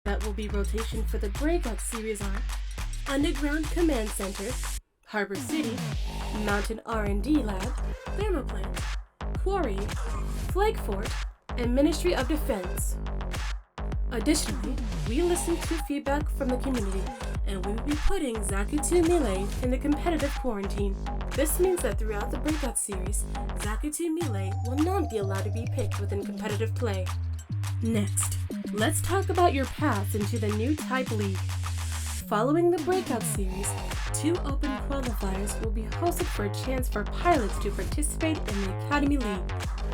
that will be rotation for the Breakout Series are Underground Command Center, Harbor City, Mountain R&D Lab, Thermoplant, Quarry, Flag Fort, and Ministry of Defense. Additionally, we listened to feedback from the community, and we will be putting Zakutu Melee in the competitive quarantine. This means that throughout the Breakout Series, Zakutu Melee will not be allowed to be picked within competitive play. Next, let's talk about your path into the Newtype League. Following the Breakout Series, 2 open qualifiers will be hosted for a chance for pilots to participate in the Academy League.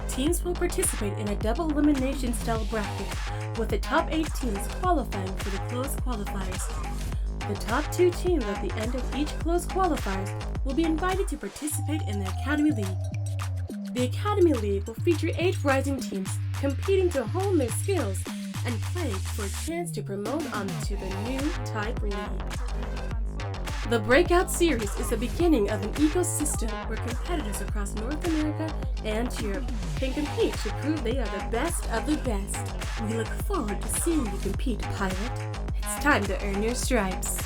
Teams will participate in a double elimination style bracket, with the top 8 teams qualifying for the closed qualifiers. The top 2 teams at the end of each closed qualifiers will be invited to participate in the Academy League. The Academy League will feature 8 rising teams competing to hone their skills and play for a chance to promote onto the Newtype League. The Breakout Series is the beginning of an ecosystem where competitors across North America and Europe can compete to prove they are the best of the best. We look forward to seeing you compete, pilot. It's time to earn your stripes.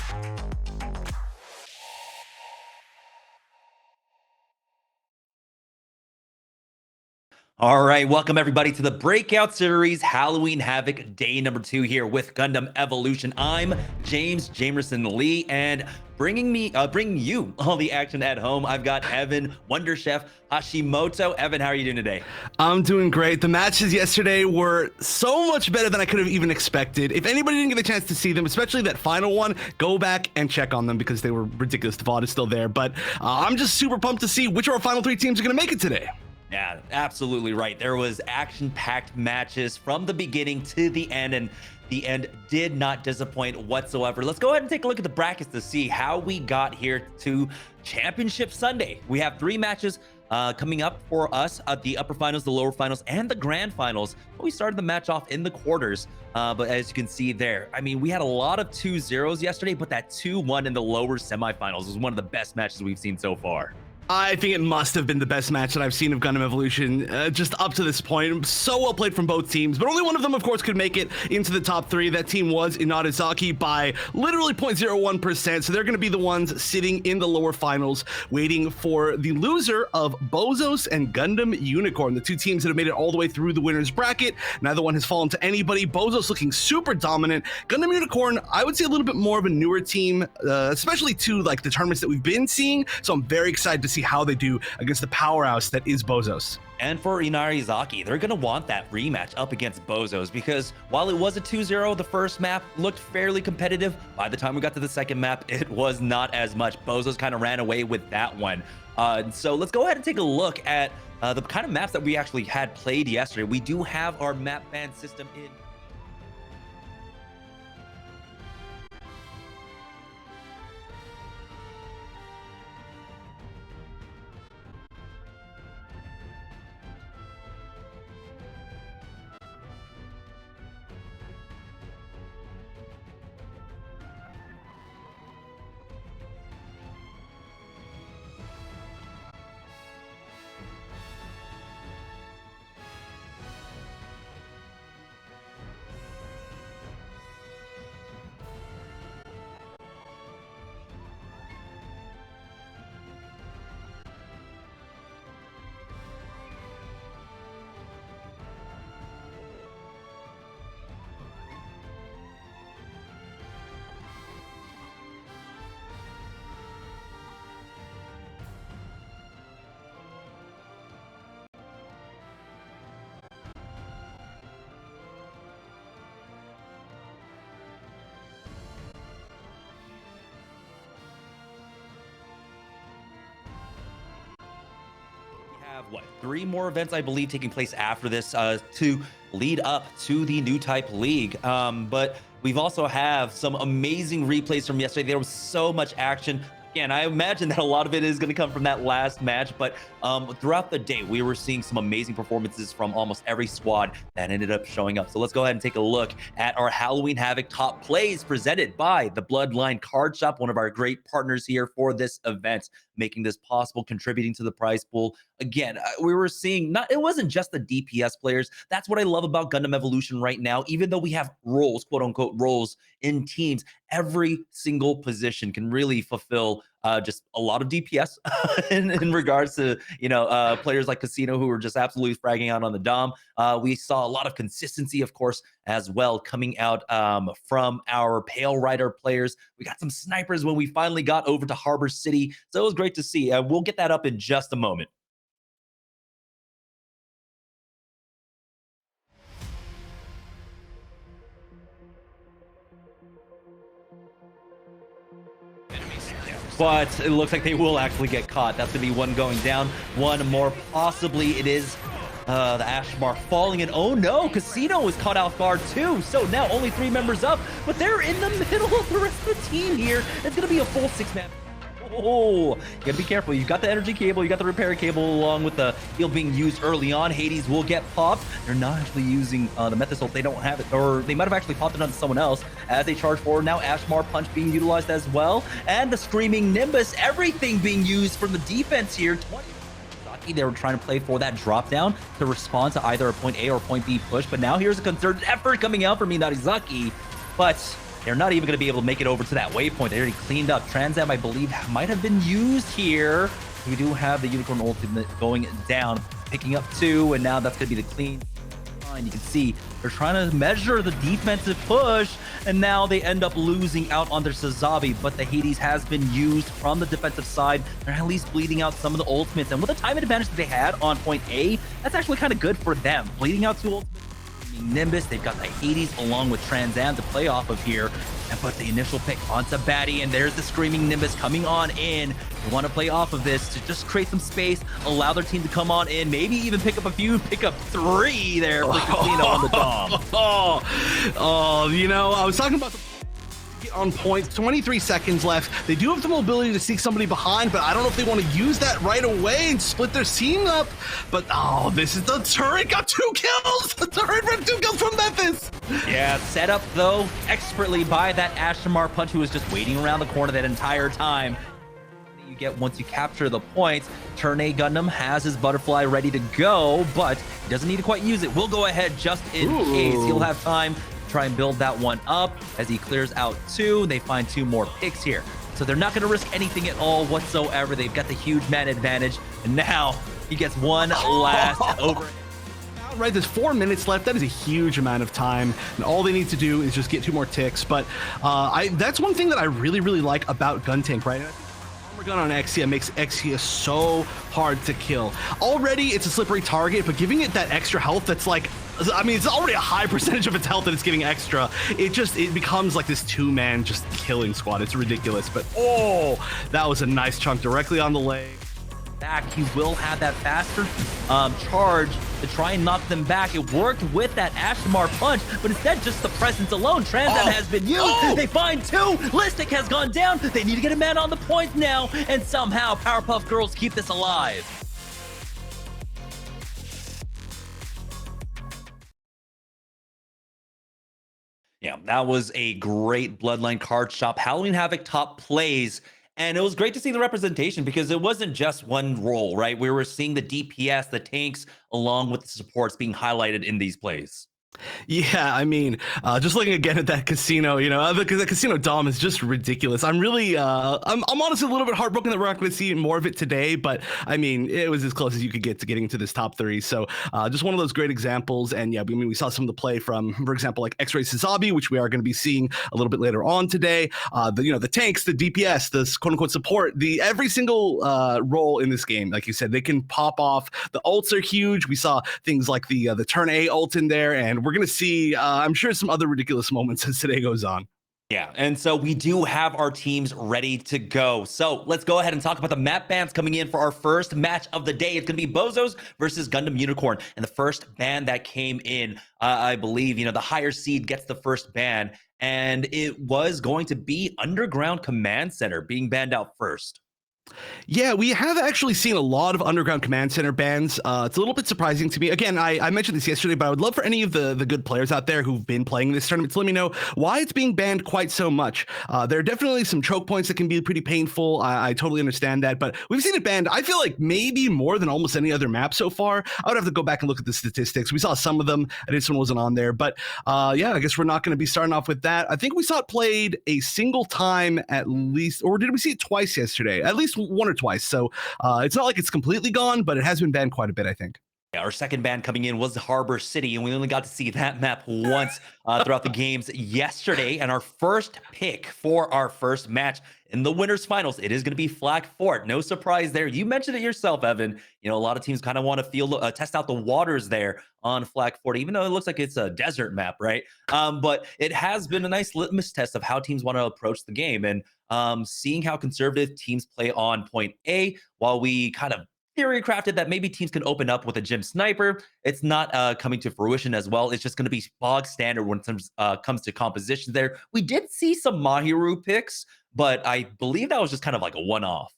All right, welcome everybody to the Breakout Series Halloween Havoc day number 2 here with Gundam Evolution. I'm James Jamerson Lee, and bringing you all the action at home, I've got Evan Wonder Chef Hashimoto. Evan, how are you doing today? I'm doing great. The matches yesterday were so much better than I could have even expected. If anybody didn't get a chance to see them, especially that final one, go back and check on them because they were ridiculous. The VOD is still there, but I'm just super pumped to see which of our final 3 teams are going to make it today. Yeah, absolutely right. There was action-packed matches from the beginning to the end, and the end did not disappoint whatsoever. Let's go ahead and take a look at the brackets to see how we got here to Championship Sunday. We have 3 matches coming up for us at the upper finals, the lower finals, and the grand finals. We started the match off in the quarters, but as you can see there, I mean, we had a lot of 2-0s yesterday, but that 2-1 in the lower semifinals was one of the best matches we've seen so far. I think it must have been the best match that I've seen of Gundam Evolution just up to this point. So well played from both teams, but only one of them, of course, could make it into the top 3. That team was Inarizaki by literally 0.01%, so they're going to be the ones sitting in the lower finals, waiting for the loser of BOZOS and Gundam Unicorn, the 2 teams that have made it all the way through the winner's bracket. Neither one has fallen to anybody. BOZOS looking super dominant. Gundam Unicorn, I would say a little bit more of a newer team, especially to like the tournaments that we've been seeing, so I'm very excited to see how they do against the powerhouse that is BOZOS. And for Inarizaki, they're going to want that rematch up against BOZOS because while it was a 2-0, the first map looked fairly competitive. By the time we got to the second map, it was not as much. BOZOS kind of ran away with that one. So let's go ahead and take a look at the kind of maps that we actually had played yesterday. We do have our map ban system in. Have what 3 more events I believe taking place after this to lead up to the Newtype League, but we've also have some amazing replays from yesterday. There was so much action. Again, I imagine that a lot of it is going to come from that last match, but throughout the day we were seeing some amazing performances from almost every squad that ended up showing up. So let's go ahead and take a look at our Halloween Havoc top plays presented by the Bloodline Card Shop, one of our great partners here for this event. making this possible, contributing to the prize pool. Again, we were seeing it wasn't just the DPS players. That's what I love about Gundam Evolution right now. Even though we have roles, quote unquote, roles in teams, every single position can really fulfill just a lot of DPS in regards to players like Casino who were just absolutely fragging out on the Dom. We saw a lot of consistency, of course, as well coming out from our Pale Rider players. We got some snipers when we finally got over to Harbor City, so it was great to see. We'll get that up in just a moment. But it looks like they will actually get caught. That's going to be one going down. One more, possibly. It is the Ashmar falling in. Oh no, Casino was caught off guard too. So now only 3 members up, but they're in the middle of the rest of the team here. It's going to be a full 6-man. Oh, you gotta be careful. You've got the energy cable, you got the repair cable along with the heal being used early on. Hades will get popped. They're not actually using the Methasol. They don't have it, or they might have actually popped it onto someone else as they charge forward. Now Ashmar punch being utilized as well, and the screaming Nimbus, everything being used from the defense here. They were trying to play for that drop down to respond to either a point A or point B push, but now here's a concerted effort coming out from Inarizaki, but they're not even going to be able to make it over to that waypoint. They already cleaned up. Transam, I believe, might have been used here. We do have the Unicorn ultimate going down, picking up 2, and now that's going to be the clean line. You can see they're trying to measure the defensive push, and now they end up losing out on their Sazabi, but the Hades has been used from the defensive side. They're at least bleeding out some of the ultimates, and with the time advantage that they had on point A, that's actually kind of good for them. Bleeding out 2 ultimates. Nimbus, they've got the Hades along with Transam to play off of here and put the initial pick onto Batty, and there's the screaming Nimbus coming on in. They want to play off of this to just create some space, allow their team to come on in, maybe even pick up a few, pick up 3 there for Casino on the Dom. I was talking about on point, 23 seconds left. They do have the mobility to seek somebody behind, but I don't know if they want to use that right away and split their team up. But this is the turret, got 2 kills. The turret got 2 kills from Memphis. Yeah, set up though expertly by that Ashmar punch, who was just waiting around the corner that entire time. You get once you capture the points. Turn A Gundam has his butterfly ready to go, but he doesn't need to quite use it. We'll go ahead just in case. He'll have time try and build that one up as he clears out 2. They find 2 more picks here, so they're not going to risk anything at all whatsoever. They've got the huge man advantage, and now he gets one last over. Right, there's 4 minutes left. That is a huge amount of time, and all they need to do is just get 2 more ticks. But that's one thing that I really like about Guntank, right? Gun on Exia makes Exia so hard to kill. Already it's a slippery target, but giving it that extra health that's like, I mean, it's already a high percentage of its health that it's giving extra. It becomes like this 2-man just killing squad. It's ridiculous, but that was a nice chunk directly on the leg. Back, he will have that faster charge to try and knock them back. It worked with that Ashmar punch, but instead just the presence alone. Transam has been used. They find 2. Listic has gone down. They need to get a man on the point now, and somehow Powerpuff Girls keep this alive. Yeah, that was a great Bloodline card shop. Halloween Havoc top plays. And it was great to see the representation because it wasn't just one role, right? We were seeing the DPS, the tanks, along with the supports being highlighted in these plays. Yeah, I mean, just looking again at that Casino, the Casino Dom is just ridiculous. I'm really, I'm honestly a little bit heartbroken that we're not going to see more of it today, but I mean, it was as close as you could get to getting to this top 3. So just one of those great examples. And yeah, I mean, we saw some of the play from, for example, like X-Ray Sazabi, which we are going to be seeing a little bit later on today. The tanks, the DPS, the quote unquote support, every single role in this game, like you said, they can pop off. The ults are huge. We saw things like the turn A ult in there, and we're going to see, I'm sure, some other ridiculous moments as today goes on. Yeah, and so we do have our teams ready to go. So let's go ahead and talk about the map bans coming in for our first match of the day. It's going to be BOZOS versus Gundam Unicorn. And the first ban that came in, I believe, the higher seed gets the first ban. And it was going to be Underground Command Center being banned out first. Yeah, we have actually seen a lot of underground command center bans. It's a little bit surprising to me. Again, I mentioned this yesterday, but I would love for any of the good players out there who've been playing this tournament to let me know why it's being banned quite so much. There are definitely some choke points that can be pretty painful. I totally understand that, but we've seen it banned, I feel like maybe more than almost any other map so far. I would have to go back and look at the statistics. We saw some of them. This one wasn't on there, but yeah, I guess we're not going to be starting off with that. I think we saw it played a single time at least, or did we see it twice yesterday? At least one or twice. So it's not like it's completely gone, but it has been banned quite a bit, I think. Yeah, our second ban coming in was Harbor City, and we only got to see that map once throughout the games yesterday. And our first pick for our first match in the winners finals, it is going to be Flag Fort. No surprise there. You mentioned it yourself, Evan. You know, a lot of teams kind of want to test out the waters there on Flag Fort, even though it looks like it's a desert map, right? But it has been a nice litmus test of how teams want to approach the game, and seeing how conservative teams play on point A, while we kind of theory crafted that maybe teams can open up with a gym sniper. It's not coming to fruition as well. It's just going to be bog standard when it comes to compositions there. We did see some Mahiru picks, but I believe that was just kind of like a one-off.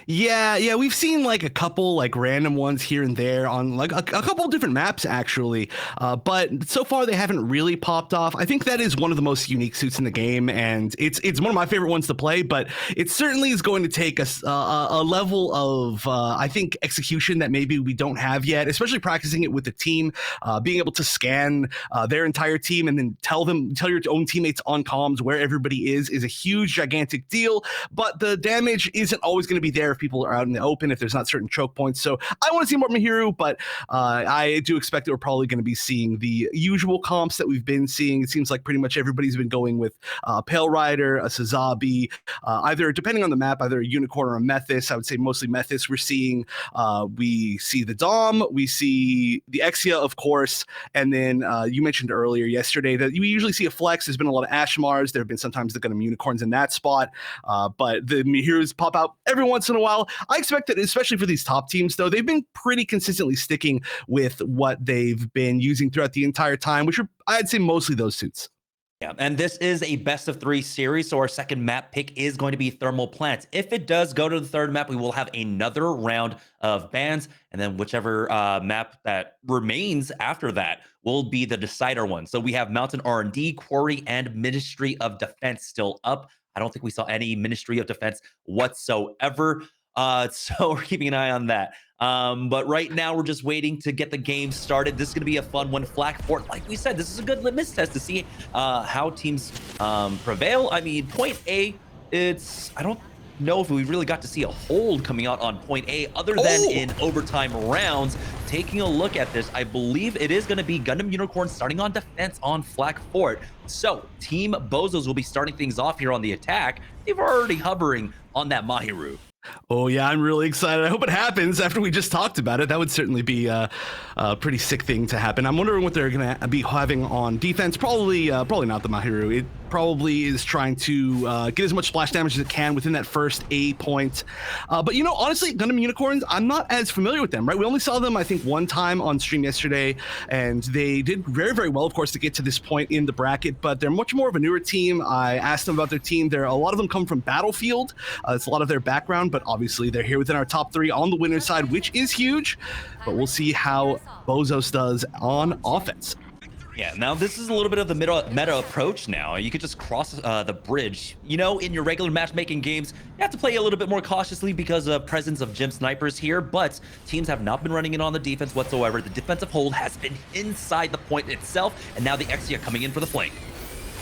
Yeah, we've seen like a couple like random ones here and there on like a couple different maps actually, but so far they haven't really popped off. I think that is one of the most unique suits in the game, and it's one of my favorite ones to play. But it certainly is going to take a level of I think execution that maybe we don't have yet, especially practicing it with the team, being able to scan their entire team and then tell your own teammates on comms where everybody is a huge gigantic deal. But the damage isn't always going to be there if people are out in the open, if there's not certain choke points. So I want to see more Mahiru, but I do expect that we're probably going to be seeing the usual comps that we've been seeing. It seems like pretty much everybody's been going with Pale Rider, a Sazabi, either depending on the map, either a Unicorn or a Methis. I would say mostly Methis. We see the Dom, we see the Exia, of course, and then you mentioned earlier yesterday that you usually see a flex. There's been a lot of Ashmars. There have been sometimes the Gundam Unicorns in that spot, but the Mahirus pop out every once in a while. I expect that, especially for these top teams, though, they've been pretty consistently sticking with what they've been using throughout the entire time, which are, I'd say, mostly those suits. Yeah, and this is a best of 3 series, so our second map pick is going to be Thermal Plants. If it does go to the third map, we will have another round of bans, and then whichever map that remains after that will be the decider one. So we have Mountain R&D, Quarry, and Ministry of Defense still up. I don't think we saw any Ministry of Defense whatsoever. So we're keeping an eye on that. But right now we're just waiting to get the game started. This is going to be a fun one. Flag Fort, like we said, this is a good litmus test to see how teams prevail. I mean, point A, I don't know if we really got to see a hold coming out on point A other than in overtime rounds. Taking a look at this, I believe it is going to be Gundam Unicorn starting on defense on Flag Fort. So Team BOZOS will be starting things off here on the attack. They're already hovering on that Mahiru. Oh, yeah, I'm really excited. I hope it happens after we just talked about it. That would certainly be a pretty sick thing to happen. I'm wondering what they're going to be having on defense. Probably not the Mahiru. It probably is trying to get as much splash damage as it can within that first A point. But, you know, honestly, Gundam Unicorns, I'm not as familiar with them, right? We only saw them, I think, one time on stream yesterday, and they did very, very well, of course, to get to this point in the bracket, but they're much more of a newer team. I asked them about their team. A lot of them come from Battlefield. It's a lot of their background, but obviously they're here within our top 3 on the winner's side, which is huge. But we'll see how BOZOS does on offense. Yeah, now this is a little bit of the meta approach now. You could just cross the bridge. You know, in your regular matchmaking games, you have to play a little bit more cautiously because of presence of gym snipers here, but teams have not been running it on the defense whatsoever. The defensive hold has been inside the point itself, and now the Exia coming in for the flank.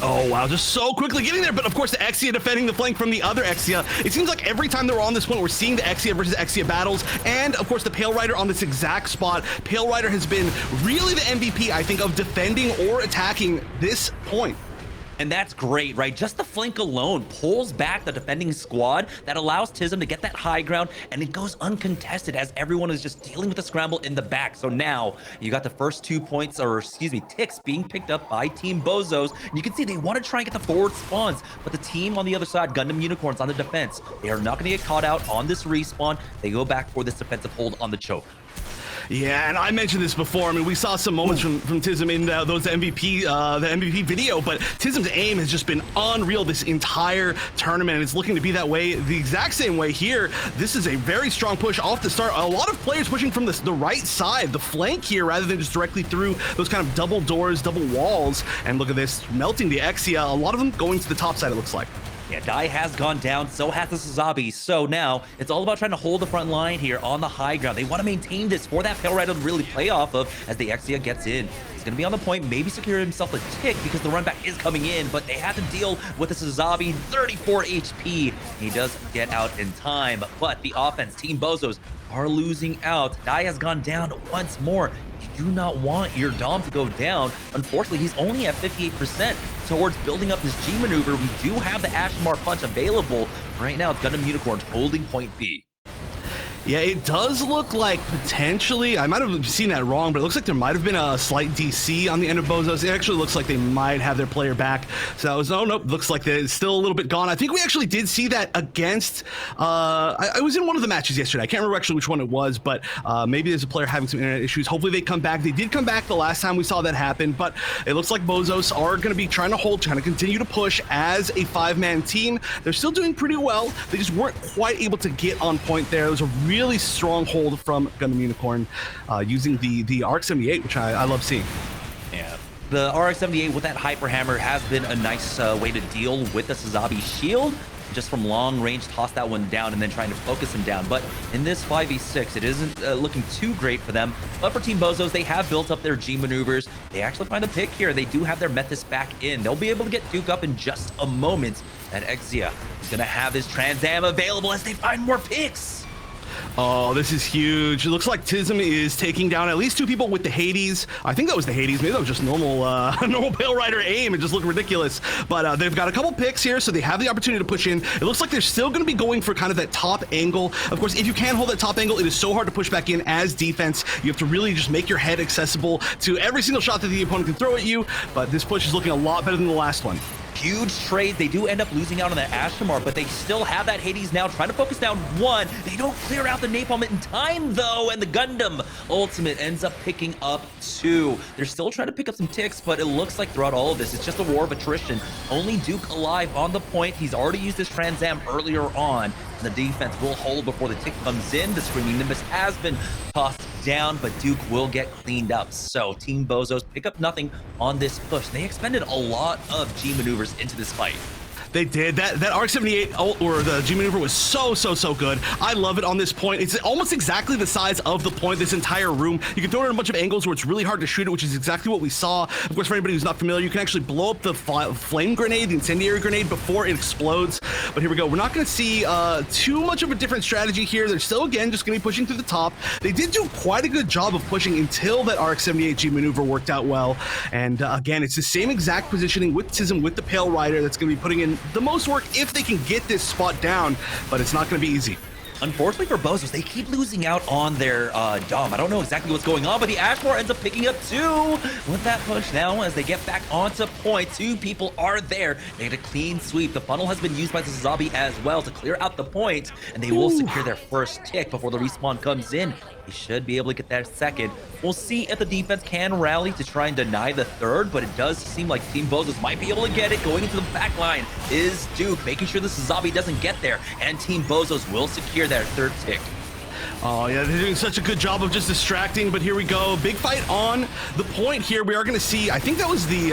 Oh, wow, just so quickly getting there. But of course, the Exia defending the flank from the other Exia. It seems like every time they're on this point, we're seeing the Exia versus Exia battles. And of course, the Pale Rider on this exact spot. Pale Rider has been really the MVP, I think, of defending or attacking this point. And that's great, right? Just the flank alone pulls back the defending squad that allows TISM to get that high ground, and it goes uncontested as everyone is just dealing with the scramble in the back. So now you got the first 2 points, or excuse me, ticks being picked up by Team BOZOS. And you can see they want to try and get the forward spawns, but the team on the other side, Gundam Unicorns on the defense, they are not going to get caught out on this respawn. They go back for this defensive hold on the choke. Yeah, and I mentioned this before. I mean, we saw some moments from Tism in the MVP video, but Tism's aim has just been unreal this entire tournament, and it's looking to be that way the exact same way here. This is a very strong push off the start. A lot of players pushing from the right side, the flank here, rather than just directly through those kind of double doors, double walls. And look at this, melting the Exia. A lot of them going to the top side, it looks like. Yeah, Dai has gone down, so has the Suzabi. So now it's all about trying to hold the front line here on the high ground. They want to maintain this for that Pale Rider to really play off of as the Exia gets in. He's going to be on the point, maybe secure himself a tick because the run back is coming in, but they have to deal with the Suzabi, 34 HP. He does get out in time, but the offense, Team BOZOS, are losing out. Dai has gone down once more. You do not want your Dom to go down. Unfortunately, he's only at 58% towards building up this G maneuver. We do have the Ashmar punch available. Right now, it's Gundam Unicorns holding point B. Yeah, it does look like potentially, I might have seen that wrong, but it looks like there might have been a slight DC on the end of BOZOS. It actually looks like they might have their player back. So that was, oh, nope, looks like it's still a little bit gone. I think we actually did see that against, I was in one of the matches yesterday. I can't remember actually which one it was, but maybe there's a player having some internet issues. Hopefully they come back. They did come back the last time we saw that happen, but it looks like BOZOS are going to be trying to hold, trying to continue to push as a 5-man team. They're still doing pretty well. They just weren't quite able to get on point there. It was a really strong hold from Gundam Unicorn using the RX-78, which I love seeing. Yeah, the RX-78 with that Hyper Hammer has been a nice way to deal with the Suzabi shield. Just from long range, toss that one down and then trying to focus him down. But in this 5v6, it isn't looking too great for them. But for Team BOZOS, they have built up their G maneuvers. They actually find a pick here. They do have their Metis back in. They'll be able to get Duke up in just a moment. And Exia is going to have his Trans Am available as they find more picks. Oh, this is huge. It looks like Tism is taking down at least 2 people with the Hades. I think that was the Hades. Maybe that was just normal normal Pale Rider aim. It just looked ridiculous. But they've got a couple picks here, so they have the opportunity to push in. It looks like they're still going to be going for kind of that top angle. Of course, if you can hold that top angle, it is so hard to push back in as defense. You have to really just make your head accessible to every single shot that the opponent can throw at you. But this push is looking a lot better than the last one. Huge trade. They do end up losing out on that Ashtamar, but they still have that Hades now, trying to focus down one. They don't clear out the Napalm in time, though, and the Gundam Ultimate ends up picking up 2. They're still trying to pick up some ticks, but it looks like throughout all of this, it's just a war of attrition. Only Duke alive on the point. He's already used his Trans Am earlier on. The defense will hold before the tick comes in. The Screaming Nimbus has been tossed down, but Duke will get cleaned up. So Team BOZOS pick up nothing on this push. They expended a lot of G maneuvers into this fight. They did. That RX-78 or the G maneuver was so good. I love it on this point. It's almost exactly the size of the point, this entire room. You can throw it in a bunch of angles where it's really hard to shoot it, which is exactly what we saw. Of course, for anybody who's not familiar, you can actually blow up the flame grenade, the incendiary grenade, before it explodes. But here we go. We're not going to see too much of a different strategy here. They're still, again, just going to be pushing through the top. They did do quite a good job of pushing until that RX-78 G maneuver worked out well. And again, it's the same exact positioning with Tism, with the Pale Rider, that's going to be putting in the most work if they can get this spot down, but it's not going to be easy. Unfortunately for BOZOS, they keep losing out on their Dom. I don't know exactly what's going on, but the Ashmore ends up picking up 2 with that push now as they get back onto point. 2 people are there. They get a clean sweep. The funnel has been used by the Suzabi as well to clear out the point, and they will secure their first tick before the respawn comes in. They should be able to get that second. We'll see if the defense can rally to try and deny the third, but it does seem like Team BOZOS might be able to get it. Going into the back line is Duke, making sure the Suzabi doesn't get there, and Team BOZOS will secure their third tick. Oh, yeah, they're doing such a good job of just distracting, but here we go. Big fight on the point here. We are going to see, I think that was the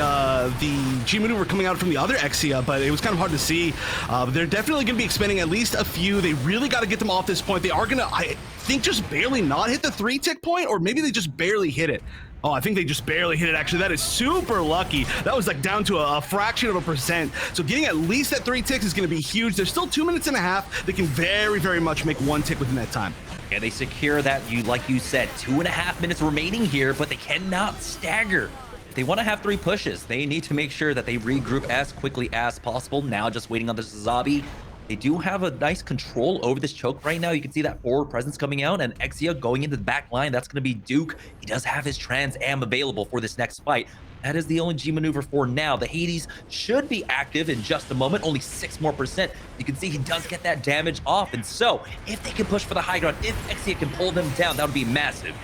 G maneuver coming out from the other Exia, but it was kind of hard to see. But they're definitely going to be expending at least a few. They really got to get them off this point. They are going to, I think, just barely not hit the 3-tick point, or maybe they just barely hit it. Oh, I think they just barely hit it, actually. That is super lucky. That was like down to a fraction of a percent. So getting at least that 3 ticks is going to be huge. There's still 2 minutes and a half. They can very much make 1 tick within that time. Yeah, they secure that, like you said, 2.5 minutes remaining here, but they cannot stagger. If they want to have 3 pushes, they need to make sure that they regroup as quickly as possible. Now just waiting on the Suzabi. They do have a nice control over this choke right now. You can see that forward presence coming out, and Exia going into the back line. That's going to be Duke. He does have his Trans Am available for this next fight. That is the only G maneuver for now. The Hades should be active in just a moment, only 6% more. You can see he does get that damage off, and so if they can push for the high ground, if Exia can pull them down, that would be massive.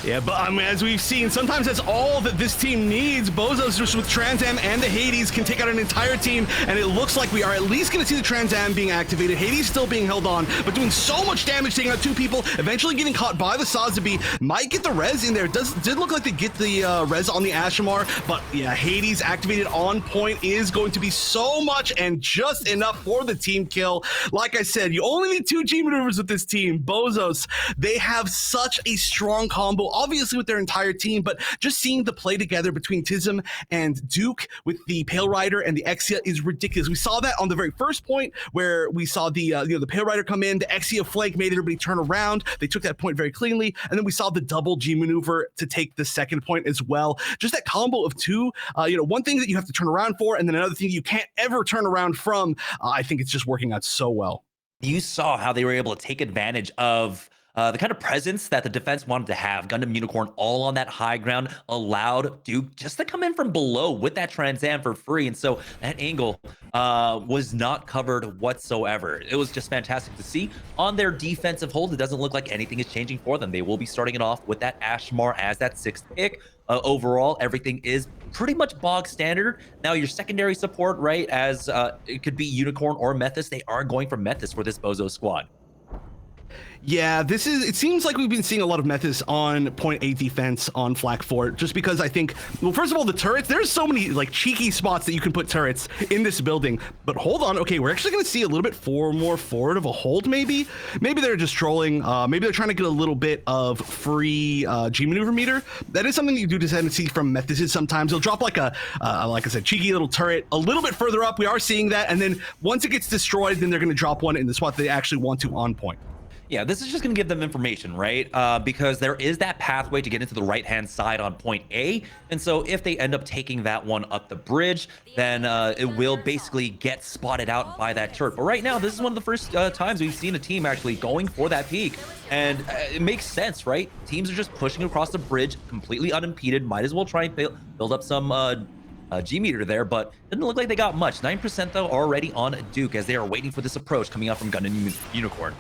Yeah, but I mean, as we've seen, sometimes that's all that this team needs. BOZOS just with Trans Am and the Hades can take out an entire team, and it looks like we are at least going to see the Trans Am being activated. Hades still being held on, but doing so much damage, taking out 2 people, eventually getting caught by the Sazabi. Might get the res in there. Did look like they get the res on the Ashamar, but yeah, Hades activated on point is going to be so much and just enough for the team kill. Like I said, you only need 2 G maneuvers with this team. BOZOS, they have such a strong combo, obviously with their entire team, but just seeing the play together between Tism and Duke with the Pale Rider and the Exia is ridiculous. We saw that on the very first point where we saw the the Pale Rider come in, the Exia flank made everybody turn around. They took that point very cleanly, and then we saw the double G maneuver to take the second point as well. Just that combo of 2, one thing that you have to turn around for, and then another thing you can't ever turn around from. I think it's just working out so well. You saw how they were able to take advantage of the kind of presence that the defense wanted to have. Gundam Unicorn all on that high ground allowed Duke just to come in from below with that Trans Am for free. And so that angle was not covered whatsoever. It was just fantastic to see. On their defensive hold, it doesn't look like anything is changing for them. They will be starting it off with that Ashmar as that 6th pick. Overall, everything is pretty much bog standard. Now, your secondary support, right, as it could be Unicorn or Methus, they are going for Methus for this BOZOS squad. Yeah, it seems like we've been seeing a lot of Methus on point A defense on Flak Fort, just because I think, well, first of all, the turrets, there's so many like cheeky spots that you can put turrets in this building, but hold on, okay, we're actually going to see a little bit more forward of a hold, maybe they're just trolling, maybe they're trying to get a little bit of free G maneuver meter. That is something you do tend to see from Methus. Sometimes they'll drop like like I said, cheeky little turret a little bit further up. We are seeing that, and then once it gets destroyed, then they're going to drop one in the spot they actually want to on point. Yeah, this is just going to give them information, right? Because there is that pathway to get into the right-hand side on point A. And so if they end up taking that one up the bridge, then it will basically get spotted out by that turret. But right now, this is one of the first times we've seen a team actually going for that peak. And it makes sense, right? Teams are just pushing across the bridge completely unimpeded. Might as well try and build up some G meter there, but didn't look like they got much. 9% though already on Duke as they are waiting for this approach coming out from Gundam Unicorn.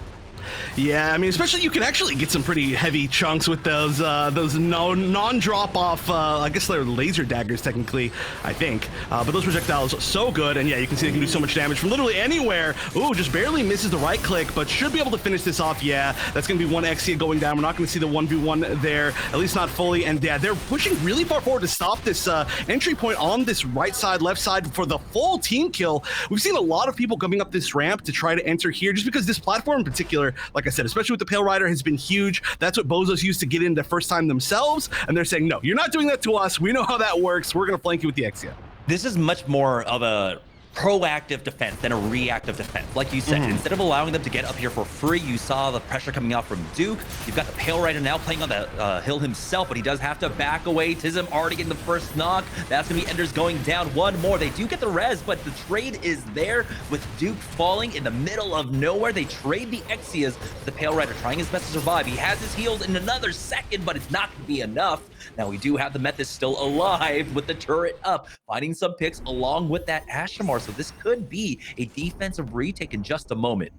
Yeah, I mean, especially you can actually get some pretty heavy chunks with those non-drop-off, I guess they're laser daggers technically, I think. But those projectiles so good, and yeah, you can see they can do so much damage from literally anywhere. Ooh, just barely misses the right click, but should be able to finish this off. Yeah, that's going to be 1 Exia going down. We're not going to see the 1v1 there, at least not fully. And yeah, they're pushing really far forward to stop this entry point on this right side, left side for the full team kill. We've seen a lot of people coming up this ramp to try to enter here, just because this platform in particular, like I said, especially with the Pale Rider, has been huge. That's what BOZOS used to get in the first time themselves, and they're saying, no, you're not doing that to us. We know how that works. We're going to flank you with the Exia. This is much more of a proactive defense than a reactive defense. Like you said, instead of allowing them to get up here for free, you saw the pressure coming out from Duke. You've got the Pale Rider now playing on the hill himself, but he does have to back away. Tism already getting the first knock. That's going to be Enders going down. One more. They do get the res, but the trade is there with Duke falling in the middle of nowhere. They trade the Exias. The Pale Rider trying his best to survive. He has his heals in another second, but it's not going to be enough. Now we do have the Method still alive with the turret up, finding some picks along with that Ashamar. So this could be a defensive retake in just a moment.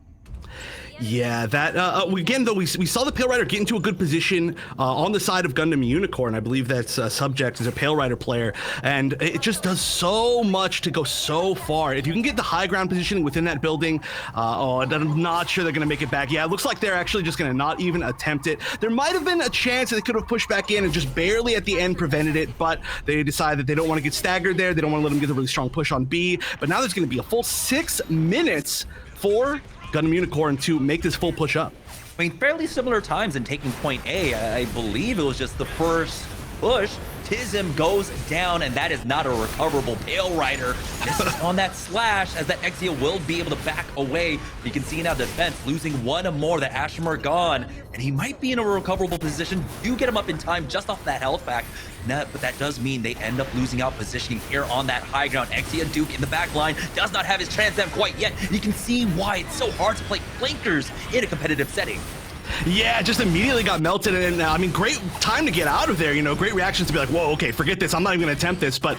Yeah, that again though we saw the Pale Rider get into a good position on the side of Gundam Unicorn. I believe that's Subject is a Pale Rider player, and it just does so much to go so far. If you can get the high ground positioning within that building, I'm not sure they're gonna make it back. Yeah, it looks like they're actually just gonna not even attempt it. There might have been a chance that they could have pushed back in and just barely at the end prevented it, but they decided that they don't want to get staggered there. They don't want to let them get a really strong push on B. But now there's gonna be a full 6 minutes for Gundam Unicorn to make this full push up. I mean, fairly similar times in taking point A. I believe it was just the first push. Tism goes down, and that is not a recoverable Pale Rider. This is on that slash, as that Exia will be able to back away. You can see now defense losing one more, the Ashamar gone, and he might be in a recoverable position. You get him up in time just off that health pack. But that does mean they end up losing out positioning here on that high ground. Exia Duke in the back line does not have his Trans Am quite yet. You can see why it's so hard to play flankers in a competitive setting. Yeah, just immediately got melted, and I mean, great time to get out of there. You know, great reactions to be like, whoa, okay, forget this. I'm not even going to attempt this. But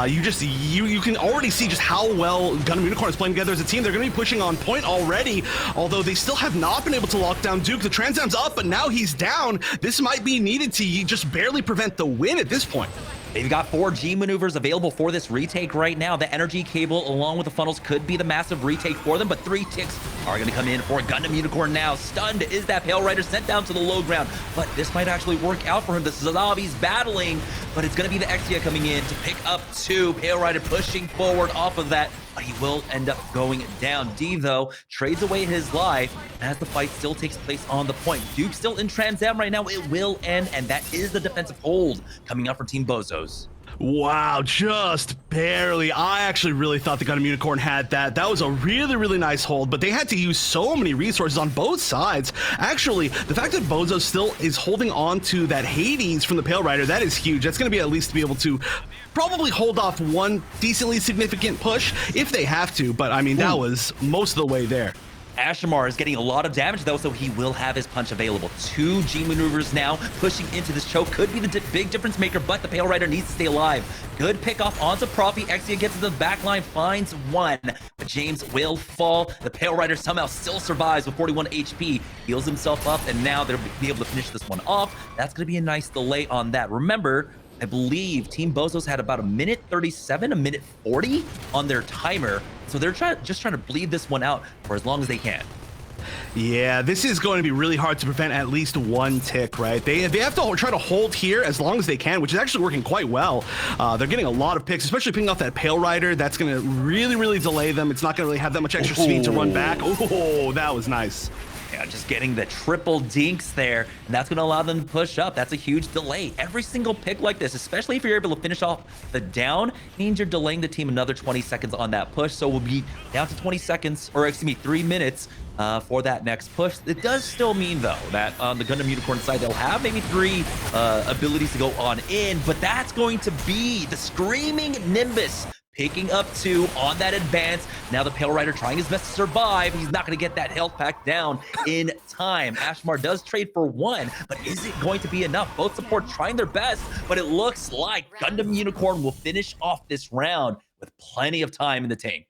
you can already see just how well Gundam Unicorn is playing together as a team. They're going to be pushing on point already, although they still have not been able to lock down Duke. The Trans Am's up, but now he's down. This might be needed to just barely prevent the win at this point. They've got 4 G maneuvers available for this retake right now. The energy cable along with the funnels could be the massive retake for them, but 3 ticks are going to come in for Gundam Unicorn now. Stunned is that Pale Rider, sent down to the low ground, but this might actually work out for him. The Zazabi's battling, but it's going to be the Exia coming in to pick up 2. Pale Rider pushing forward off of that, but he will end up going down. D, though, trades away his life as the fight still takes place on the point. Duke still in Trans Am right now. It will end, and that is the defensive hold coming out from Team BOZOS. Wow, just barely. I actually really thought the Gundam Unicorn had that. That was a really, really nice hold, but they had to use so many resources on both sides. Actually, the fact that BOZOS still is holding on to that Hades from the Pale Rider, that is huge. That's going to be at least to be able to probably hold off one decently significant push if they have to, but I mean, that was most of the way there. Ashamar is getting a lot of damage, though, so he will have his punch available. 2 G maneuvers now, pushing into this choke. Could be the big difference maker, but the Pale Rider needs to stay alive. Good pick off onto Profi. Exia gets to the back line, finds 1, but James will fall. The Pale Rider somehow still survives with 41 HP, heals himself up, and now they'll be able to finish this one off. That's going to be a nice delay on that. Remember, I believe Team BOZOS had about 1:37, 1:40 on their timer. So they're just trying to bleed this one out for as long as they can. Yeah, this is going to be really hard to prevent at least 1 tick, right? They have to try to hold here as long as they can, which is actually working quite well. They're getting a lot of picks, especially picking off that Pale Rider. That's going to really, really delay them. It's not going to really have that much extra speed to run back. Oh, that was nice. Yeah, just getting the triple dinks there, and that's going to allow them to push up. That's a huge delay. Every single pick like this, especially if you're able to finish off the down, means you're delaying the team another 20 seconds on that push. So we'll be down to 20 seconds, or excuse me, 3 minutes for that next push. It does still mean, though, that on the Gundam Unicorn side, they'll have maybe 3 abilities to go on in, but that's going to be the Screaming Nimbus picking up 2 on that advance. Now the Pale Rider trying his best to survive. He's not going to get that health pack down in time. Ashmar does trade for 1, but is it going to be enough? Both support trying their best, but it looks like Gundam Unicorn will finish off this round with plenty of time in the tank.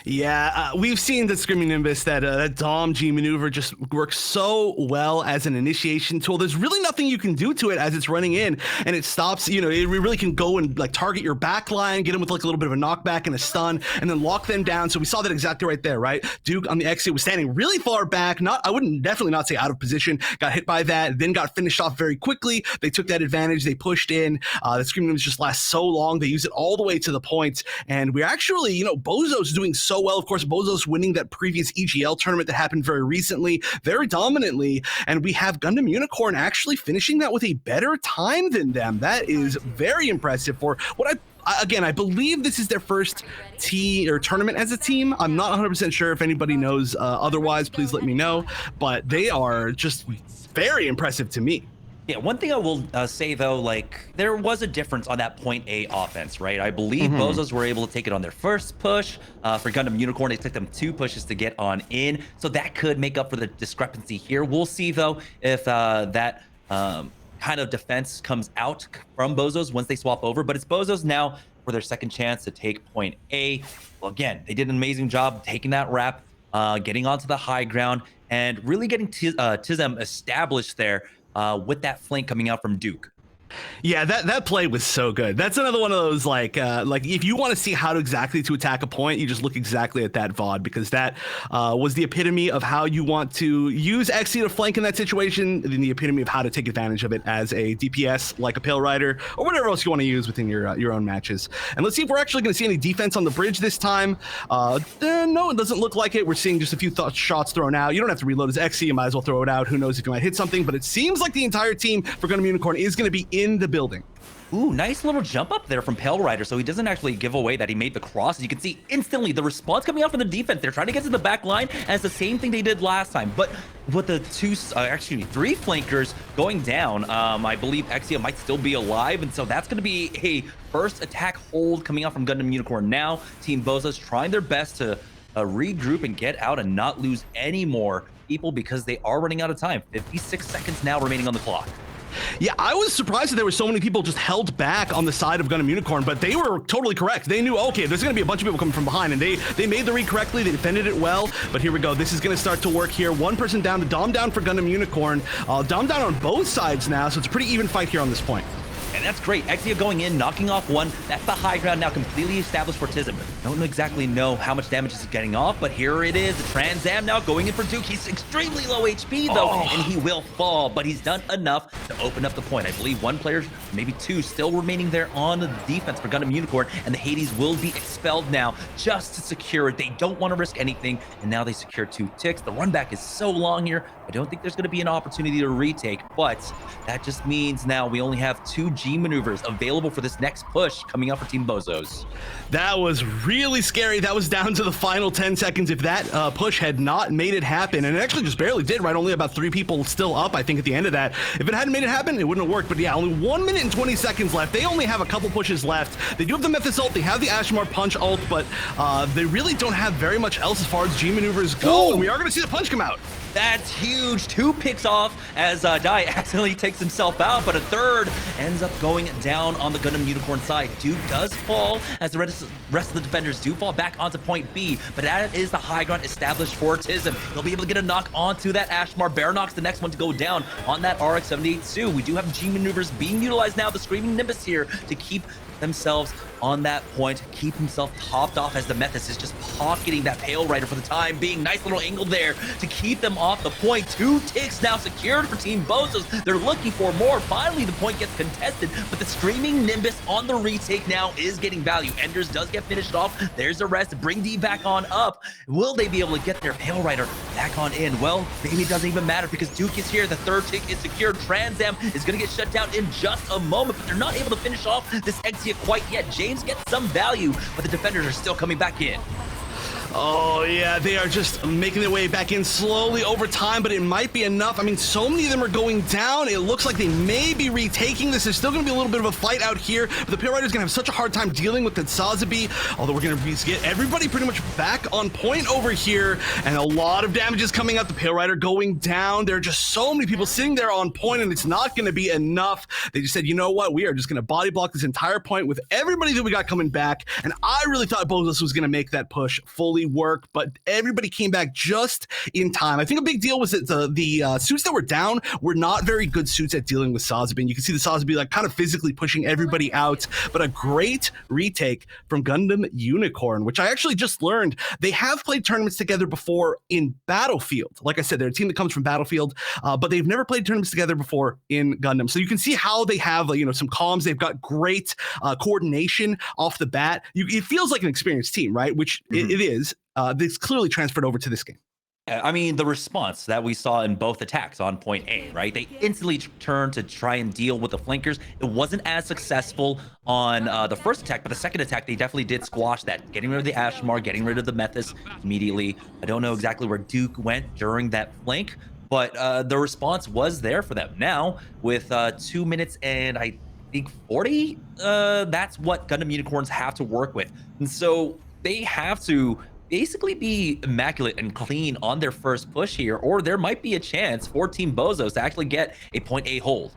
Yeah, we've seen the Screaming Nimbus, that Dom G maneuver just works so well as an initiation tool. There's really nothing you can do to it as it's running in, and it stops, you know, it really can go and like target your back line, get them with like a little bit of a knockback and a stun, and then lock them down. So we saw that exactly right there, right? Duke on the exit was standing really far back, I wouldn't definitely not say out of position, got hit by that, then got finished off very quickly. They took that advantage, they pushed in. The Screaming Nimbus just lasts so long, they use it all the way to the point, and we're actually, you know, BOZOS doing so well. Of course, BOZOS winning that previous EGL tournament that happened very recently, very dominantly, and we have Gundam Unicorn actually finishing that with a better time than them. That is very impressive for what I believe this is their first tournament as a team. I'm not 100% sure. If anybody knows otherwise, please let me know, but they are just very impressive to me. Yeah, one thing I will say, though, like, there was a difference on that point A offense, right? I believe BOZOS were able to take it on their first push. For Gundam Unicorn, it took them 2 pushes to get on in. So that could make up for the discrepancy here. We'll see, though, if that kind of defense comes out from BOZOS once they swap over. But it's BOZOS now for their second chance to take point A. Well, again, they did an amazing job taking that wrap, getting onto the high ground, and really getting Tizem established there. With that flank coming out from Duke. Yeah, that play was so good. That's another one of those like if you want to see how exactly to attack a point, you just look exactly at that VOD, because that was the epitome of how you want to use Exia to flank in that situation, and the epitome of how to take advantage of it as a DPS like a Pale Rider or whatever else you want to use within your own matches. And let's see if we're actually going to see any defense on the bridge this time. No, it doesn't look like it. We're seeing just a few shots thrown out. You don't have to reload as Exia. You might as well throw it out. Who knows if you might hit something, but it seems like the entire team for Gundam Unicorn is going to be in the building. Ooh, nice little jump up there from Pale Rider, so he doesn't actually give away that he made the cross. As you can see instantly the response coming out from the defense. They're trying to get to the back line, and it's the same thing they did last time. But with the 3 flankers going down, I believe Exia might still be alive, and so that's going to be a first attack hold coming out from Gundam Unicorn now. Team BOZOS trying their best to regroup and get out and not lose any more people because they are running out of time. 56 seconds now remaining on the clock. Yeah, I was surprised that there were so many people just held back on the side of Gundam Unicorn, but they were totally correct. They knew, okay, there's going to be a bunch of people coming from behind, and they made the read correctly. They defended it well, but here we go. This is going to start to work here. One person down, the Dom down for Gundam Unicorn. Dom down on both sides now, so it's a pretty even fight here on this point. And that's great. Exia going in, knocking off one. That's the high ground now completely established for Tism. Don't exactly know how much damage is getting off, but here it is. The Trans Am now going in for Duke. He's extremely low HP though, and he will fall, but he's done enough to open up the point. I believe one player, maybe two, still remaining there on the defense for Gundam Unicorn, and the Hades will be expelled now just to secure it. They don't want to risk anything, and now they secure 2 ticks. The run back is so long here. I don't think there's going to be an opportunity to retake, but that just means now we only have 2 G maneuvers available for this next push coming up for Team BOZOS. That was really scary. That was down to the final 10 seconds. If that push had not made it happen, and it actually just barely did, right? Only about 3 people still up, I think, at the end of that. If it hadn't made it happen, it wouldn't have worked. But yeah, only 1 minute and 20 seconds left. They only have a couple pushes left. They do have the Mephis ult, they have the Ashmar punch ult, but they really don't have very much else as far as G maneuvers go. And we are going to see the punch come out. That's huge. 2 picks off as Dai accidentally takes himself out, but a third ends up going down on the Gundam Unicorn side. Duke does fall as the rest of the defenders do fall back onto point B, but that is the high ground established for Tism. He'll be able to get a knock onto that Ashmar. Baronox, the next one to go down on that RX-78 Sue. We do have G maneuvers being utilized now. The Screaming Nimbus here to keep themselves on that point, keep himself topped off as the Mephis is just pocketing that Pale Rider for the time being. Nice little angle there to keep them off the point. 2 ticks now secured for Team BOZOS. They're looking for more. Finally, the point gets contested, but the Screaming Nimbus on the retake now is getting value. Enders does get finished off. There's a rest. Bring D back on up. Will they be able to get their Pale Rider back on in? Well, maybe it doesn't even matter because Duke is here. The 3rd tick is secured. Trans Am is going to get shut down in just a moment, but they're not able to finish off this Exia quite yet. James gets some value, but the defenders are still coming back in. Oh, yeah, they are just making their way back in slowly over time, but it might be enough. I mean, so many of them are going down. It looks like they may be retaking this. There's still going to be a little bit of a fight out here, but the Pale Rider's going to have such a hard time dealing with the Sazabi, although we're going to get everybody pretty much back on point over here, and a lot of damage is coming out. The Pale Rider going down. There are just so many people sitting there on point, and it's not going to be enough. They just said, you know what? We are just going to body block this entire point with everybody that we got coming back, and I really thought BOZOS was going to make that push fully work, but everybody came back just in time. I think a big deal was that the suits that were down were not very good suits at dealing with Sazabi. And you can see the Sazabi like kind of physically pushing everybody out, but a great retake from Gundam Unicorn, which I actually just learned they have played tournaments together before in Battlefield. Like I said, they're a team that comes from Battlefield, but they've never played tournaments together before in Gundam. So you can see how they have some comms. They've got great coordination off the bat. It feels like an experienced team, right? Which it is. This clearly transferred over to this game. I mean, the response that we saw in both attacks on point A, right? They instantly turned to try and deal with the flankers. It wasn't as successful on the first attack, but the second attack, they definitely did squash that. Getting rid of the Ashmar, getting rid of the Mephis immediately. I don't know exactly where Duke went during that flank, but the response was there for them. Now, with 2 minutes and I think 40, that's what Gundam Unicorns have to work with. And so they have to basically be immaculate and clean on their first push here, or there might be a chance for Team BOZOS to actually get a point A hold.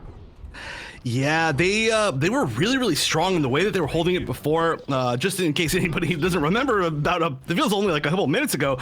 Yeah, they were really, really strong in the way that they were holding it before. Just in case anybody doesn't remember, about it feels only like a couple minutes ago,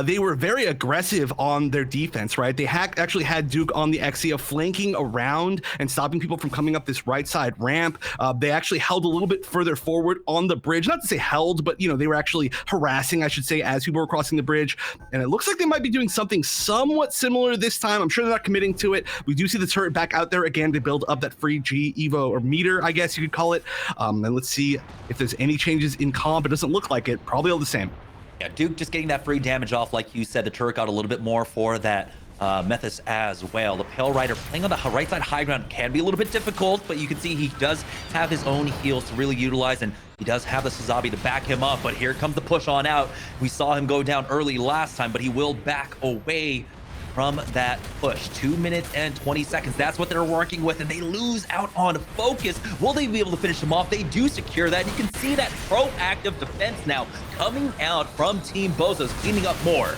they were very aggressive on their defense, right? They actually had Duke on the Exia flanking around and stopping people from coming up this right side ramp. They actually held a little bit further forward on the bridge. Not to say held, but they were actually harassing, I should say, as people were crossing the bridge. And it looks like they might be doing something somewhat similar this time. I'm sure they're not committing to it. We do see the turret back out there again to build up that free G Evo or meter, I guess you could call it. And let's see if there's any changes in comp. It doesn't look like it. Probably all the same. Yeah, Duke just getting that free damage off, like you said. The turret got a little bit more for that Mephis as well. The Pale Rider playing on the right side high ground can be a little bit difficult, but you can see he does have his own heals to really utilize, and he does have the Sazabi to back him up. But here comes the push on out. We saw him go down early last time, but he will back away from that push. 2 minutes and 20 seconds. That's what they're working with, and they lose out on focus. Will they be able to finish him off? They do secure that. You can see that proactive defense now coming out from Team BOZOS, cleaning up more.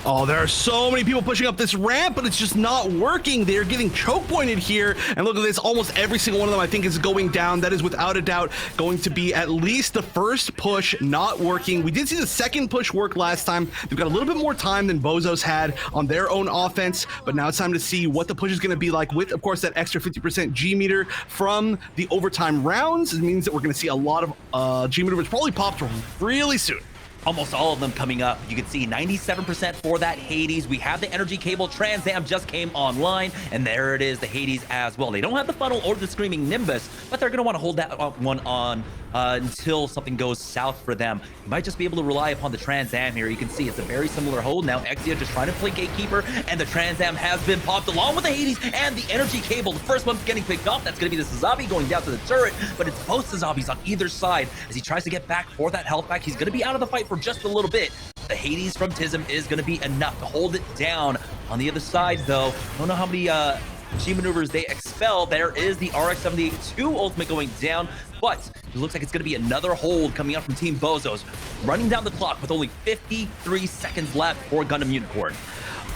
Oh, there are so many people pushing up this ramp, but it's just not working. They're getting choke pointed here. And look at this, almost every single one of them I think is going down. That is without a doubt going to be at least the first push not working. We did see the second push work last time. They've got a little bit more time than BOZOS had on their own offense, but now it's time to see what the push is going to be like with, of course, that extra 50% G meter from the overtime rounds. It means that we're going to see a lot of G meter, which probably popped really soon. Almost all of them coming up. You can see 97% for that Hades. We have the energy cable. Trans Am just came online, and there it is, the Hades as well. They don't have the funnel or the Screaming Nimbus, but they're going to want to hold that one on until something goes south for them. You might just be able to rely upon the Trans Am here. You can see it's a very similar hold. Now Exia just trying to play Gatekeeper, and the Trans Am has been popped along with the Hades and the energy cable. The first one's getting picked off. That's going to be the Sazabi going down to the turret, but it's both Sazabis on either side as he tries to get back for that health back. He's going to be out of the fight for just a little bit. The Hades from Tism is going to be enough to hold it down. On the other side, though, I don't know how many G maneuvers they expel. There is the RX-78-2 ultimate going down, but it looks like it's going to be another hold coming out from Team BOZOS, running down the clock with only 53 seconds left for Gundam Unicorn.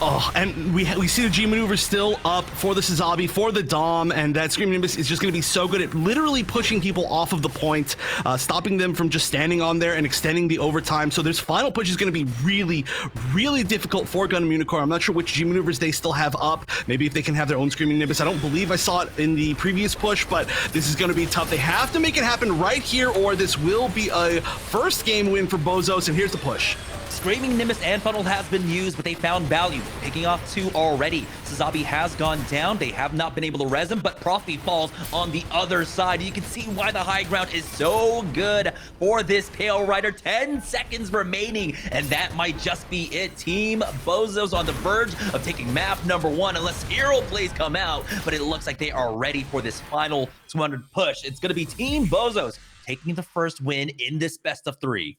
Oh, and we see the G maneuver still up for the Sazabi, for the Dom, and that Screaming Nimbus is just going to be so good at literally pushing people off of the point, stopping them from just standing on there and extending the overtime. So this final push is going to be really, really difficult for Gundam Unicorn. I'm not sure which G maneuvers they still have up. Maybe if they can have their own Screaming Nimbus. I don't believe I saw it in the previous push, but this is going to be tough. They have to make it happen right here, or this will be a first game win for BOZOS, and here's the push. Screaming Nimbus and Funnel has been used, but they found value, picking off 2 already. Sazabi has gone down. They have not been able to res him, but Profi falls on the other side. You can see why the high ground is so good for this Pale Rider. 10 seconds remaining, and that might just be it. Team BOZOS on the verge of taking map number 1, unless hero plays come out, but it looks like they are ready for this final 200 push. It's going to be Team BOZOS taking the first win in this best of 3.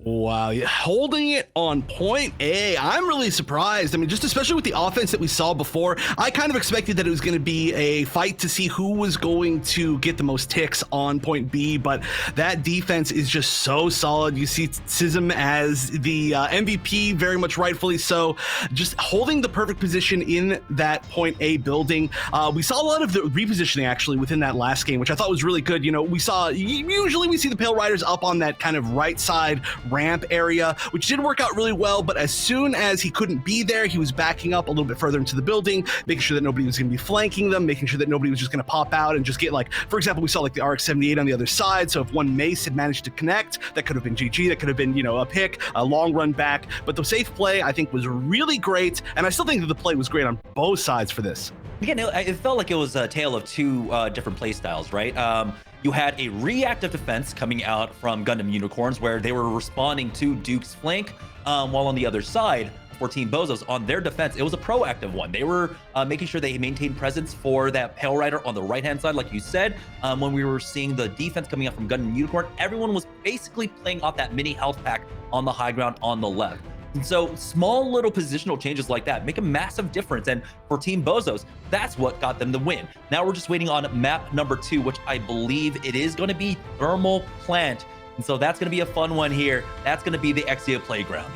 Wow, yeah, holding it on point A. I'm really surprised. I mean, just especially with the offense that we saw before, I kind of expected that it was going to be a fight to see who was going to get the most ticks on point B, but that defense is just so solid. You see Sism as the MVP, very much rightfully so, just holding the perfect position in that point A building. We saw a lot of the repositioning actually within that last game, which I thought was really good. You know, we saw, usually we see the Pale Riders up on that kind of right side ramp area, which did work out really well, but as soon as he couldn't be there, he was backing up a little bit further into the building, making sure that nobody was going to be flanking them, making sure that nobody was just going to pop out and just get, like, for example, we saw like the RX-78 on the other side, so if one Mace had managed to connect, that could have been GG, that could have been, you know, a pick, a long run back, but the safe play I think was really great, and I still think that the play was great on both sides for this. Again, it felt like it was a tale of 2 different play styles, right? You had a reactive defense coming out from Gundam Unicorns where they were responding to Duke's flank, while on the other side for Team BOZOS, on their defense, it was a proactive one. They were making sure they maintained presence for that Pale Rider on the right-hand side, like you said. When we were seeing the defense coming out from Gundam Unicorn, everyone was basically playing off that mini health pack on the high ground on the left. And so small little positional changes like that make a massive difference. And for Team BOZOS, that's what got them the win. Now we're just waiting on map number 2, which I believe it is going to be Thermal Plant. And so that's going to be a fun one here. That's going to be the Exia Playground.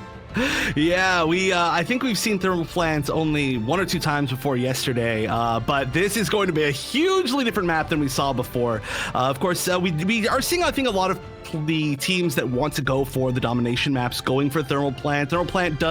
Yeah, I think we've seen Thermal Plants only 1 or 2 times before yesterday, but this is going to be a hugely different map than we saw before. Of course, we are seeing, I think, a lot of the teams that want to go for the domination maps going for Thermal Plant. Thermal Plant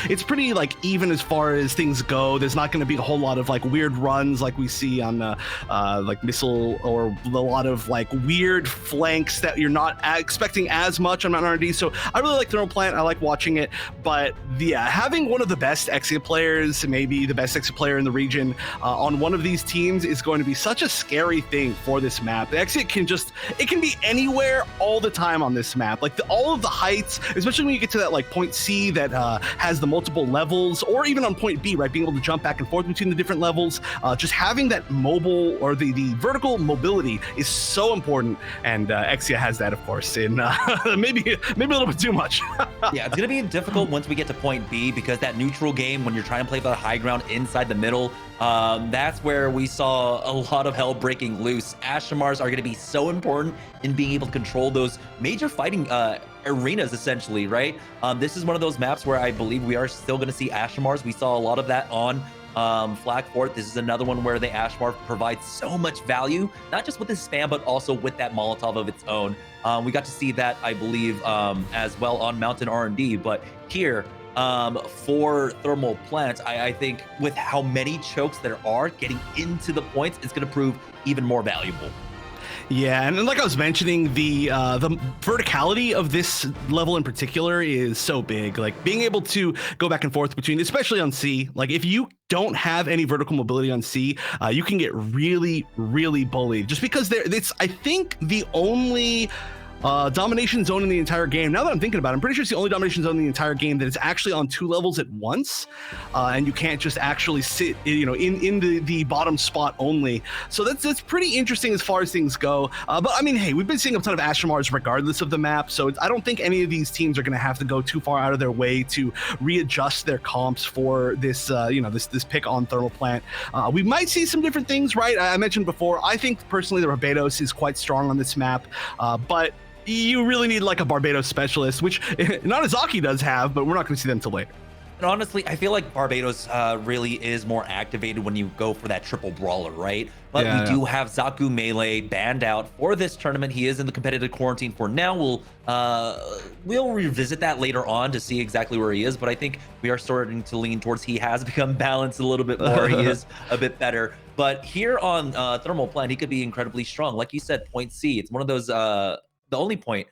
it's pretty like even as far as things go. There's not going to be a whole lot of like weird runs like we see on like Missile, or a lot of like weird flanks that you're not expecting as much on Mount R&D. So I really like Thermal Plant. I like watching it, but yeah, having one of the best Exia players, maybe the best Exia player in the region, on one of these teams is going to be such a scary thing for this map. The Exia can be anywhere all the time on this map, like all of the heights, especially when you get to that like point C that has the multiple levels, or even on point B, right, being able to jump back and forth between the different levels. Just having that mobile or the vertical mobility is so important, and Exia has that, of course, in maybe a little bit too much. Yeah, it's gonna be difficult once we get to point B, because that neutral game, when you're trying to play the high ground inside the middle, that's where we saw a lot of hell breaking loose. Ashimars are going to be so important in being able to control those major fighting arenas essentially, right? This is one of those maps where I believe we are still going to see Ashmars. We saw a lot of that on Flag Fort. This is another one where the Ashmar provides so much value, not just with the spam, but also with that Molotov of its own. We got to see that, I believe, as well on Mountain R&D, but here, for thermal plants, I think with how many chokes there are, getting into the points is going to prove even more valuable. Yeah, and like I was mentioning, the verticality of this level in particular is so big. Like being able to go back and forth between, especially on C, like if you don't have any vertical mobility on C, you can get really, really bullied just because it's, I think, the only domination zone in the entire game. Now that I'm thinking about it, I'm pretty sure it's the only domination zone in the entire game that is actually on 2 levels at once, and you can't just actually sit, you know, in the bottom spot only. So that's pretty interesting as far as things go. But I mean, hey, we've been seeing a ton of Ashmars regardless of the map, so I don't think any of these teams are going to have to go too far out of their way to readjust their comps for this, you know, this pick on thermal plant. We might see some different things, right? I mentioned before, I think personally the Barbados is quite strong on this map, but you really need like a Barbados specialist, which Inarizaki does have, but we're not going to see them till later. And honestly, I feel like Barbados really is more activated when you go for that triple brawler, right? But we do have Zaku Melee banned out for this tournament. He is in the competitive quarantine for now. We'll revisit that later on to see exactly where he is, but I think we are starting to lean towards he has become balanced a little bit more. He is a bit better. But here on Thermal Plant, he could be incredibly strong. Like you said, point C, it's one of those the only point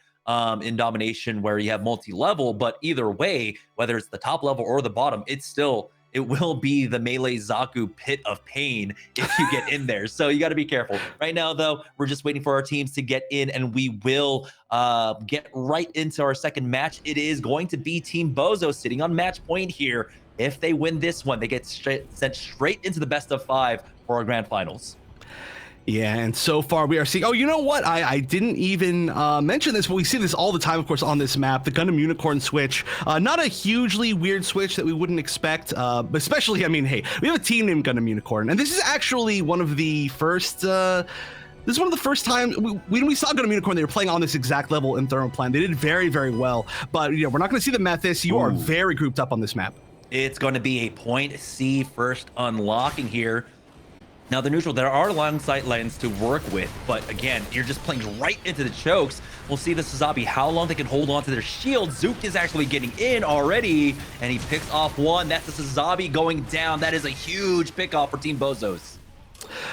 in domination where you have multi-level, but either way, whether it's the top level or the bottom, it will be the melee Zaku pit of pain if you get in there. So you got to be careful. Right now, though, we're just waiting for our teams to get in, and we will get right into our second match. It is going to be Team BOZOS sitting on match point here. If they win this one, they get sent straight into the best of 5 for our grand finals. Yeah, and so far we are seeing, oh, you know what? I didn't even mention this, but we see this all the time, of course, on this map, the Gundam Unicorn switch. Not a hugely weird switch that we wouldn't expect, but especially, I mean, hey, we have a team named Gundam Unicorn, and this is actually one of the first, this is one of the first times when we saw Gundam Unicorn, they were playing on this exact level in Thermal Plan. They did very, very well, but you know, we're not going to see the Methis. You are very grouped up on this map. It's going to be a point C first unlocking here. Now, the neutral, there are long sight lines to work with, but again, you're just playing right into the chokes. We'll see the Sazabi, how long they can hold on to their shield. Zook is actually getting in already, and he picks off one. That's the Sazabi going down. That is a huge pick off for Team BOZOS.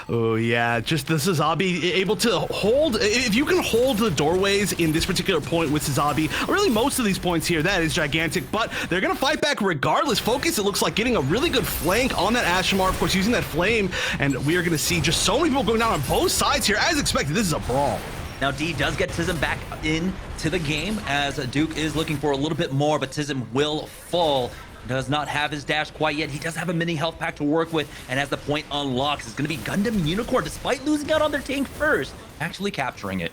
Oh yeah, just the Sazabi able to hold, if you can hold the doorways in this particular point with Sazabi, really most of these points here, that is gigantic, but they're gonna fight back regardless. Focus, it looks like, getting a really good flank on that Ashmar, of course, using that flame, and we are gonna see just so many people going down on both sides here. As expected, this is a brawl. Now, D does get Tism back into the game as Duke is looking for a little bit more, but Tism will fall. Does not have his dash quite yet. He does have a mini health pack to work with, and as the point unlocks, it's going to be Gundam Unicorn, despite losing out on their tank first, actually capturing it.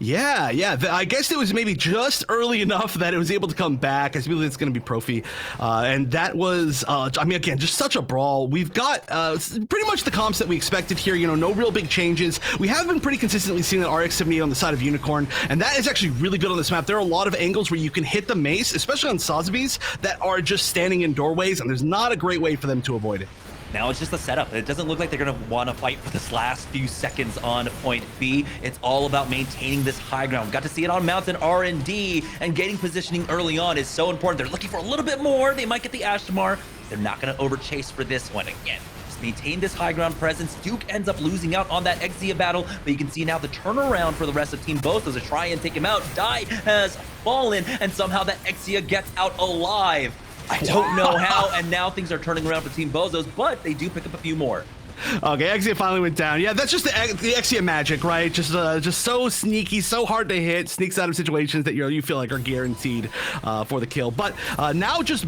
Yeah, I guess it was maybe just early enough that it was able to come back. I believe it's going to be Profi. And that was, I mean, again, just such a brawl. We've got pretty much the comps that we expected here, you know, no real big changes. We have been pretty consistently seeing that RX-78 on the side of Unicorn, and that is actually really good on this map. There are a lot of angles where you can hit the mace, especially on Sazabis, that are just standing in doorways, and there's not a great way for them to avoid it. Now it's just a setup. It doesn't look like they're going to want to fight for this last few seconds on point B. It's all about maintaining this high ground. We got to see it on Mountain R&D, and getting positioning early on is so important. They're looking for a little bit more. They might get the Ashmar. They're not going to overchase for this one again. Just maintain this high ground presence. Duke ends up losing out on that Exia battle, but you can see now the turnaround for the rest of Team BOZOS to try and take him out. Dai has fallen, and somehow that Exia gets out alive. I don't know how, and now things are turning around for Team BOZOS, but they do pick up a few more. Okay, Exia finally went down. Yeah, that's just the Exia magic, right? Just so sneaky, so hard to hit, sneaks out of situations that you feel like are guaranteed for the kill. But now just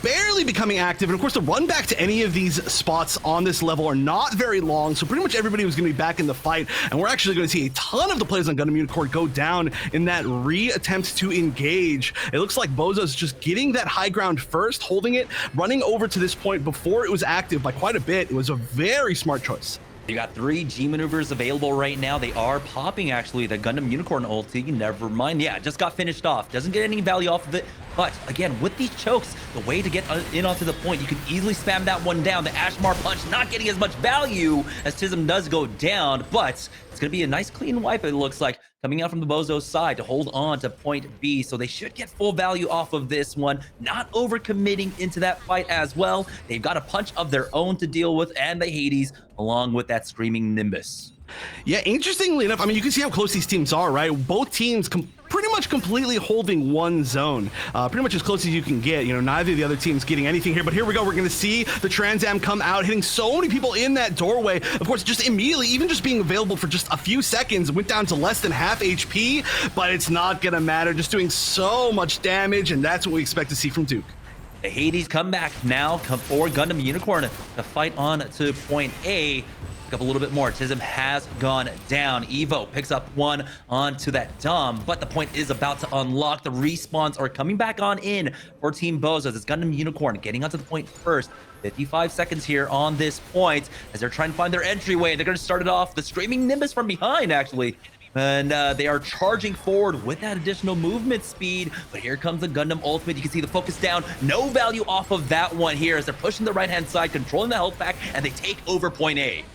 barely becoming active, and of course the run back to any of these spots on this level are not very long, so pretty much everybody was going to be back in the fight, and we're actually going to see a ton of the players on Gundam Unicorn go down in that re-attempt to engage. It looks like BOZOS just getting that high ground first, holding it, running over to this point before it was active by quite a bit. It was a very smart choice. You got 3 G maneuvers available right now. They are popping, actually. The Gundam Unicorn ulti, never mind. Yeah, just got finished off. Doesn't get any value off of it. But again, with these chokes, the way to get in onto the point, you can easily spam that one down. The Ashmar punch not getting as much value as Tism does go down, but it's going to be a nice clean wipe, it looks like, coming out from the BOZOS side to hold on to point B. So they should get full value off of this one, not overcommitting into that fight as well. They've got a punch of their own to deal with, and the Hades along with that Screaming Nimbus. Yeah, interestingly enough, I mean, you can see how close these teams are, right? Both teams pretty much completely holding one zone, pretty much as close as you can get. You know, neither of the other teams getting anything here, but here we go. We're going to see the Trans Am come out, hitting so many people in that doorway. Of course, just immediately, even just being available for just a few seconds, went down to less than half HP, but it's not going to matter. Just doing so much damage, and that's what we expect to see from Duke. The Hades come back now for Gundam Unicorn to fight on to point A. Pick up a little bit more. Tism has gone down. Evo picks up one onto that Dom, but the point is about to unlock. The respawns are coming back on in for Team BOZOS. It's Gundam Unicorn getting onto the point first. 55 seconds here on this point as they're trying to find their entryway. They're going to start it off. The Screaming Nimbus from behind, actually. And they are charging forward with that additional movement speed. But here comes the Gundam Ultimate. You can see the focus down. No value off of that one here as they're pushing the right-hand side, controlling the health pack, and they take over point A.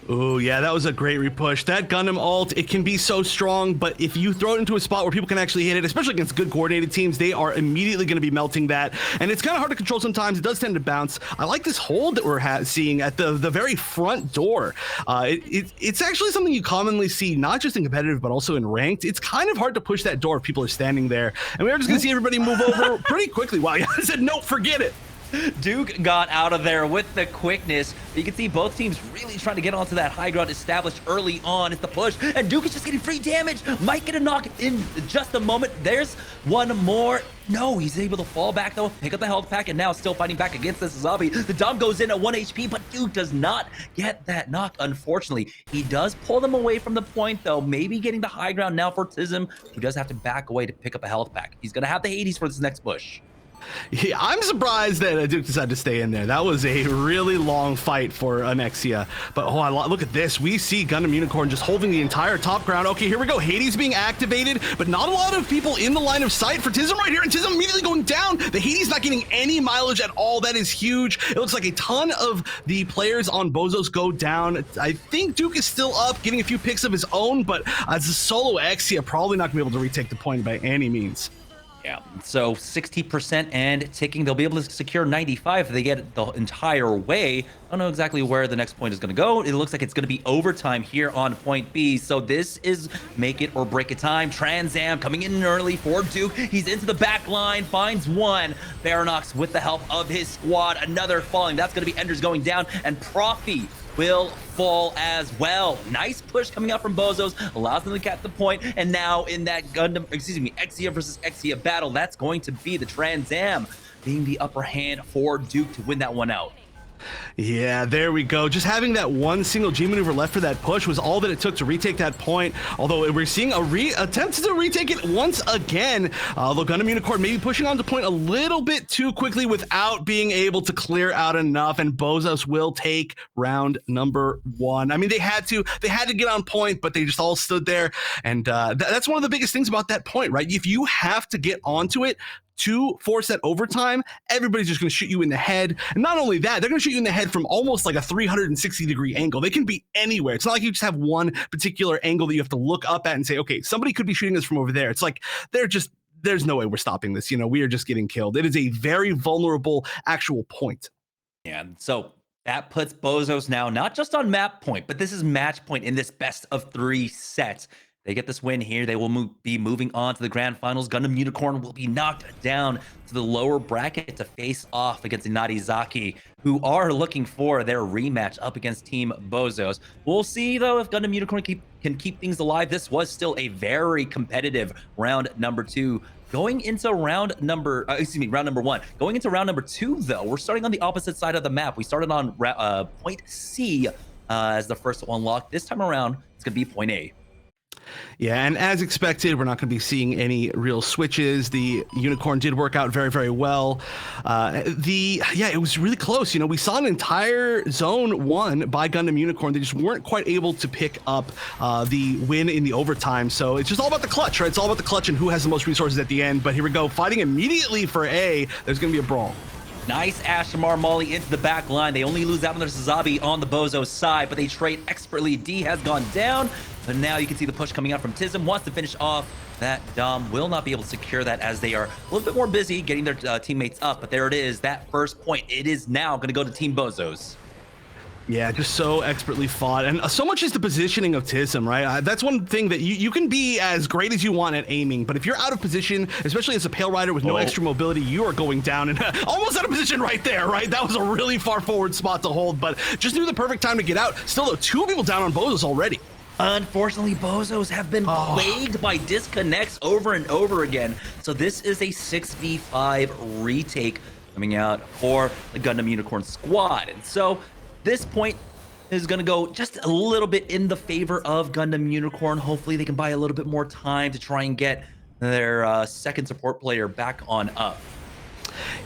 Oh, yeah, that was a great repush. That Gundam ult, it can be so strong, but if you throw it into a spot where people can actually hit it, especially against good coordinated teams, they are immediately going to be melting that. And it's kind of hard to control sometimes. It does tend to bounce. I like this hold that we're seeing at the very front door. It's actually something you commonly see, not just in competitive, but also in ranked. It's kind of hard to push that door if people are standing there. And we're just going to see everybody move over pretty quickly. Wow, I said, no, forget it. Duke got out of there with the quickness. You can see both teams really trying to get onto that high ground established early on. It's the push, and Duke is just getting free damage. Might get a knock in just a moment. There's one more. No, he's able to fall back, though, pick up the health pack, and now still fighting back against this zombie. The Dom goes in at 1 HP, but Duke does not get that knock, unfortunately. He does pull them away from the point, though, maybe getting the high ground now for Tism, who does have to back away to pick up a health pack. He's going to have the Hades for this next push. Yeah, I'm surprised that Duke decided to stay in there. That was a really long fight for Anexia. But look at this. We see Gundam Unicorn just holding the entire top ground. Okay, here we go. Hades being activated, but not a lot of people in the line of sight for Tism right here. And Tism immediately going down. The Hades not getting any mileage at all. That is huge. It looks like a ton of the players on BOZOS go down. I think Duke is still up, getting a few picks of his own, but as a solo Exia, probably not going to be able to retake the point by any means. Yeah, so 60% and ticking. They'll be able to secure 95 if they get it the entire way. I don't know exactly where the next point is going to go. It looks like it's going to be overtime here on point B. So this is make it or break it time. Trans Am coming in early for Duke. He's into the back line, finds one. Baronox with the help of his squad. Another falling. That's going to be Enders going down. And Profi will fall as well. Nice push coming out from BOZOS, allows them to cap the point, and now in that Exia versus Exia battle, that's going to be the Trans Am being the upper hand for Duke to win that one out. Yeah, there we go. Just having that one single G maneuver left for that push was all that it took to retake that point. Although we're seeing a attempt to retake it once again. Although Gundam Unicorn maybe pushing on to point a little bit too quickly without being able to clear out enough, and BOZOS will take round number 1. I mean, they had to get on point, but they just all stood there, and that's one of the biggest things about that point, right? If you have to get onto it to force that overtime, everybody's just going to shoot you in the head. And not only that, they're going to shoot you in the head from almost like a 360-degree angle. They can be anywhere. It's not like you just have one particular angle that you have to look up at and say, okay, somebody could be shooting us from over there. It's like there's no way we're stopping this. You know, we are just getting killed. It is a very vulnerable actual point. Yeah, so that puts BOZOS now not just on map point, but this is match point in this best of 3 set. They get this win here, they will be moving on to the grand finals. Gundam Unicorn will be knocked down to the lower bracket to face off against Inarizaki, who are looking for their rematch up against Team BOZOS. We'll see, though, if Gundam Unicorn can keep things alive. This was still a very competitive round number 2. Going into round number 1. Going into round number 2, though, we're starting on the opposite side of the map. We started on point C as the first to unlock. This time around, it's going to be point A. Yeah, and as expected, we're not going to be seeing any real switches. The Unicorn did work out very, very well. It was really close. You know, we saw an entire zone won by Gundam Unicorn. They just weren't quite able to pick up the win in the overtime. So it's just all about the clutch, right? It's all about the clutch and who has the most resources at the end. But here we go, fighting immediately for A. There's going to be a brawl. Nice Ashamar Molly into the back line. They only lose out on their Sazabi on the BOZOS side, but they trade expertly. D has gone down, but now you can see the push coming out from Tism. Wants to finish off that Dom. Will not be able to secure that as they are a little bit more busy getting their teammates up, but there it is. That first point, it is now going to go to Team BOZOS. Yeah, just so expertly fought. And so much is the positioning of Tism, right? That's one thing that you can be as great as you want at aiming, but if you're out of position, especially as a Pale Rider with no extra mobility, you are going down and almost out of position right there, right? That was a really far forward spot to hold, but just knew the perfect time to get out. Still, though, 2 people down on BOZOS already. Unfortunately, BOZOS have been plagued by disconnects over and over again. So this is a 6v5 retake coming out for the Gundam Unicorn squad. And so this point is going to go just a little bit in the favor of Gundam Unicorn. Hopefully they can buy a little bit more time to try and get their second support player back on up.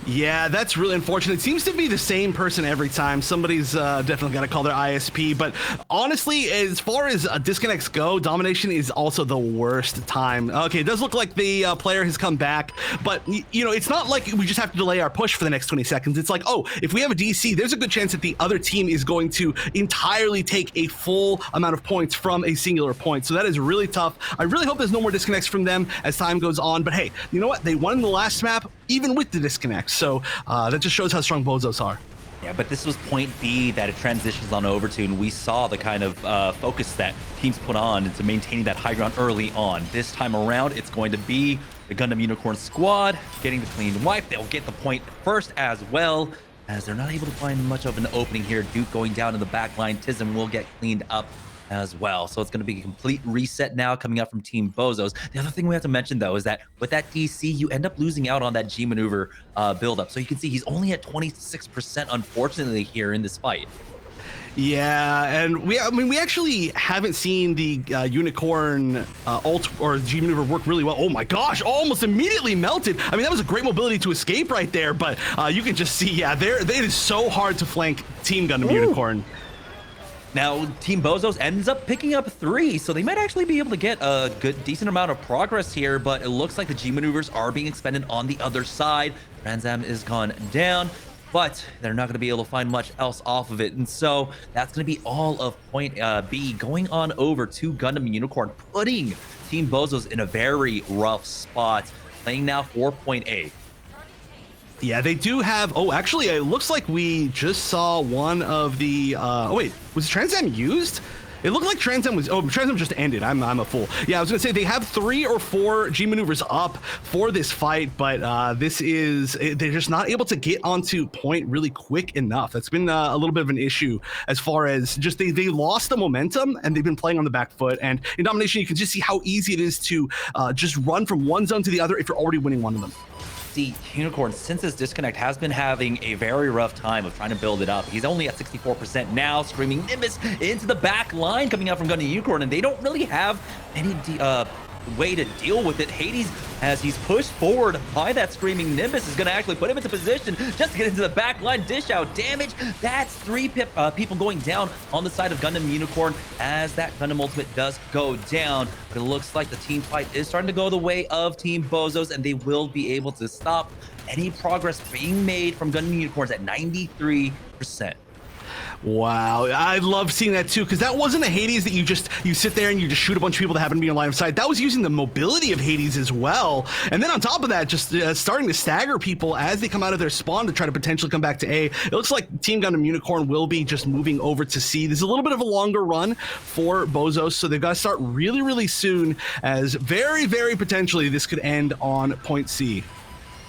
Yeah, that's really unfortunate. It seems to be the same person every time. Somebody's definitely got to call their ISP. But honestly, as far as disconnects go, Domination is also the worst time. Okay, it does look like the player has come back. But, you know, it's not like we just have to delay our push for the next 20 seconds. It's like, oh, if we have a DC, there's a good chance that the other team is going to entirely take a full amount of points from a singular point. So that is really tough. I really hope there's no more disconnects from them as time goes on. But hey, you know what? They won the last map, even with the disconnects. So that just shows how strong BOZOS are. Yeah, but this was point B that it transitions on over to, and we saw the kind of focus that teams put on into maintaining that high ground early on. This time around, it's going to be the Gundam Unicorn squad getting the clean wipe. They'll get the point first as well, as they're not able to find much of an opening here. Duke going down in the back line. Tism will get cleaned up as well. So it's going to be a complete reset now coming up from Team BOZOS. The other thing we have to mention, though, is that with that DC, you end up losing out on that G maneuver buildup. So you can see he's only at 26%, unfortunately, here in this fight. Yeah, and we actually haven't seen the Unicorn ult or G maneuver work really well. Oh my gosh, almost immediately melted. I mean, that was a great mobility to escape right there, but you can just see, yeah, it is so hard to flank Team Gundam Unicorn. Now, Team BOZOS ends up picking up 3, so they might actually be able to get a decent amount of progress here, but it looks like the G maneuvers are being expended on the other side. Transam is gone down, but they're not going to be able to find much else off of it, and so that's going to be all of point B, going on over to Gundam Unicorn, putting Team BOZOS in a very rough spot, playing now for point A. Yeah, they do have... Oh, actually, it looks like we just saw one of the... oh, wait. Was Transam used? It looked like Transam was... Oh, Transam just ended. I'm a fool. Yeah, I was going to say they have 3 or 4 G maneuvers up for this fight, but this is... They're just not able to get onto point really quick enough. That's been a little bit of an issue as far as just they lost the momentum and they've been playing on the back foot. And in Domination, you can just see how easy it is to just run from one zone to the other if you're already winning one of them. See, Unicorn, since his disconnect, has been having a very rough time of trying to build it up. He's only at 64% now, screaming Nimbus into the back line coming out from Gundam Unicorn, and they don't really have any way to deal with it. Hades, as he's pushed forward by that screaming Nimbus, is going to actually put him into position just to get into the back line, dish out damage. That's 3 people going down on the side of Gundam Unicorn as that Gundam Ultimate does go down. But it looks like the team fight is starting to go the way of Team BOZOS, and they will be able to stop any progress being made from Gundam Unicorns at 93%. Wow, I love seeing that too, because that wasn't a Hades that you sit there and you just shoot a bunch of people that happen to be in line of sight. That was using the mobility of Hades as well, and then on top of that, just starting to stagger people as they come out of their spawn to try to potentially come back to A. It looks like Team Gundam Unicorn will be just moving over to C. There's a little bit of a longer run for BOZOS, so they've got to start really, really soon, as very, very potentially this could end on point C.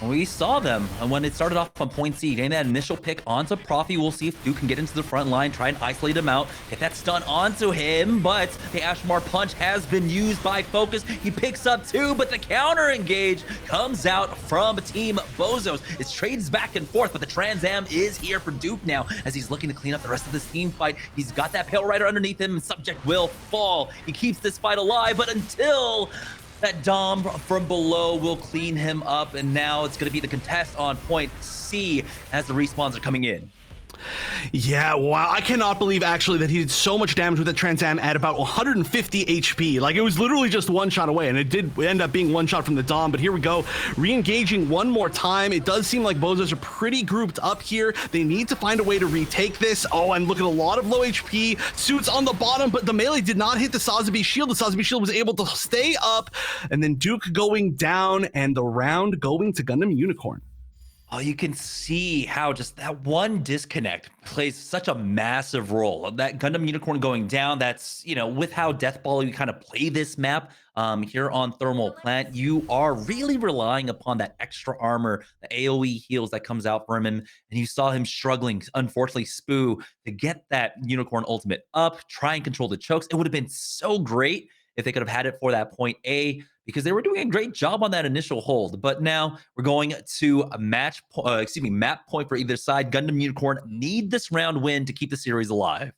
We saw them when it started off on point C, getting that initial pick onto Profi. We'll see if Duke can get into the front line, try and isolate him out, get that stun onto him, but the Ashmar punch has been used by Focus. He picks up 2, but the counter engage comes out from Team BOZOS. It trades back and forth, but the Trans Am is here for Duke now as he's looking to clean up the rest of this team fight. He's got that Pale Rider underneath him, and Subject will fall. He keeps this fight alive, but until that Dom from below will clean him up, and now it's going to be the contest on point C as the respawns are coming in. Yeah, wow. I cannot believe actually that he did so much damage with that Trans Am at about 150 HP. Like, it was literally just one shot away, and it did end up being one shot from the Dom, but here we go. Re-engaging one more time. It does seem like BOZOS are pretty grouped up here. They need to find a way to retake this. Oh, and look at a lot of low HP. Suits on the bottom, but the melee did not hit the Sazabi shield. The Sazabi shield was able to stay up, and then Duke going down, and the round going to Gundam Unicorn. Oh, you can see how just that one disconnect plays such a massive role. That Gundam Unicorn going down, that's, you know, with how Deathball you kind of play this map here on Thermal Plant, you are really relying upon that extra armor, the AoE heals that comes out from him. And you saw him struggling, unfortunately, Spoo, to get that Unicorn ultimate up, try and control the chokes. It would have been so great if they could have had it for that point A, because they were doing a great job on that initial hold. But now we're going to a map point for either side. Gundam Unicorn need this round win to keep the series alive.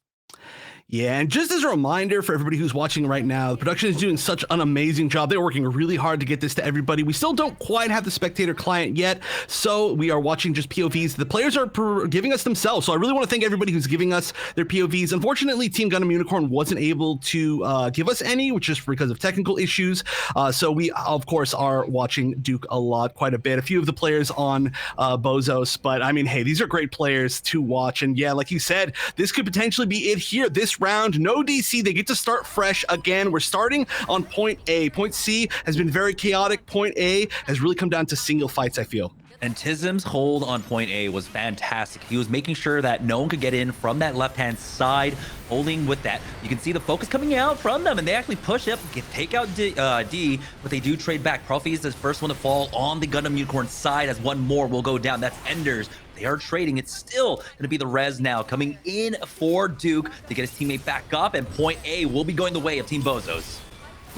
Yeah, and just as a reminder for everybody who's watching right now, the production is doing such an amazing job. They're working really hard to get this to everybody. We still don't quite have the spectator client yet, so we are watching just POVs. The players are giving us themselves, so I really want to thank everybody who's giving us their POVs. Unfortunately, Team Gundam Unicorn wasn't able to give us any, which is because of technical issues. So we, of course, are watching Duke quite a bit. A few of the players on BOZOS, but I mean, hey, these are great players to watch. And yeah, like you said, this could potentially be it here. This round, no DC, they get to start fresh again. We're starting on point A. Point C has been very chaotic. Point A has really come down to single fights, I feel. And Tism's hold on point A was fantastic. He was making sure that no one could get in from that left-hand side, holding with that. You can see the focus coming out from them, and they actually push up, take out D, but they do trade back. Profi is the first one to fall on the Gundam Unicorn side, as one more will go down. That's Enders. They are trading. It's still going to be the res now coming in for Duke to get his teammate back up, and point A will be going the way of Team BOZOS.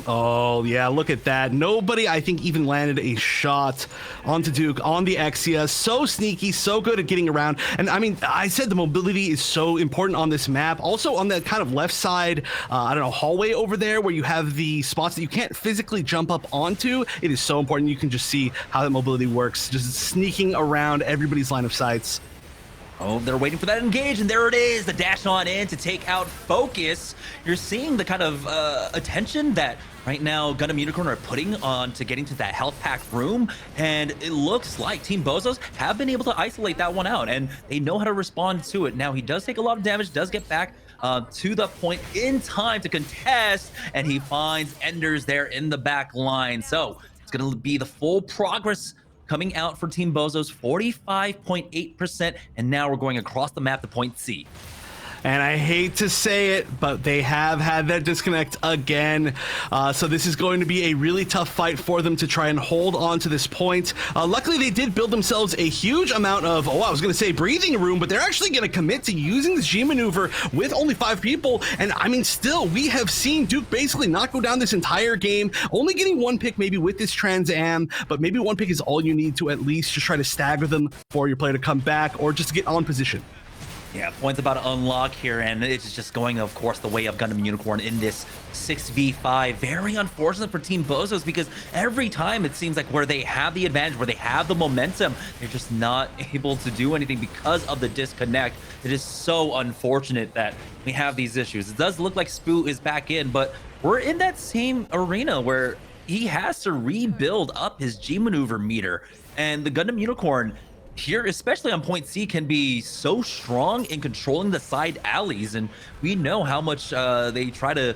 Oh, yeah, look at that. Nobody, I think, even landed a shot onto Duke on the Exia. So sneaky, so good at getting around. And I mean, I said the mobility is so important on this map. Also on that kind of left side, I don't know, hallway over there where you have the spots that you can't physically jump up onto. It is so important. You can just see how that mobility works, just sneaking around everybody's line of sights. Oh, they're waiting for that engage, and there it is, the dash on in to take out Focus. You're seeing the kind of attention that right now Gundam Unicorn are putting on to getting to that health pack room, and it looks like Team BOZOS have been able to isolate that one out, and they know how to respond to it. Now, he does take a lot of damage, does get back to the point in time to contest, and he finds Enders there in the back line. So it's going to be the full progress coming out for Team BOZOS, 45.8%, and now we're going across the map to point C. And I hate to say it, but they have had that disconnect again. So this is going to be a really tough fight for them to try and hold on to this point. Luckily, they did build themselves a huge amount of, I was going to say breathing room, but they're actually going to commit to using this G maneuver with only 5 people. And I mean, still, we have seen Duke basically not go down this entire game, only getting 1 pick maybe with this Trans Am, but maybe 1 pick is all you need to at least just try to stagger them for your player to come back or just to get on position. Yeah, points about to unlock here, and it's just going, of course, the way of Gundam Unicorn in this 6v5. Very unfortunate for Team BOZOS, because every time it seems like where they have the advantage, where they have the momentum, they're just not able to do anything because of the disconnect. It is so unfortunate that we have these issues. It does look like Spoo is back in, but we're in that same arena where he has to rebuild up his G maneuver meter, and the Gundam Unicorn here, especially on point C, can be so strong in controlling the side alleys, and we know how much they try to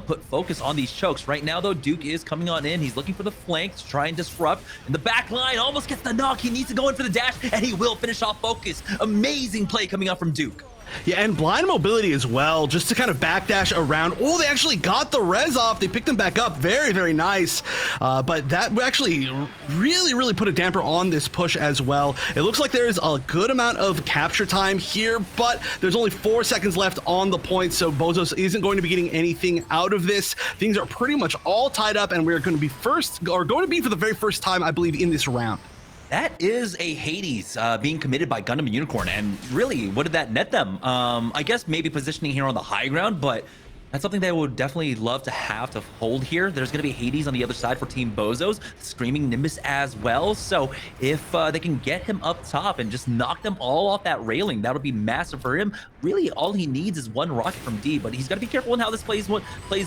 put focus on these chokes. Right now, though, Duke is coming on in. He's looking for the flank to try and disrupt, and the back line almost gets the knock. He needs to go in for the dash, and he will finish off Focus. Amazing play coming out from Duke. Yeah, and blind mobility as well, just to kind of backdash around. Oh, they actually got the res off. They picked them back up. Very, very nice. But that actually really put a damper on this push as well. It looks like there's a good amount of capture time here, but there's only 4 seconds left on the point, so BOZOS isn't going to be getting anything out of this. Things are pretty much all tied up, and we're going to be for the very first time, I believe, in this round. That is a Hades being committed by Gundam Unicorn, and really, what did that net them? I guess maybe positioning here on the high ground, but that's something they would definitely love to have to hold here. There's going to be Hades on the other side for Team BOZOS, Screaming Nimbus as well. So if they can get him up top and just knock them all off that railing, that would be massive for him. Really, all he needs is one rocket from D, but he's got to be careful in how this plays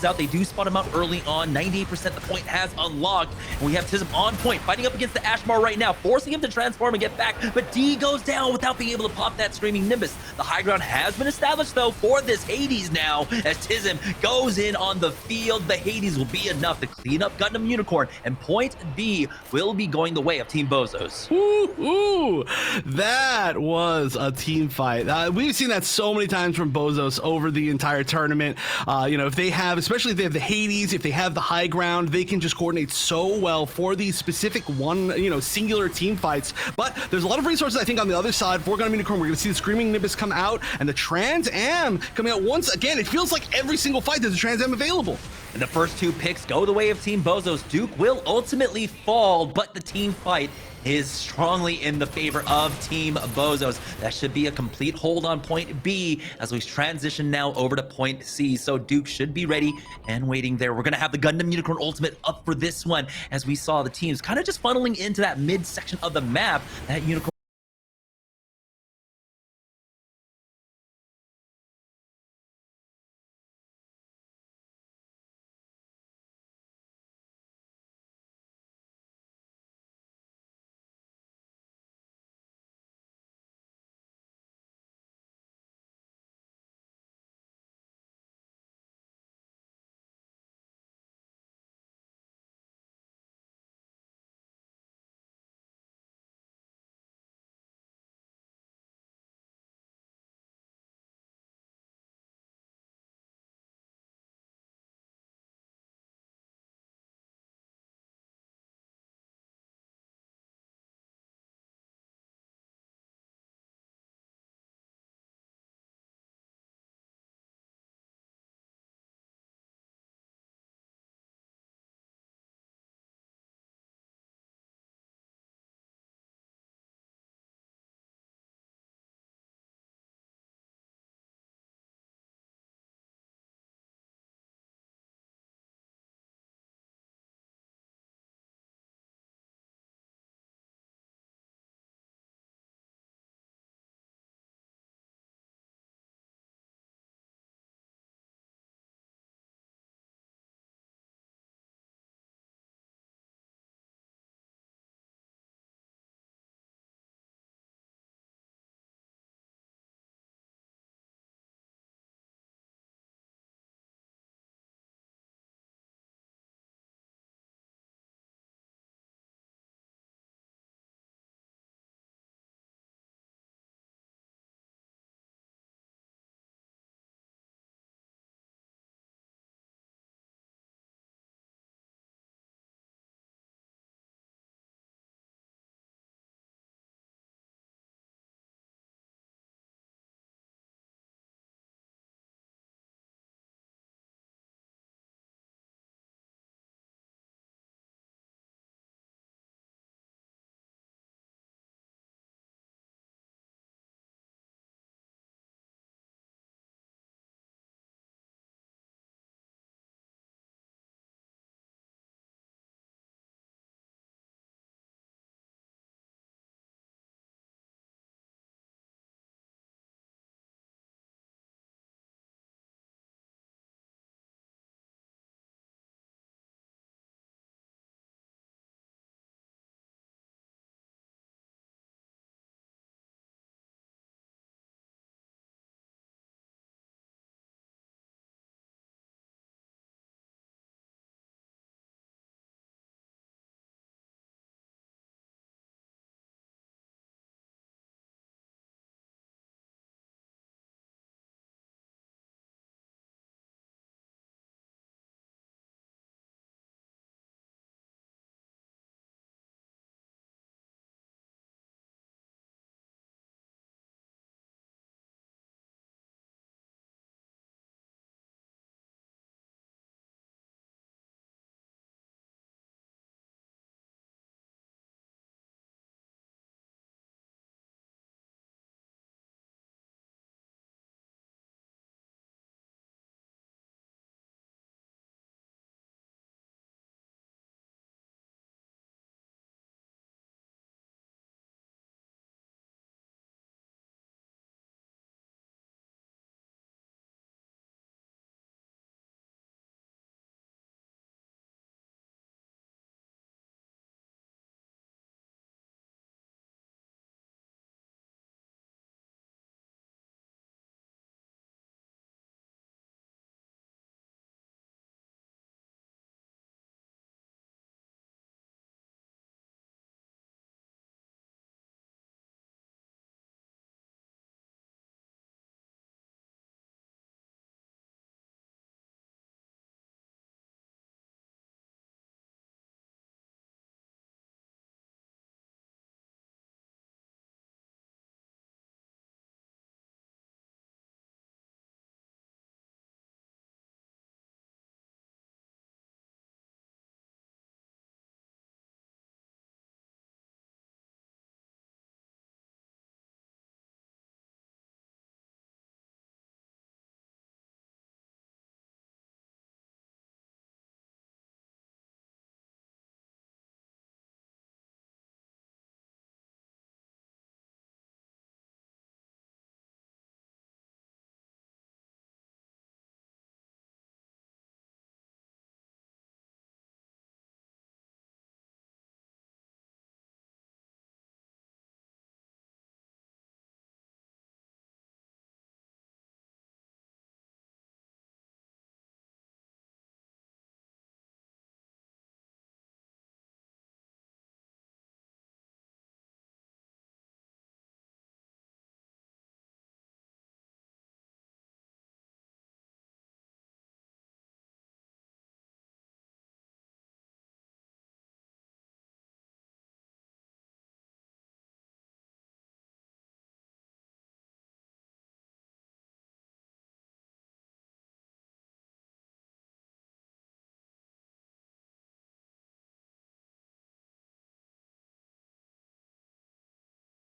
out. They do spot him out early on. 98% the point has unlocked. And we have Tism on point, fighting up against the Ashmar right now, forcing him to transform and get back. But D goes down without being able to pop that Screaming Nimbus. The high ground has been established, though, for this Hades now, as Tism goes in on the field. The Hades will be enough to clean up Gundam Unicorn, and point B will be going the way of Team BOZOS. Ooh, that was a team fight. We've seen that so many times from BOZOS over the entire tournament. If they have, especially if they have the Hades, if they have the high ground, they can just coordinate so well for these specific singular team fights. But there's a lot of resources, I think, on the other side for Gundam Unicorn. We're going to see the Screaming Nimbus come out and the Trans Am coming out once again. It feels like every single fight there's a Trans Am available. And the first two picks go the way of Team BOZOS. Duke will ultimately fall, but the team fight is strongly in the favor of Team BOZOS. That should be a complete hold on point B as we transition now over to point C. So Duke should be ready and waiting there. We're going to have the Gundam Unicorn Ultimate up for this one, as we saw the teams kind of just funneling into that mid section of the map. That Unicorn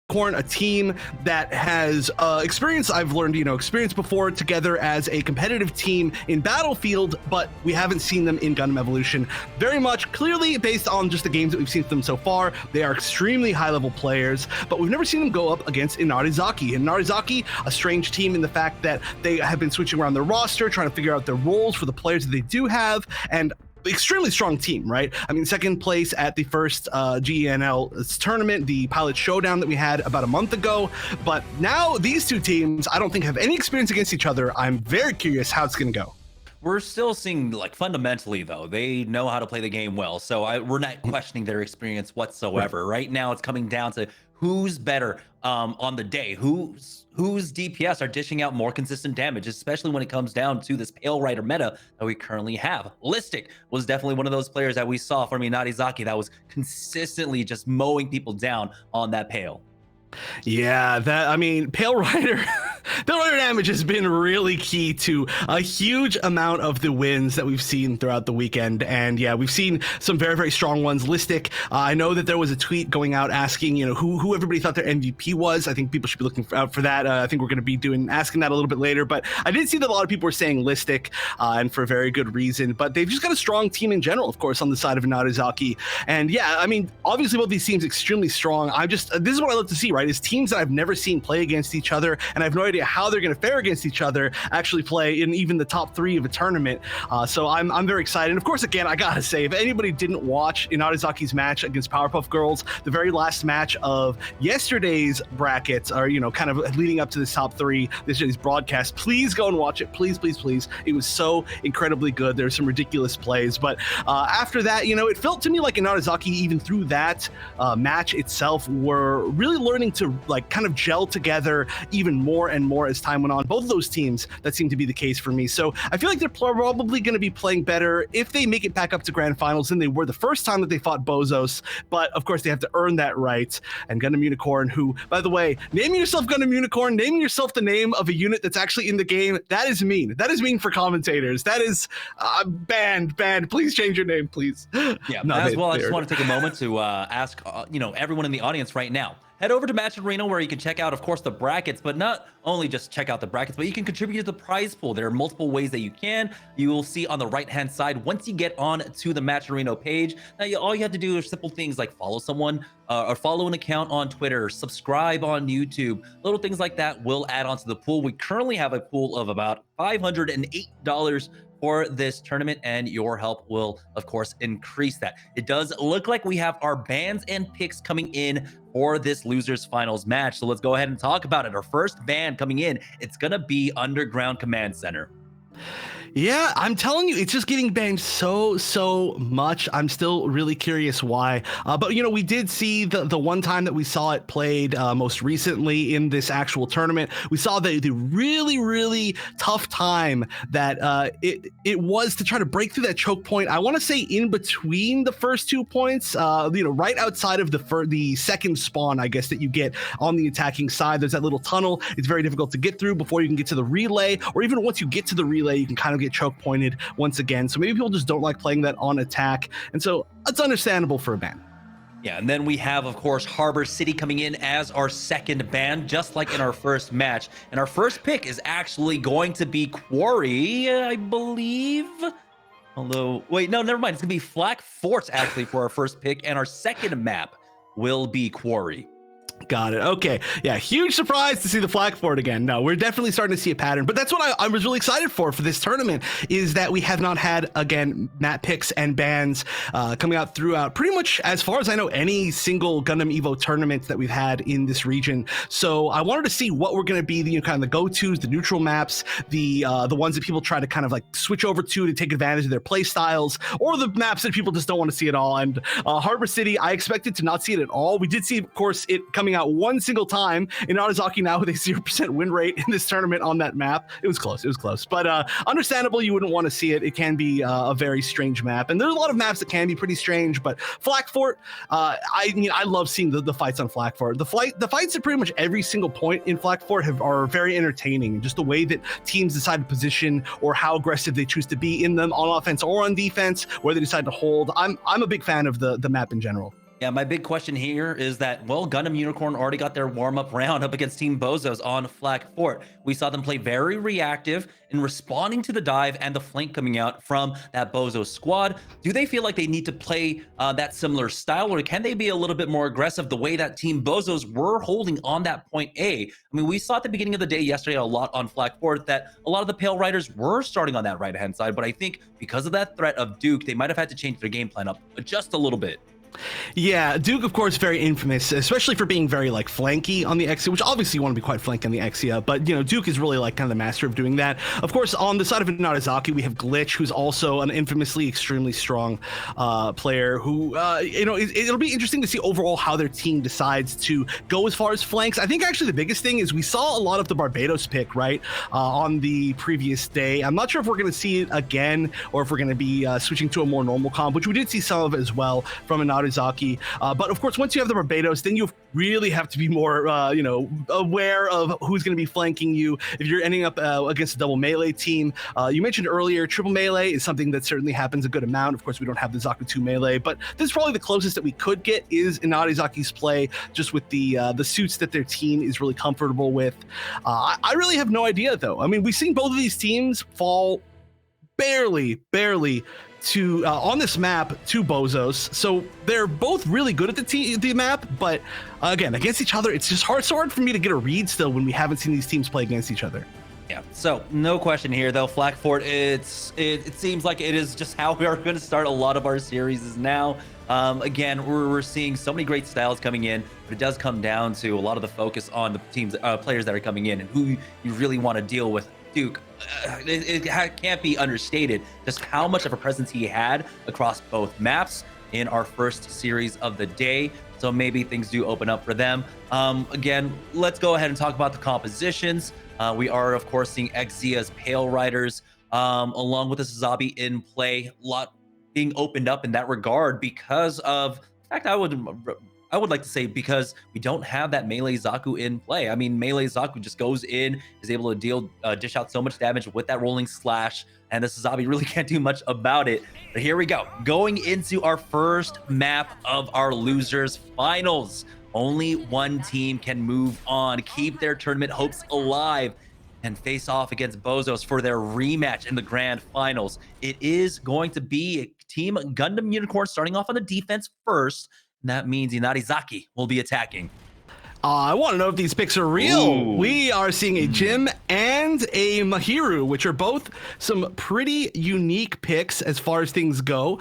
Corn, a team that has experience, I've learned, experience before together as a competitive team in Battlefield, but we haven't seen them in Gundam Evolution very much. Clearly, based on just the games that we've seen from them so far, they are extremely high-level players, but we've never seen them go up against Inarizaki. And Inarizaki, a strange team in the fact that they have been switching around their roster, trying to figure out their roles for the players that they do have, and extremely strong team, right? I mean, second place at the first GNL tournament, the Pilot Showdown that we had about a month ago. But now these two teams, I don't think have any experience against each other. I'm very curious how it's going to go. We're still seeing, like, fundamentally, though, they know how to play the game well. So we're not questioning their experience whatsoever. Right now, it's coming down to who's better on the day, whose DPS are dishing out more consistent damage, especially when it comes down to this Pale Rider meta that we currently have. Listic was definitely one of those players that we saw from Inarizaki that was consistently just mowing people down on that Pale. Yeah, Pale Rider Pale Rider damage has been really key to a huge amount of the wins that we've seen throughout the weekend. And yeah, we've seen some very, very strong ones. Listic, I know that there was a tweet going out asking, who everybody thought their MVP was. I think people should be looking out for that. I think we're going to be asking that a little bit later. But I did see that a lot of people were saying Listic, and for a very good reason. But they've just got a strong team in general, of course, on the side of Inarizaki. And yeah, obviously both these teams extremely strong. This is what I love to see, right? Is teams that I've never seen play against each other, and I have no idea how they're going to fare against each other, actually play in even the top 3 of a tournament. So I'm very excited. And of course, again, I gotta say, if anybody didn't watch Inarizaki's match against Powerpuff Girls, the very last match of yesterday's brackets, or kind of leading up to this top 3, yesterday's broadcast, please go and watch it. Please, please, please. It was so incredibly good. There's some ridiculous plays, but after that, it felt to me like Inarizaki, even through that match itself, were really learning to kind of gel together even more and more as time went on. Both of those teams, that seemed to be the case for me. So I feel like they're probably going to be playing better if they make it back up to grand finals than they were the first time that they fought BOZOS. But of course, they have to earn that right. And Gundam Unicorn, who, by the way, naming yourself Gundam Unicorn, naming yourself the name of a unit that's actually in the game, that is mean. That is mean for commentators. That is banned. Please change your name, please. Yeah, as well, I just want to take a moment to ask, everyone in the audience right now, head over to Match Arena where you can check out, of course, the brackets, but not only just check out the brackets, but you can contribute to the prize pool. There are multiple ways that you can. You will see on the right-hand side, once you get on to the Match Arena page, now all you have to do are simple things like follow someone or follow an account on Twitter, subscribe on YouTube. Little things like that will add on to the pool. We currently have a pool of about $508 for this tournament, and your help will, of course, increase that. It does look like we have our bans and picks coming in for this losers finals match. So let's go ahead and talk about it. Our first ban coming in, it's gonna be Underground Command Center. Yeah, I'm telling you, it's just getting banged so much. I'm still really curious why. But we did see the one time that we saw it played most recently in this actual tournament. We saw the really tough time that it was to try to break through that choke point. I want to say in between the first 2 points, right outside of the second spawn, I guess, that you get on the attacking side. There's that little tunnel. It's very difficult to get through before you can get to the relay, or even once you get to the relay, you can kind of get choke pointed once again. So maybe people just don't like playing that on attack, and so it's understandable for a ban. Yeah, and then we have, of course, Harbor City coming in as our second ban, just like in our first match. And our first pick is actually going to be Quarry, I believe. Although, wait, no, never mind. It's going to be Flak Fort, actually, for our first pick. And our second map will be Quarry. Got it. Okay. Yeah. Huge surprise to see the flag for it again. No, we're definitely starting to see a pattern, but that's what I was really excited for this tournament, is that we have not had, again, map picks and bans coming out throughout pretty much, as far as I know, any single Gundam Evo tournament that we've had in this region. So I wanted to see what were going to be the kind of the go-tos, the neutral maps, the ones that people try to kind of like switch over to take advantage of their play styles, or the maps that people just don't want to see at all. And Harbor City, I expected to not see it at all. We did see, of course, it coming out one single time in Inarizaki now with a 0% win rate in this tournament on that map. It was close. But understandable, you wouldn't want to see it. It can be a very strange map, and there's a lot of maps that can be pretty strange. But Flak Fort, I love seeing the fights on Flak Fort. The fights at pretty much every single point in Flak Fort are very entertaining, and just the way that teams decide to position or how aggressive they choose to be in them on offense or on defense, where they decide to hold. I'm a big fan of the map in general. Yeah, my big question here is that, well, Gundam Unicorn already got their warm-up round up against Team BOZOS on Flag Fort. We saw them play very reactive in responding to the dive and the flank coming out from that BOZOS squad. Do they feel like they need to play that similar style, or can they be a little bit more aggressive the way that Team BOZOS were holding on that point A? I mean, we saw at the beginning of the day yesterday a lot on Flag Fort that a lot of the Pale Riders were starting on that right-hand side, but I think because of that threat of Duke, they might have had to change their game plan up just a little bit. Yeah, Duke, of course, very infamous, especially for being very like flanky on the Exia, which obviously you want to be quite flanky on the Exia, but you know, Duke is really like kind of the master of doing that. Of course, on the side of Inarizaki, we have Glitch, who's also an infamously extremely strong player who, you know, it'll be interesting to see overall how their team decides to go as far as flanks. I think actually the biggest thing is we saw a lot of the Barbados pick, right, on the previous day. I'm not sure if we're going to see it again or if we're going to be switching to a more normal comp, which we did see some of as well from Inarizaki. But of course, once you have the Barbados, then you really have to be more, you know, aware of who's going to be flanking you if you're ending up against a double melee team. You mentioned earlier, triple melee is something that certainly happens a good amount. Of course, we don't have the Zaku 2 melee, but this is probably the closest that we could get is Inarizaki's play, just with the suits that their team is really comfortable with. I really have no idea, though. I mean, we've seen both of these teams fall barely to on this map to BOZOS, so they're both really good at the map, but again, against each other, it's just so hard for me to get a read still when we haven't seen these teams play against each other. Yeah, so no question here though, Flag Fort, it seems like it is just how we are going to start a lot of our series now. Again, we're seeing so many great styles coming in, but it does come down to a lot of the focus on the teams, players that are coming in and who you really want to deal with. Duke, it can't be understated just how much of a presence he had across both maps in our first series of the day. So maybe things do open up for them. Again, let's go ahead and talk about the compositions. We are, of course, seeing Exia's Pale Riders along with the Sazabi in play. A lot being opened up in that regard because of, in fact, I would like to say because we don't have that melee Zaku in play. I mean, melee Zaku just goes in, is able to dish out so much damage with that rolling slash, and the Sazabi really can't do much about it. But here we go, going into our first map of our losers finals. Only one team can move on, keep their tournament hopes alive, and face off against BOZOS for their rematch in the grand finals. It is going to be Team Gundam Unicorn starting off on the defense first. That means Inarizaki will be attacking. I want to know if these picks are real. Ooh. We are seeing a Jim and a Mahiru, which are both some pretty unique picks as far as things go.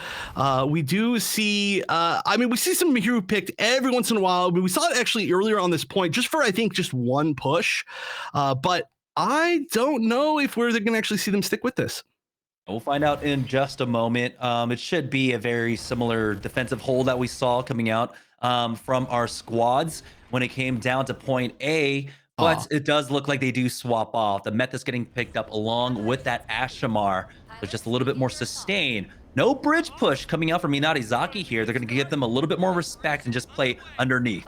We do see, I mean, we see some Mahiru picked every once in a while. We saw it actually earlier on this point, just for, I think, just one push. But I don't know if we're going to actually see them stick with this. We'll find out in just a moment. It should be a very similar defensive hold that we saw coming out from our squads when it came down to point A, but it does look like they do swap off. The Meth's getting picked up along with that Ashamar, so just a little bit more sustain. No bridge push coming out from Inarizaki here. They're going to give them a little bit more respect and just play underneath.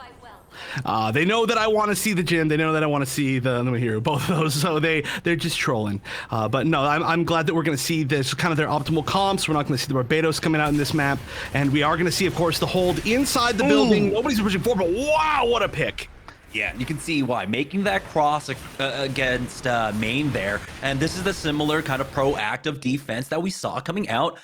They know that I want to see the Jim. They know that I want to see the Mahiru, both of those. So they're just trolling. But no, I'm glad that we're going to see this kind of their optimal comps. We're not going to see the Barbados coming out in this map, and we are going to see, of course, the hold inside the building. Nobody's pushing forward, but wow, what a pick! Yeah, you can see why. Making that cross against main there. And this is the similar kind of proactive defense that we saw coming out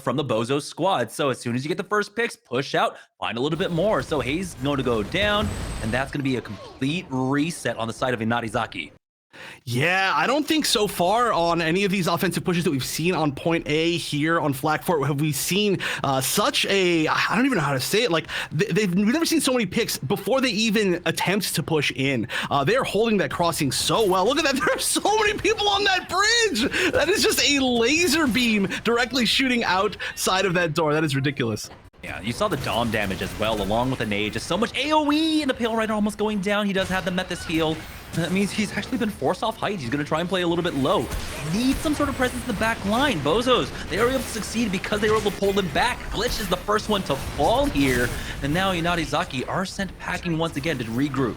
from the BOZOS squad. So as soon as you get the first picks, push out, find a little bit more. So Hayes going to go down, and that's going to be a complete reset on the side of Inarizaki. Yeah, I don't think so far on any of these offensive pushes that we've seen on point A here on Flag Fort have we seen such a, I don't even know how to say it, like we've never seen so many picks before they even attempt to push in. They're holding that crossing so well. Look at that, there are so many people on that bridge. That is just a laser beam directly shooting outside of that door. That is ridiculous. Yeah, you saw the Dom damage as well, along with an A. Just so much AoE, and the Pale Rider almost going down. He does have the Methus heal. That means he's actually been forced off height. He's going to try and play a little bit low. They need some sort of presence in the back line. BOZOS, they were able to succeed because they were able to pull them back. Glitch is the first one to fall here. And now Inarizaki are sent packing once again to regroup.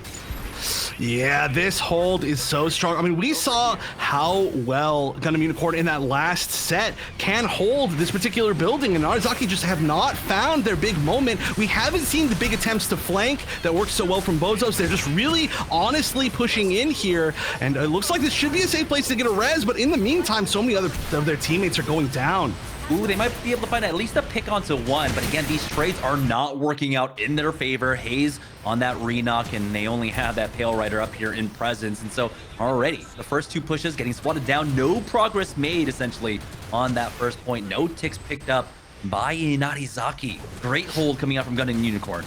Yeah, this hold is so strong. I mean, we saw how well Gundam Unicorn in that last set can hold this particular building, and Inarizaki just have not found their big moment. We haven't seen the big attempts to flank that worked so well from BOZOS. They're just really honestly pushing in here, and it looks like this should be a safe place to get a res, but in the meantime, so many other of their teammates are going down. Ooh, they might be able to find at least a pick onto one, but again, these trades are not working out in their favor. Hayes on that re-knock, and they only have that Pale Rider up here in presence, and so already the first two pushes getting swatted down. No progress made, essentially, on that first point. No ticks picked up by Inarizaki. Great hold coming out from Gundam Unicorn.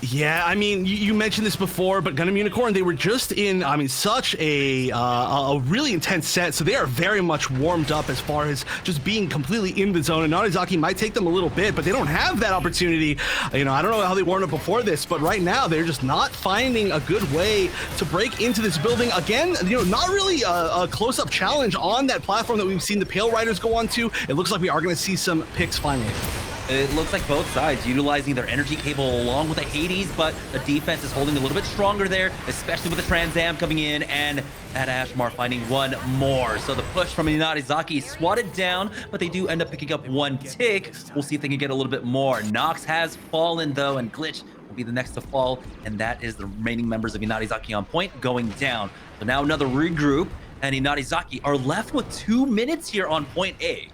Yeah, I mean, you mentioned this before, but Gundam Unicorn, they were just in, I mean, such a really intense set, so they are very much warmed up as far as just being completely in the zone, and Inarizaki might take them a little bit, but they don't have that opportunity. You know, I don't know how they warmed up before this, but right now, they're just not finding a good way to break into this building. Again, you know, not really a close-up challenge on that platform that we've seen the Pale Riders go on to. It looks like we are going to see some picks finally. It looks like both sides utilizing their energy cable along with the Hades, but the defense is holding a little bit stronger there, especially with the Trans Am coming in, and at Ashmar finding one more. So the push from Inarizaki swatted down, but they do end up picking up one tick. We'll see if they can get a little bit more. Nox has fallen though, and Glitch will be the next to fall, and that is the remaining members of Inarizaki on point going down. So now another regroup, and Inarizaki are left with 2 minutes here on point A.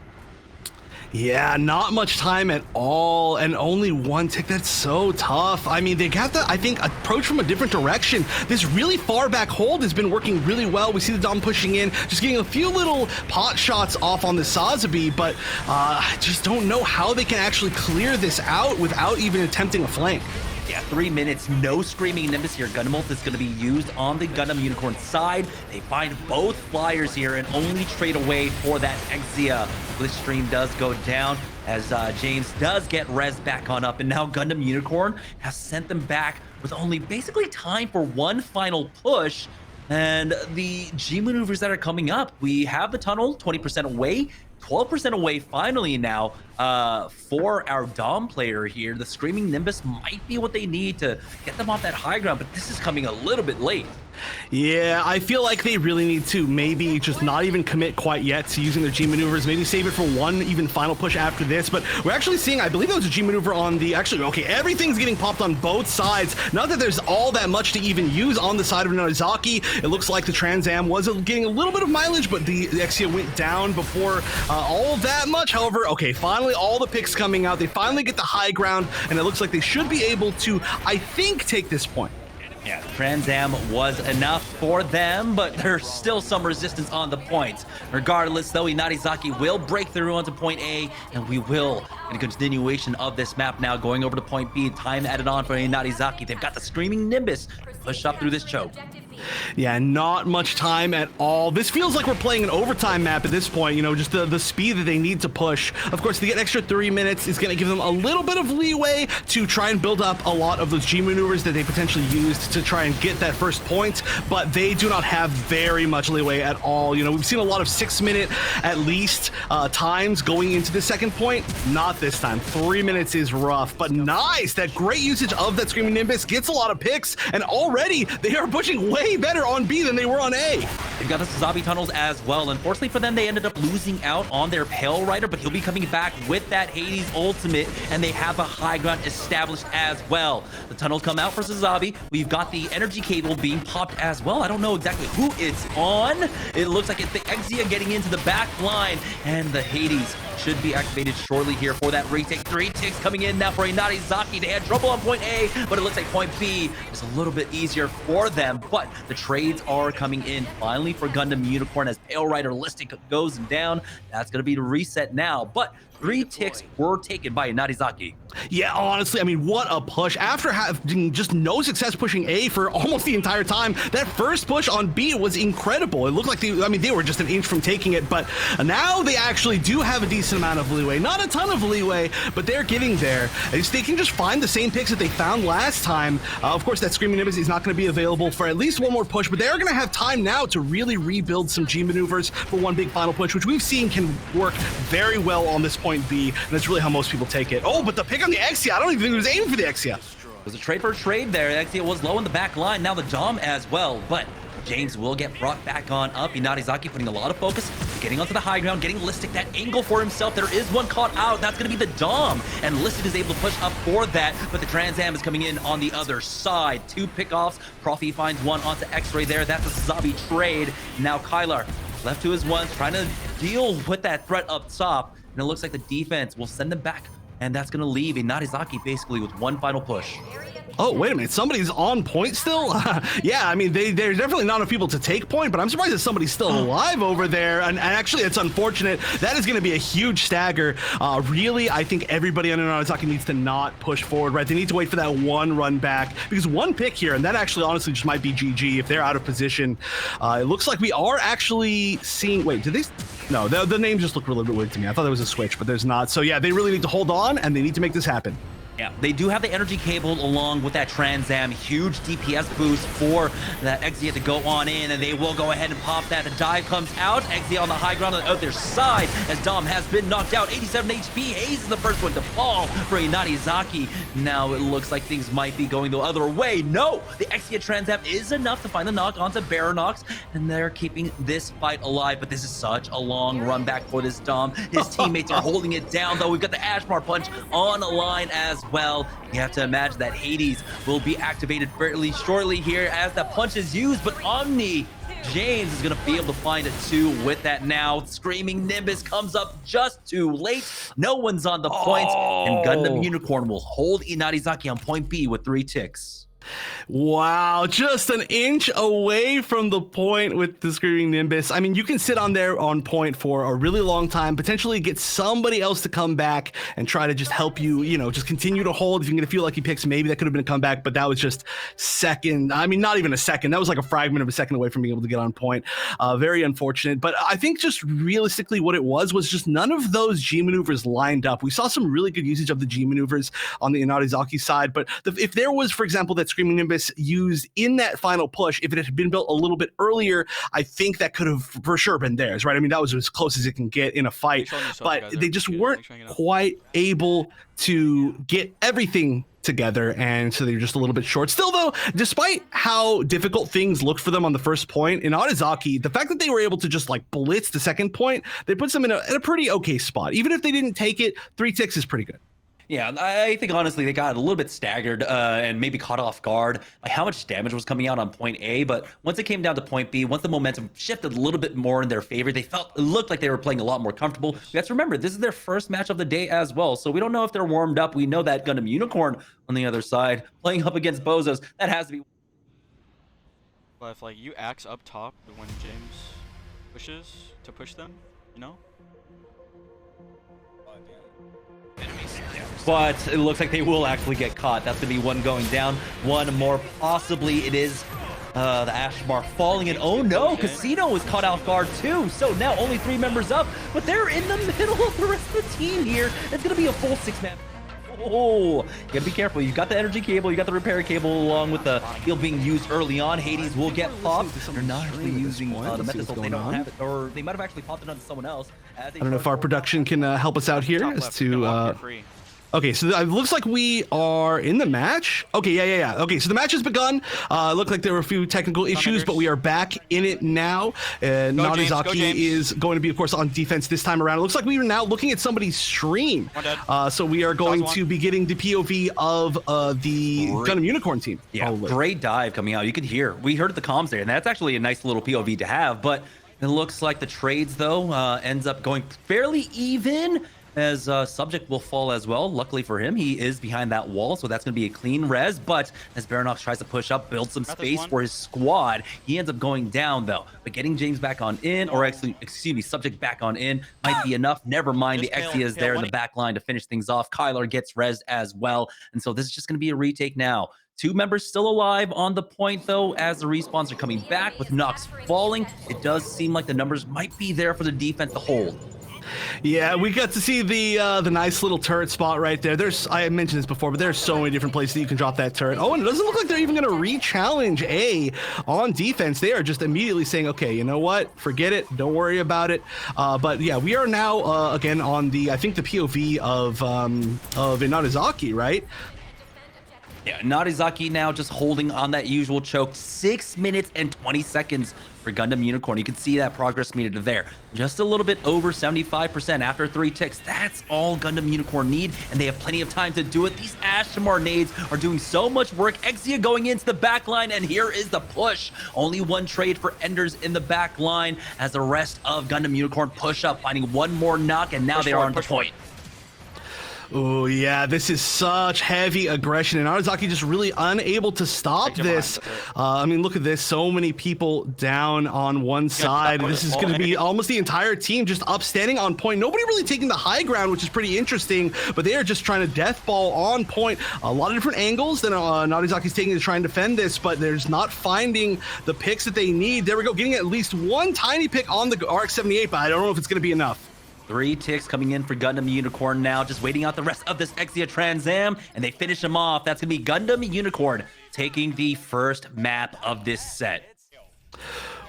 Yeah, not much time at all, and only one tick. That's so tough. I mean, they got the, I think, approach from a different direction. This really far back hold has been working really well. We see the Dom pushing in, just getting a few little pot shots off on the Sazabi, but I just don't know how they can actually clear this out without even attempting a flank. Yeah, 3 minutes, no Screaming Nimbus here. Gundam Ult is going to be used on the Gundam Unicorn side. They find both flyers here and only trade away for that Exia. Glitch stream does go down as James does get res back on up, and now Gundam Unicorn has sent them back with only basically time for one final push. And the G maneuvers that are coming up, we have the tunnel 20% away, 12% away finally now for our Dom player here. The Screaming Nimbus might be what they need to get them off that high ground, but this is coming a little bit late. Yeah, I feel like they really need to maybe just not even commit quite yet to using their G maneuvers, maybe save it for one even final push after this. But we're actually seeing, I believe that was a G maneuver on the, actually, okay, everything's getting popped on both sides. Not that there's all that much to even use on the side of Inarizaki. It looks like the Trans Am was getting a little bit of mileage, but the Exia went down before all that much. However, okay, finally all the picks coming out. They finally get the high ground, and it looks like they should be able to, I think, take this point. Yeah, Trans Am was enough for them, but there's still some resistance on the points. Regardless, though, Inarizaki will break through onto point A, and we will, in a continuation of this map now, going over to point B. Time added on for Inarizaki. They've got the Screaming Nimbus push up through this choke. Yeah, not much time at all. This feels like we're playing an overtime map at this point, you know, just the speed that they need to push. Of course, to get an extra 3 minutes is going to give them a little bit of leeway to try and build up a lot of those G maneuvers that they potentially used to try and get that first point, but they do not have very much leeway at all. You know, we've seen a lot of 6 minute at least times going into the second point. Not this time. 3 minutes is rough, but nice. That great usage of that Screaming Nimbus gets a lot of picks, and already they are pushing way better on B than they were on A. They've got the Sazabi tunnels as well. Unfortunately for them, they ended up losing out on their Pale Rider, but he'll be coming back with that Hades ultimate, and they have a high ground established as well. The tunnels come out for Sazabi. We've got the energy cable being popped as well. I don't know exactly who it's on. It looks like it's the Exia getting into the back line, and the Hades should be activated shortly here for that retake. 3 ticks coming in now for Inarizaki. They had trouble on point A, but it looks like point B is a little bit easier for them. But the trades are coming in finally for Gundam Unicorn as Pale Rider listing goes down. That's going to be the reset now. But 3 ticks were taken by Inarizaki. Yeah, honestly, I mean, what a push. After having just no success pushing A for almost the entire time, that first push on B was incredible. It looked like they were just an inch from taking it, but now they actually do have a decent amount of leeway. Not a ton of leeway, but they're getting there. If they can just find the same picks that they found last time, of course, that Screaming Nimbus is not going to be available for at least one more push, but they're going to have time now to really rebuild some G maneuvers for one big final push, which we've seen can work very well on this point B, and that's really how most people take it. Oh, but the pick on the Exia, I don't even think he was aiming for the Exia. was a trade for a trade there. Actually, it was low in the back line. Now the Dom as well, but James will get brought back on up. Inarizaki putting a lot of focus, getting onto the high ground, getting Listic that angle for himself. There is one caught out. That's going to be the Dom, and Listic is able to push up for that, but the Trans Am is coming in on the other side. 2 pickoffs. Profi finds one onto X-Ray there. That's a Sazabi trade. Now Kylar left to his ones, trying to deal with that threat up top, and it looks like the defense will send them back, and that's going to leave Inarizaki basically with one final push. Oh, wait a minute. Somebody's on point still? Yeah, I mean, there's definitely not enough people to take point, but I'm surprised that somebody's still alive over there. And actually, it's unfortunate. That is going to be a huge stagger. Really, I think everybody on Inarizaki needs to not push forward, right? They need to wait for that one run back, because one pick here, and that actually honestly just might be GG if they're out of position. It looks like we are actually seeing... Wait, did they... No, the names just look really bit weird to me. I thought there was a switch, but there's not. So yeah, they really need to hold on, and they need to make this happen. Yeah, they do have the energy cable along with that Trans Am. Huge DPS boost for that Exia to go on in, and they will go ahead and pop that. The dive comes out. Exia on the high ground on the other side as Dom has been knocked out. 87 HP. Hayes is the first one to fall for Inarizaki. Now it looks like things might be going the other way. No, the Exia Trans Am is enough to find the knock onto Baronox, and they're keeping this fight alive, but this is such a long run back for this Dom. His teammates are holding it down, though. We've got the Ashmar punch on the line as well. You have to imagine that Hades will be activated fairly shortly here as that punch is used, but Omni James is going to be able to find a 2 with that now. Screaming Nimbus comes up just too late. No one's on the point, and Gundam Unicorn will hold Inarizaki on point B with 3 ticks. Wow, just an inch away from the point with the Screaming Nimbus. I mean, you can sit on there on point for a really long time, potentially get somebody else to come back and try to just help you, you know, just continue to hold. If you're going to feel like he picks, maybe that could have been a comeback, but that was just second. I mean, not even a second. That was like a fragment of a second away from being able to get on point. Very unfortunate. But I think just realistically what it was just none of those G maneuvers lined up. We saw some really good usage of the G maneuvers on the Inarizaki side, but if there was, for example, that Screaming Nimbus used in that final push, if it had been built a little bit earlier, I think that could have for sure been theirs, right? I mean, that was as close as it can get in a fight, but they just weren't quite able to get everything together, and so they're just a little bit short. Still, though, despite how difficult things looked for them on the first point, in Inarizaki, the fact that they were able to just like blitz the second point, they puts them in a pretty okay spot. Even if they didn't take it, 3 ticks is pretty good. Yeah, I think honestly they got a little bit staggered and maybe caught off guard by how much damage was coming out on point A. But once it came down to point B, once the momentum shifted a little bit more in their favor, it looked like they were playing a lot more comfortable. You have to remember, this is their first match of the day as well, so we don't know if they're warmed up. We know that Gundam Unicorn on the other side playing up against BOZOS, that has to be. But if like you axe up top when James pushes to push them, you know. But it looks like they will actually get caught. That's going to be one going down. One more, possibly it is the Ashmar falling in. Oh no, Casino was caught off guard too. So now only 3 members up, but they're in the middle of the rest of the team here. It's going to be a full 6-man. Oh, you gotta be careful. You got the energy cable, you got the repair cable along with the heal being used early on. Hades will get popped. They're not actually using the Metazol. They don't have it, or they might have actually popped it onto someone else. I don't know if our production can help us out here as to... Okay, so it looks like we are in the match. Okay, yeah. Okay, so the match has begun. Looked like there were a few technical issues, but we are back in it now. Inarizaki is going to be, of course, on defense this time around. It looks like we are now looking at somebody's stream. So we are going to be getting the POV of the Gundam Unicorn team. Yeah, great dive coming out. You could hear. We heard the comms there, and that's actually a nice little POV to have. But it looks like the trades, though, ends up going fairly even, as Subject will fall as well. Luckily for him, he is behind that wall, so that's going to be a clean res. But as Baronox tries to push up, build some space for his squad, he ends up going down, though. But getting James back on in, or actually, excuse me, Subject back on in, might be enough. Never mind, the Exia is there in the back line to finish things off. Kylar gets resed as well. And so this is just going to be a retake now. 2 members still alive on the point, though, as the respawns are coming back with Nox falling. It does seem like the numbers might be there for the defense to hold. Yeah, we got to see the nice little turret spot right there. I mentioned this before, but there's so many different places that you can drop that turret. Oh, and it doesn't look like they're even going to re-challenge A on defense. They are just immediately saying, okay, you know what? Forget it. Don't worry about it. But yeah, we are now again on the, I think the POV of Inarizaki, right? Yeah, Inarizaki now just holding on that usual choke. 6 minutes and 20 seconds for Gundam Unicorn. You can see that progress meter there. Just a little bit over 75% after 3 ticks. That's all Gundam Unicorn need, and they have plenty of time to do it. These Ashimar nades are doing so much work. Exia going into the back line, and here is the push. Only 1 trade for Enders in the back line as the rest of Gundam Unicorn push up, finding 1 more knock, and now they are on the point. Oh, yeah, this is such heavy aggression, and Inarizaki just really unable to stop this. I mean, look at this. So many people down on one side. This is going to be almost the entire team just upstanding on point. Nobody really taking the high ground, which is pretty interesting, but they are just trying to death ball on point. A lot of different angles that Inarizaki's taking to try and defend this, but there's not finding the picks that they need. There we go, getting at least 1 tiny pick on the RX-78, but I don't know if it's going to be enough. 3 ticks coming in for Gundam Unicorn now, just waiting out the rest of this Exia Trans Am, and they finish him off. That's going to be Gundam Unicorn taking the first map of this set.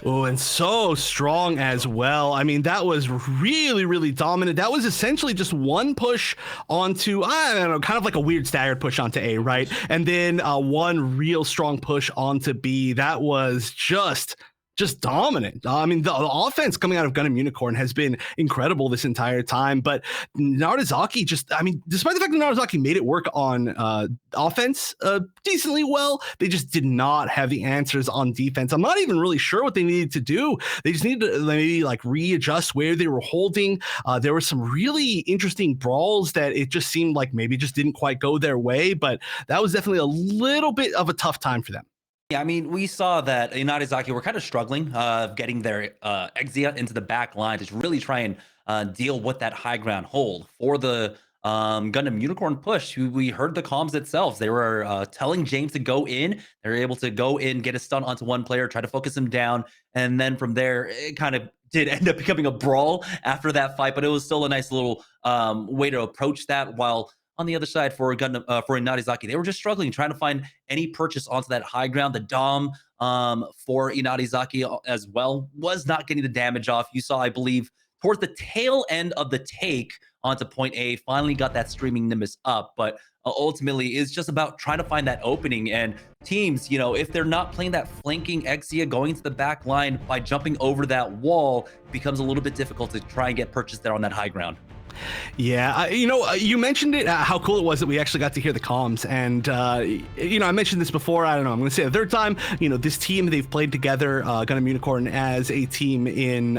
Oh, and so strong as well. I mean, that was really, really dominant. That was essentially just 1 push onto, I don't know, kind of like a weird staggered push onto A, right? And then 1 real strong push onto B. That was just dominant. I mean, the offense coming out of Gundam Unicorn has been incredible this entire time, but Inarizaki just, I mean, despite the fact that Inarizaki made it work on offense decently well, they just did not have the answers on defense. I'm not even really sure what they needed to do. They just needed to maybe like readjust where they were holding. There were some really interesting brawls that it just seemed like maybe just didn't quite go their way, but that was definitely a little bit of a tough time for them. Yeah, I mean, we saw that Inarizaki were kind of struggling getting their Exia into the back line to really try and deal with that high ground hold. For the Gundam Unicorn push, we heard the comms itself. They were telling James to go in. They were able to go in, get a stun onto 1 player, try to focus him down. And then from there, it kind of did end up becoming a brawl after that fight, but it was still a nice little way to approach that, while on the other side for Gundam, for Inarizaki, they were just struggling, trying to find any purchase onto that high ground. The Dom for Inarizaki as well was not getting the damage off. You saw, I believe, towards the tail end of the take onto point A, finally got that streaming Nimbus up, but ultimately it's just about trying to find that opening. And teams, you know, if they're not playing that flanking Exia going to the back line by jumping over that wall, it becomes a little bit difficult to try and get purchase there on that high ground. Yeah, you know, you mentioned it, how cool it was that we actually got to hear the comms. And, you know, I mentioned this before. I don't know, I'm going to say it a 3rd time. You know, this team, they've played together, Gundam Unicorn, as a team in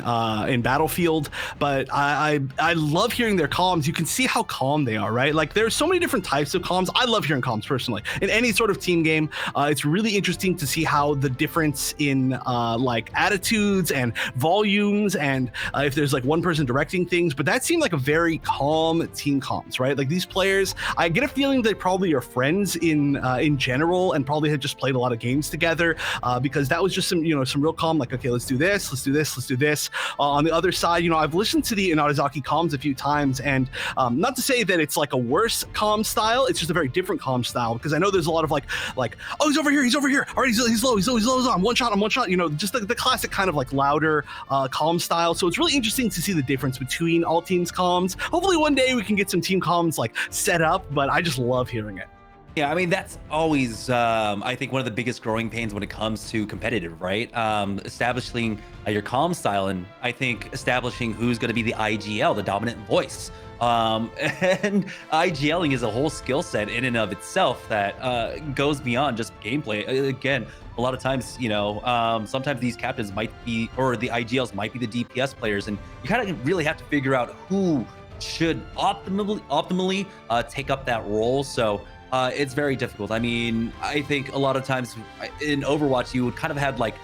Battlefield. But I love hearing their comms. You can see how calm they are, right? Like, there's so many different types of comms. I love hearing comms, personally. In any sort of team game, it's really interesting to see how the difference in, like, attitudes and volumes and if there's, like, 1 person directing things. But that seemed like a very calm team comms, right? Like, these players, I get a feeling they probably are friends in general, and probably had just played a lot of games together, because that was just some, you know, some real calm, like, okay, let's do this, let's do this, let's do this. On the other side, you know, I've listened to the Inarizaki comms a few times, and not to say that it's like a worse comm style, it's just a very different comm style, because I know there's a lot of like, oh, he's over here, all right, he's low, he's low, I'm one shot, you know, just the classic kind of like louder comm style. So it's really interesting to see the difference between all teams comms. Hopefully one day we can get some team comms like set up, but I just love hearing it. Yeah, I mean, that's always, I think, one of the biggest growing pains when it comes to competitive, right? Establishing your comm style, and I think establishing who's going to be the IGL, the dominant voice. And IGLing is a whole skill set in and of itself that goes beyond just gameplay. Again, a lot of times, you know, sometimes these captains might be, or the IGLs might be the DPS players, and you kind of really have to figure out who should optimally take up that role. So it's very difficult. I mean, I think a lot of times in Overwatch, you would kind of have like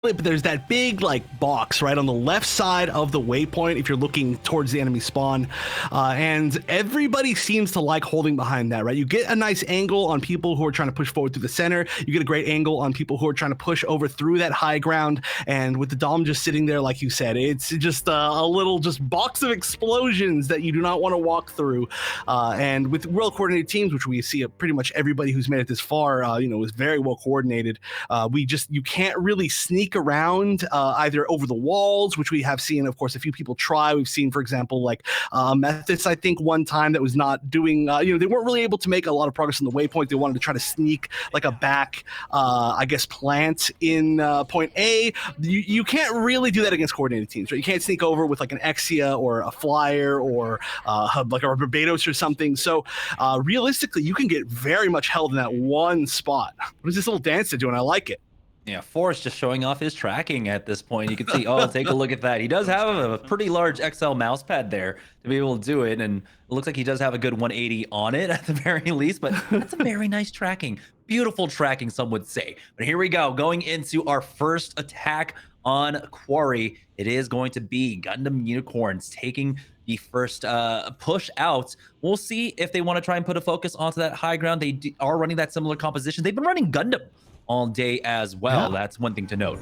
but there's that big like box right on the left side of the waypoint if you're looking towards the enemy spawn, and everybody seems to like holding behind that, right? You get a nice angle on people who are trying to push forward through the center, you get a great angle on people who are trying to push over through that high ground, and with the Dom just sitting there, like you said, it's just a little just box of explosions that you do not want to walk through, and with well-coordinated teams, which we see pretty much everybody who's made it this far, you know, is very well coordinated. You can't really sneak around either over the walls, which we have seen, of course, a few people try. We've seen, for example, like Methods, I think one time that was not doing, you know, they weren't really able to make a lot of progress on the waypoint. They wanted to try to sneak like a back, I guess, plant in point A. You can't really do that against coordinated teams, right? You can't sneak over with like an Exia or a Flyer or like a Barbados or something. So realistically, you can get very much held in that one spot. What is this little dance they're doing? I like it. Yeah, Forrest just showing off his tracking at this point. You can see, oh, take a look at that. He does have a pretty large XL mouse pad there to be able to do it, and it looks like he does have a good 180 on it at the very least, but that's a very nice tracking. Beautiful tracking, some would say. But here we go, going into our first attack on Quarry. It is going to be Gundam Unicorns taking the first push out. We'll see if they want to try and put a focus onto that high ground. They are running that similar composition. They've been running Gundam all day as well. Yeah. That's one thing to note.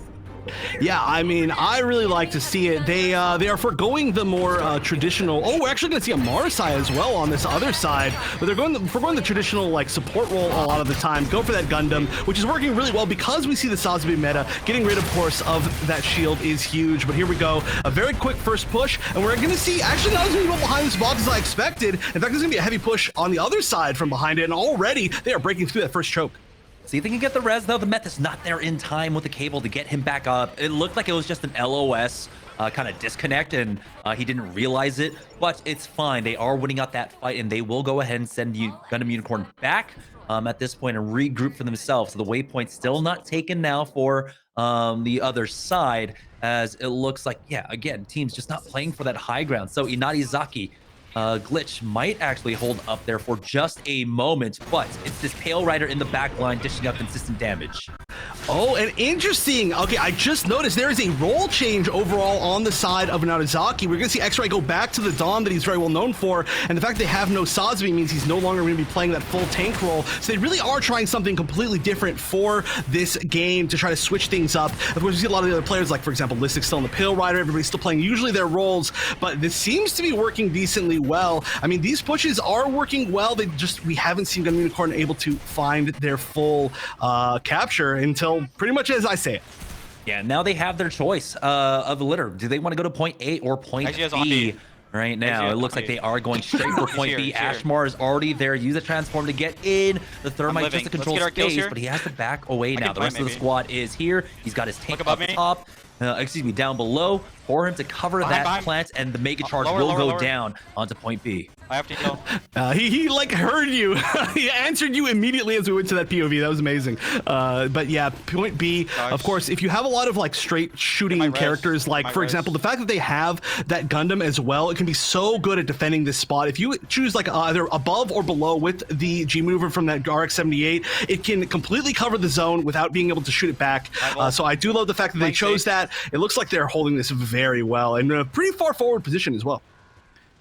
Yeah, I mean, I really like to see it. They are forgoing the more traditional. Oh, we're actually going to see a Marsai as well on this other side, but they're going the traditional like support role a lot of the time. Go for that Gundam, which is working really well because we see the Sazabi meta. Getting rid, of course, of that shield is huge. But here we go, a very quick first push, and we're going to see actually not as many people behind this box as I expected. In fact, there's going to be a heavy push on the other side from behind it, and already they are breaking through that first choke. See if they can get the res, though. The Meth is not there in time with the cable to get him back up. It looked like it was just an LOS kind of disconnect, and he didn't realize it, but it's fine. They are winning out that fight, and they will go ahead and send Gundam Unicorn back at this point and regroup for themselves. So the waypoint's still not taken now for the other side, as it looks like, yeah, again, teams just not playing for that high ground. So Inarizaki glitch might actually hold up there for just a moment, but it's this Pale Rider in the back line dishing out consistent damage. Oh, and interesting. Okay, I just noticed there is a role change overall on the side of Inarizaki. We're going to see X-Ray go back to the Dom that he's very well known for, and the fact they have no Sazabi means he's no longer going to be playing that full tank role. So they really are trying something completely different for this game to try to switch things up. Of course, we see a lot of the other players, like, for example, Listic still in the Pale Rider. Everybody's still playing usually their roles, but this seems to be working decently well. I mean, these pushes are working well. We haven't seen Gundam Unicorn able to find their full capture until pretty much as I say it. Yeah, now they have their choice of the litter. Do they want to go to point A or point B? Right now, it looks like they are going straight for point B. Ashmar is already there. Use a transform to get in. The Thermite just to control space, but he has to back away now. The rest of the squad is here. He's got his tank up top. Down below for him to cover that plant, and the Mega Charge will go down onto point B. I have to heal. He like heard you. He answered you immediately as we went to that POV. That was amazing. But yeah, point B. Of course, if you have a lot of like straight shooting characters, like for example, the fact that they have that Gundam as well, it can be so good at defending this spot. If you choose like either above or below with the G mover from that RX-78, it can completely cover the zone without being able to shoot it back. So I do love the fact that they chose that. It looks like they're holding this very well and in a pretty far forward position as well.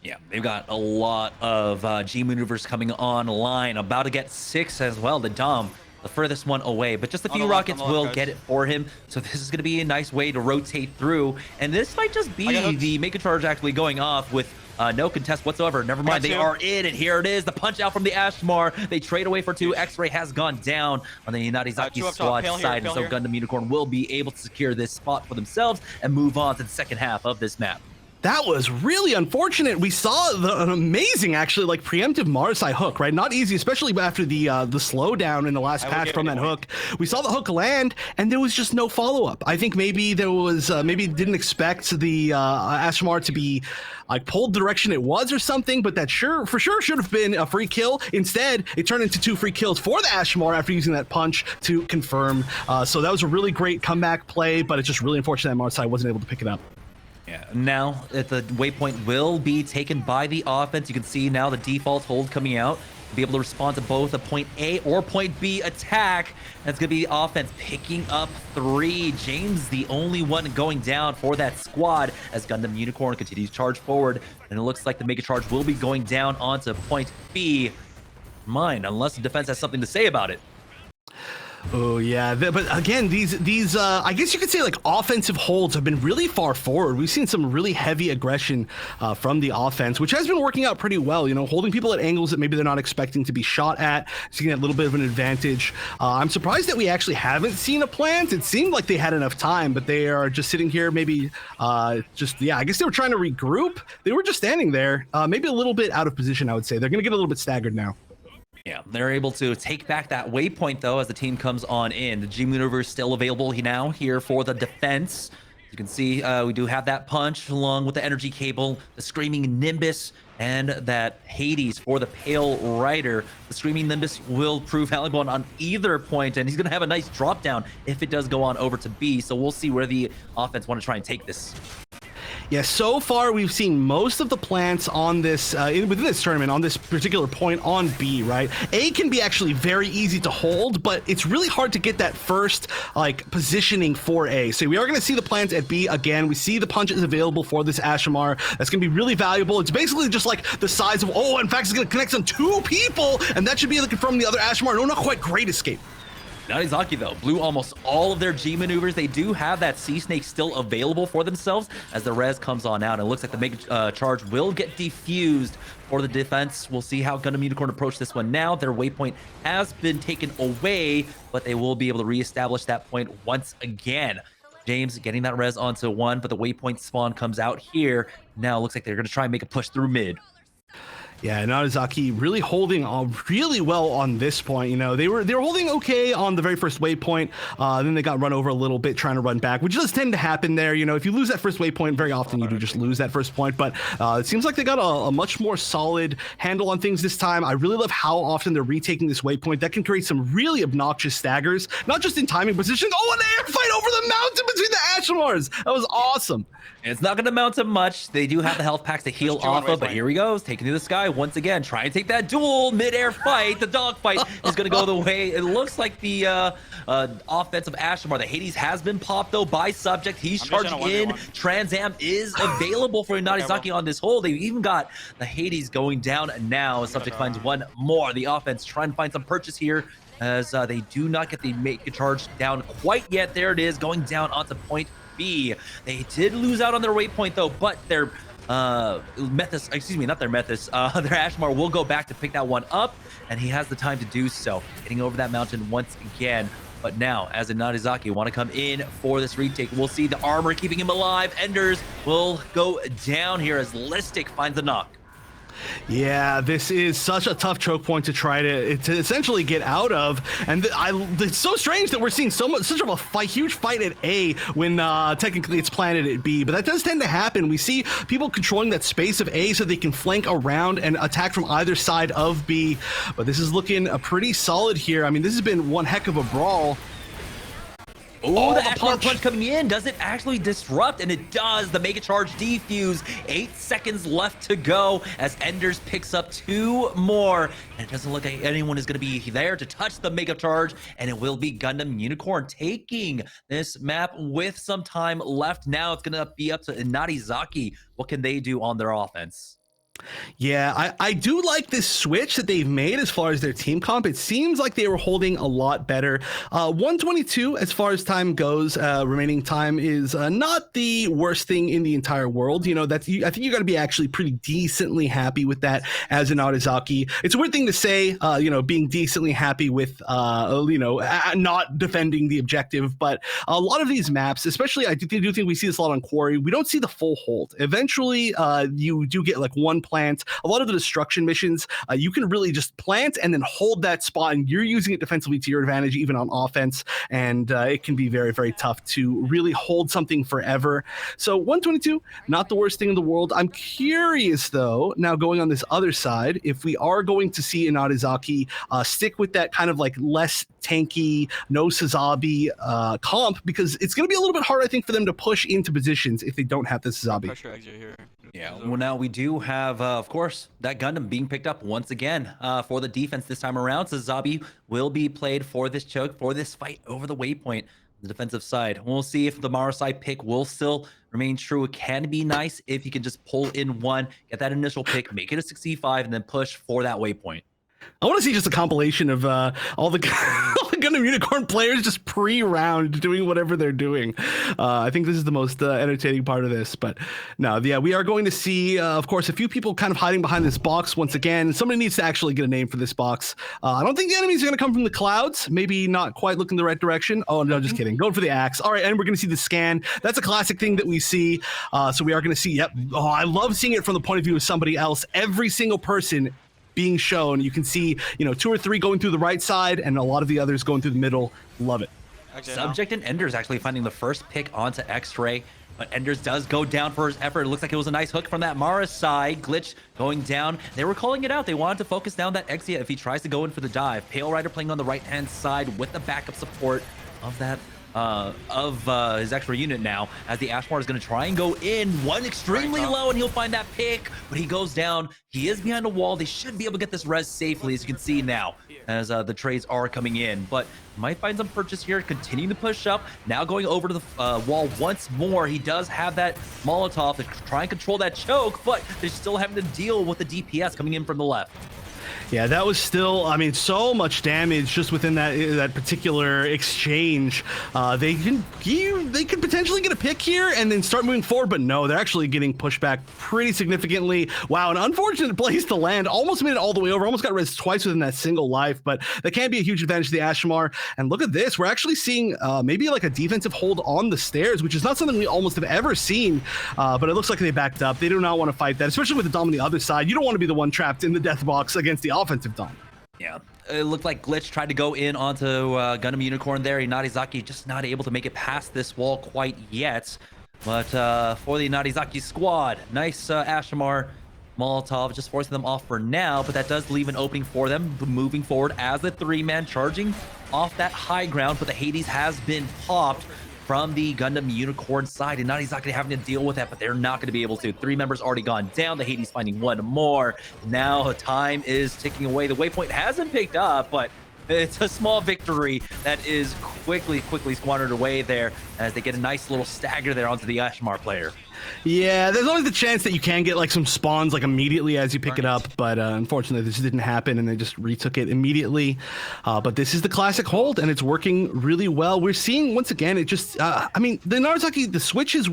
Yeah, they've got a lot of G maneuvers coming online, about to get 6 as well. The Dom, the furthest one away, but just a few rockets will get it for him. So this is going to be a nice way to rotate through, and this might just be the Mega Charge actually going off with no contest whatsoever. Never mind, they are in, and here it is, the punch out from the Ashmar. They trade away for 2. X-Ray has gone down on the Inarizaki squad side, and so Gundam Unicorn will be able to secure this spot for themselves and move on to the second half of this map. That was really unfortunate. We saw an amazing, actually, like preemptive Marsai hook, right? Not easy, especially after the slowdown in the last patch from that hook. We saw the hook land, and there was just no follow-up. I think maybe there was, maybe didn't expect the Ashmar to be like pulled the direction it was or something, but that for sure should have been a free kill. Instead, it turned into 2 free kills for the Ashmar after using that punch to confirm. So that was a really great comeback play, but it's just really unfortunate that Marsai wasn't able to pick it up. Yeah, now the waypoint will be taken by the offense. You can see now the default hold coming out. be able to respond to both a point A or point B attack. And it's going to be the offense picking up 3. James, the only one going down for that squad as Gundam Unicorn continues to charge forward. And it looks like the Mega Charge will be going down onto point B. Mine, unless the defense has something to say about it. Oh yeah, but again, these I guess you could say like offensive holds have been really far forward. We've seen some really heavy aggression from the offense, which has been working out pretty well. You know, holding people at angles that maybe they're not expecting to be shot at, seeing that little bit of an advantage. I'm surprised that we actually haven't seen a plant. It seemed like they had enough time, but they are just sitting here. Maybe I guess they were trying to regroup. They were just standing there, maybe a little bit out of position. I would say they're going to get a little bit staggered now. Yeah, they're able to take back that waypoint, though, as the team comes on in. The G-Maneuver is still available now here for the defense. You can see we do have that punch along with the energy cable, the Screaming Nimbus, and that Hades for the Pale Rider. The Screaming Nimbus will prove valuable on either point, and he's going to have a nice drop down if it does go on over to B. So we'll see where the offense want to try and take this. Yeah, so far we've seen most of the plants on this within this tournament on this particular point on B, right? A can be actually very easy to hold, but it's really hard to get that first like positioning for A. So we are going to see the plants at B again. We see the punches available for this Ashimar. That's going to be really valuable. It's basically just like the size of, in fact, it's going to connect on 2 people, and that should be able to confirm the other Ashimar. No, not quite great escape. Inarizaki, though, blew almost all of their G maneuvers. They do have that Sea Snake still available for themselves as the res comes on out. And it looks like the Mega Charge will get defused for the defense. We'll see how Gundam Unicorn approach this one now. Their waypoint has been taken away, but they will be able to reestablish that point once again. James getting that res onto 1, but the waypoint spawn comes out here. Now it looks like they're going to try and make a push through mid. Yeah, Inarizaki really holding really well on this point. You know, they were holding okay on the very first waypoint. Then they got run over a little bit trying to run back, which does tend to happen there. You know, if you lose that first waypoint, very often you do just lose that first point. But it seems like they got a much more solid handle on things this time. I really love how often they're retaking this waypoint. That can create some really obnoxious staggers, not just in timing position. Oh, an air fight over the mountain between the Ashimars. That was awesome. And it's not going to mount to much. They do have the health packs to heal off of, but here he goes, taking to the sky once again, trying to take that duel mid-air fight. The dog fight is going to go the way. It looks like the offensive Ashimar. The Hades has been popped, though, by Subject. He's charging in. Transam is available for Inarizaki on this hole. They even got the Hades going down now. Subject finds one more. The offense trying to find some purchase here as they do not get the Mega Charge down quite yet. There it is, going down onto point B. They did lose out on their waypoint, though, but their Methus, excuse me, not their Methus, their Ashimar will go back to pick that one up, and he has the time to do so, getting over that mountain once again. But now, as Inarizaki want to come in for this retake, we'll see the armor keeping him alive. Enders will go down here as Listic finds the knock. Yeah, this is such a tough choke point to try to essentially get out of, and it's so strange that we're seeing such of a huge fight at A when technically it's planted at B, but that does tend to happen. We see people controlling that space of A so they can flank around and attack from either side of B, but this is looking pretty solid here. I mean, this has been one heck of a brawl. Oh, the Ashimar punch coming in. Does it actually disrupt? And it does. The Mega Charge defuse. 8 seconds left to go as Enders picks up 2 more. And it doesn't look like anyone is going to be there to touch the Mega Charge. And it will be Gundam Unicorn taking this map with some time left. Now it's going to be up to Inarizaki. What can they do on their offense? Yeah, I do like this switch that they've made as far as their team comp. It seems like they were holding a lot better. 122 as far as time goes, remaining time is not the worst thing in the entire world. You know, I think you got to be actually pretty decently happy with that as an Inarizaki. It's a weird thing to say, you know, being decently happy with, you know, not defending the objective. But a lot of these maps, especially I do think we see this a lot on Quarry, we don't see the full hold. Eventually, you do get like one plant. A lot of the destruction missions, you can really just plant and then hold that spot, and you're using it defensively to your advantage, even on offense. And it can be very, very tough to really hold something forever. So 122, not the worst thing in the world. I'm curious, though, now going on this other side, if we are going to see Inarizaki stick with that kind of like less tanky, no Sazabi comp, because it's going to be a little bit hard, I think, for them to push into positions if they don't have the Sazabi. Pressure exit here. Yeah, well, now we do have, of course, that Gundam being picked up once again for the defense this time around. So Zabi will be played for this choke, for this fight over the waypoint, the defensive side. We'll see if the Marasai pick will still remain true. It can be nice if you can just pull in one, get that initial pick, make it a 6E5, and then push for that waypoint. I want to see just a compilation of all the Gundam Unicorn players just pre-round doing whatever they're doing. I think this is the most entertaining part of this. But no, yeah, we are going to see, of course, a few people kind of hiding behind this box once again. Somebody needs to actually get a name for this box. I don't think the enemies are going to come from the clouds. Maybe not quite looking the right direction. Oh, no, just kidding. Going for the axe. All right, and we're going to see the scan. That's a classic thing that we see. So we are going to see, yep. Oh, I love seeing it from the point of view of somebody else. Every single person being shown. You can see, 2 or 3 going through the right side and a lot of the others going through the middle. Love it. Subject and Enders actually finding the first pick onto X-Ray, but Enders does go down for his effort. It looks like it was a nice hook from that Mara side. Glitch going down. They were calling it out. They wanted to focus down that Exia if he tries to go in for the dive. Pale Rider playing on the right-hand side with the backup support of that his extra unit now, as the Ashmar is going to try and go in one extremely low, and he'll find that pick, but he goes down. He is behind a wall. They should be able to get this res safely, as you can see now, as the trades are coming in, but might find some purchase here, continuing to push up, now going over to the wall once more. He does have that Molotov to try and control that choke, but they're still having to deal with the DPS coming in from the left. Yeah, that was still, so much damage just within that particular exchange. They could potentially get a pick here and then start moving forward, but no, they're actually getting pushed back pretty significantly. Wow, an unfortunate place to land. Almost made it all the way over. Almost got res twice within that single life, but that can be a huge advantage to the Ashmar. And look at this. We're actually seeing maybe like a defensive hold on the stairs, which is not something we almost have ever seen, but it looks like they backed up. They do not want to fight that, especially with the Dom on the other side. You don't want to be the one trapped in the death box against the offensive Dom. Yeah, it looked like Glitch tried to go in onto Gundam Unicorn there. Inarizaki just not able to make it past this wall quite yet. But for the Inarizaki squad, nice Ashmar Molotov just forcing them off for now, but that does leave an opening for them moving forward as the 3-man charging off that high ground, but the Hades has been popped from the Gundam Unicorn side, and Inarizaki having to deal with that, but they're not going to be able to. 3 members already gone down. The Hades finding one more. Now time is ticking away. The waypoint hasn't picked up, but it's a small victory that is quickly squandered away there as they get a nice little stagger there onto the Ashmar player. Yeah, there's always the chance that you can get like some spawns like immediately as you pick it up, but unfortunately this didn't happen and they just retook it immediately. But this is the classic hold and it's working really well. We're seeing once again, it just, the Inarizaki, the switch is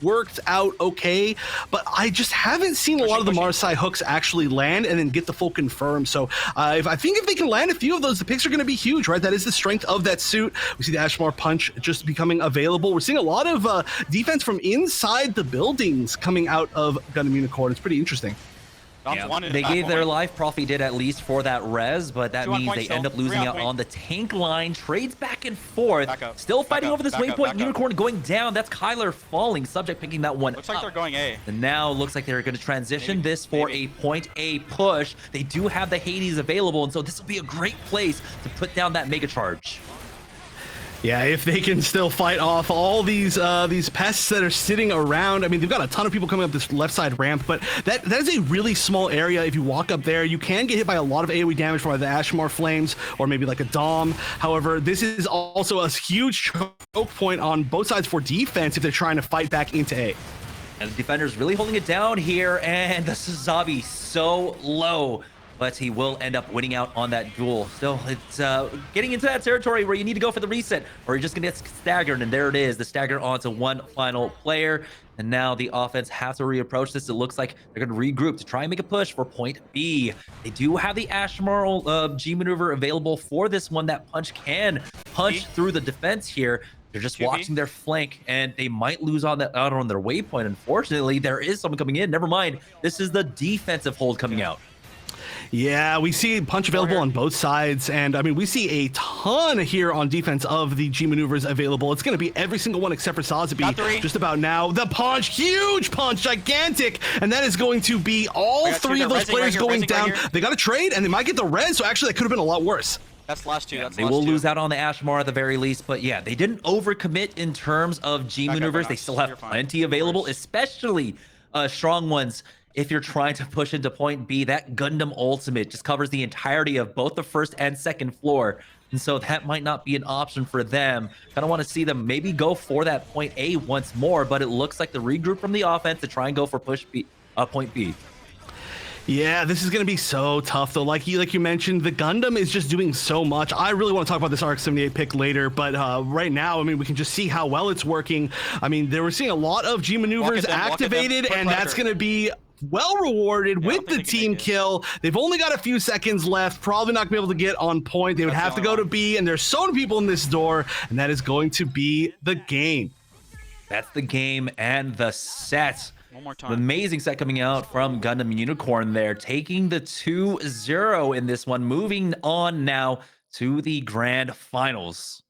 worked out okay, but I just haven't seen a lot of the Marasai hooks actually land and then get the full confirm. So I think if they can land a few of those, the picks are going to be huge, right? That is the strength of that suit. We see the Ashmar punch just becoming available. We're seeing a lot of defense from inside the buildings coming out of Gundam Unicorn. It's pretty interesting. Yeah, they gave their life. Profi did at least for that res, but that means they end up losing out on the tank line. Trades back and forth. Still fighting over this waypoint. Unicorn going down. That's Kyler falling. Subject picking that one. Looks like they're going A. And now looks like they're going to transition this for a point A push. They do have the Hades available, and so this will be a great place to put down that mega charge. Yeah, if they can still fight off all these pests that are sitting around. I mean, they've got a ton of people coming up this left side ramp, but that is a really small area. If you walk up there, you can get hit by a lot of AoE damage from the Ashmar flames or maybe like a Dom. However, this is also a huge choke point on both sides for defense if they're trying to fight back into A. And the defender's really holding it down here, and the Suzabi so low, but he will end up winning out on that duel. So it's getting into that territory where you need to go for the reset, or you're just gonna get staggered, and there it is, the stagger onto one final player. And now the offense has to reapproach this. It looks like they're gonna regroup to try and make a push for point B. They do have the Ashmar G maneuver available for this one. That punch can punch through the defense here. They're just watching their flank, and they might lose out on their waypoint. Unfortunately, there is someone coming in. Never mind. This is the defensive hold coming out. Yeah, we see punch available on both sides, and I mean, we see a ton here on defense of the G maneuvers available. It's going to be every single one except for Sazabi just about now. The punch, huge punch, gigantic, and that is going to be all 3 of those players going down. They got a trade, and they might get the res, so actually that could have been a lot worse. That's the last 2. They will lose out on the Ashmar at the very least, but yeah, they didn't overcommit in terms of G maneuvers. They still have plenty available, especially strong ones. If you're trying to push into point B, that Gundam ultimate just covers the entirety of both the first and second floor. And so that might not be an option for them. Kind of want to see them maybe go for that point A once more, but it looks like the regroup from the offense to try and go for push B, point B. Yeah, this is going to be so tough, though. Like you mentioned, the Gundam is just doing so much. I really want to talk about this RX-78 pick later, but right now, I mean, we can just see how well it's working. I mean, they were seeing a lot of G maneuvers activated, and that's going to be well rewarded with the team kill. They've only got a few seconds left, probably not gonna be able to get on point. They would have to go to B, and there's so many people in this door, and that is going to be the game. That's the game and the set. One more time. Amazing set coming out from Gundam Unicorn there, taking the 2-0 in this one, moving on now to the grand finals.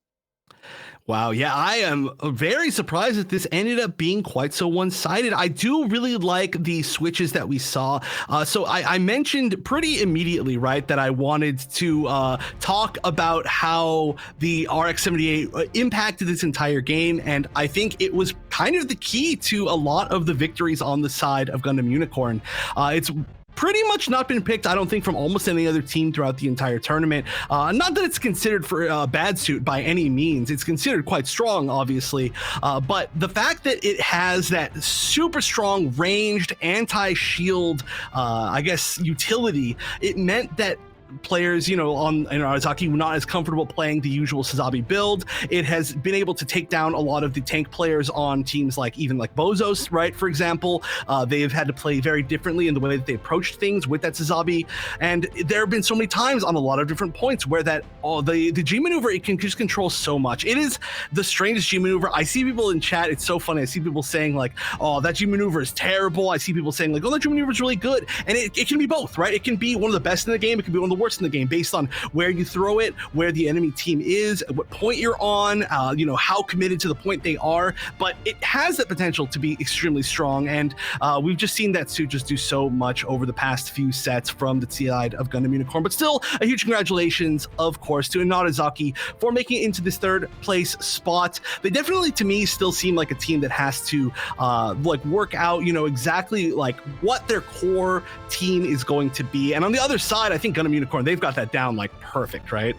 Wow, yeah, I am very surprised that this ended up being quite so one-sided. I do really like the switches that we saw. So I mentioned pretty immediately, right, that I wanted to talk about how the RX-78 impacted this entire game, and I think it was kind of the key to a lot of the victories on the side of Gundam Unicorn. It's pretty much not been picked, I don't think, from almost any other team throughout the entire tournament. Not that it's considered for a bad suit by any means. It's considered quite strong, obviously. But the fact that it has that super strong ranged anti-shield, I guess, utility, it meant that players, you know, on Inarizaki were not as comfortable playing the usual Sazabi build. It has been able to take down a lot of the tank players on teams like even like BOZOS, right? For example, they have had to play very differently in the way that they approached things with that Sazabi. And there have been so many times on a lot of different points where that the G maneuver, it can just control so much. It is the strangest G maneuver. I see people in chat, it's so funny. I see people saying like, oh, that G maneuver is terrible. I see people saying like, oh, that G maneuver is really good. And it can be both, right? It can be one of the best in the game. It can be one of the worst in the game based on where you throw it, where the enemy team is, what point you're on, you know, how committed to the point they are. But it has the potential to be extremely strong, and we've just seen that suit just do so much over the past few sets from the side of Gundam Unicorn. But still, a huge congratulations, of course, to Inarizaki for making it into this third place spot. They definitely, to me, still seem like a team that has to like work out, you know, exactly like what their core team is going to be. And on the other side, I think Gundam Unicorn, they've got that down like perfect, right?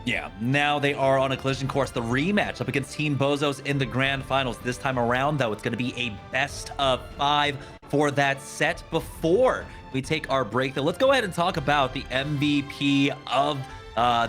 Yeah, now they are on a collision course. The rematch up against Team BOZOS in the grand finals. This time around, though, it's going to be a best of 5 for that set. Before we take our break, though, let's go ahead and talk about the MVP of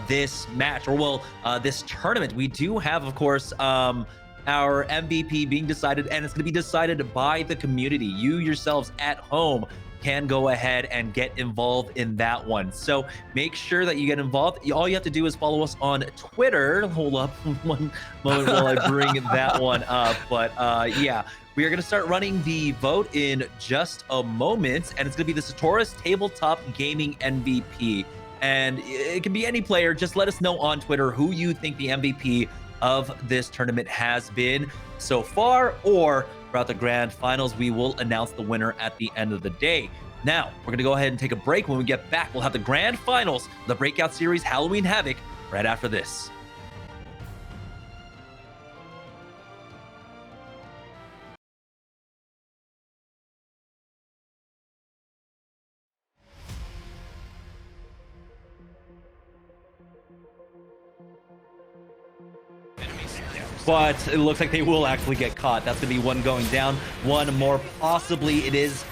this match, or well, this tournament. We do have, of course, our MVP being decided, and it's going to be decided by the community. You yourselves at home can go ahead and get involved in that one. So make sure that you get involved. All you have to do is follow us on Twitter. Hold up one moment while I bring that one up. But yeah, we are going to start running the vote in just a moment, and it's going to be the Sotora's Tabletop Gaming MVP. And it can be any player. Just let us know on Twitter who you think the MVP of this tournament has been so far, or throughout the grand finals. We will announce the winner at the end of the day. Now, we're going to go ahead and take a break. When we get back, we'll have the grand finals, the Breakout Series Halloween Havoc, right after this. But it looks like they will actually get caught. That's going to be one going down. One more possibly. It is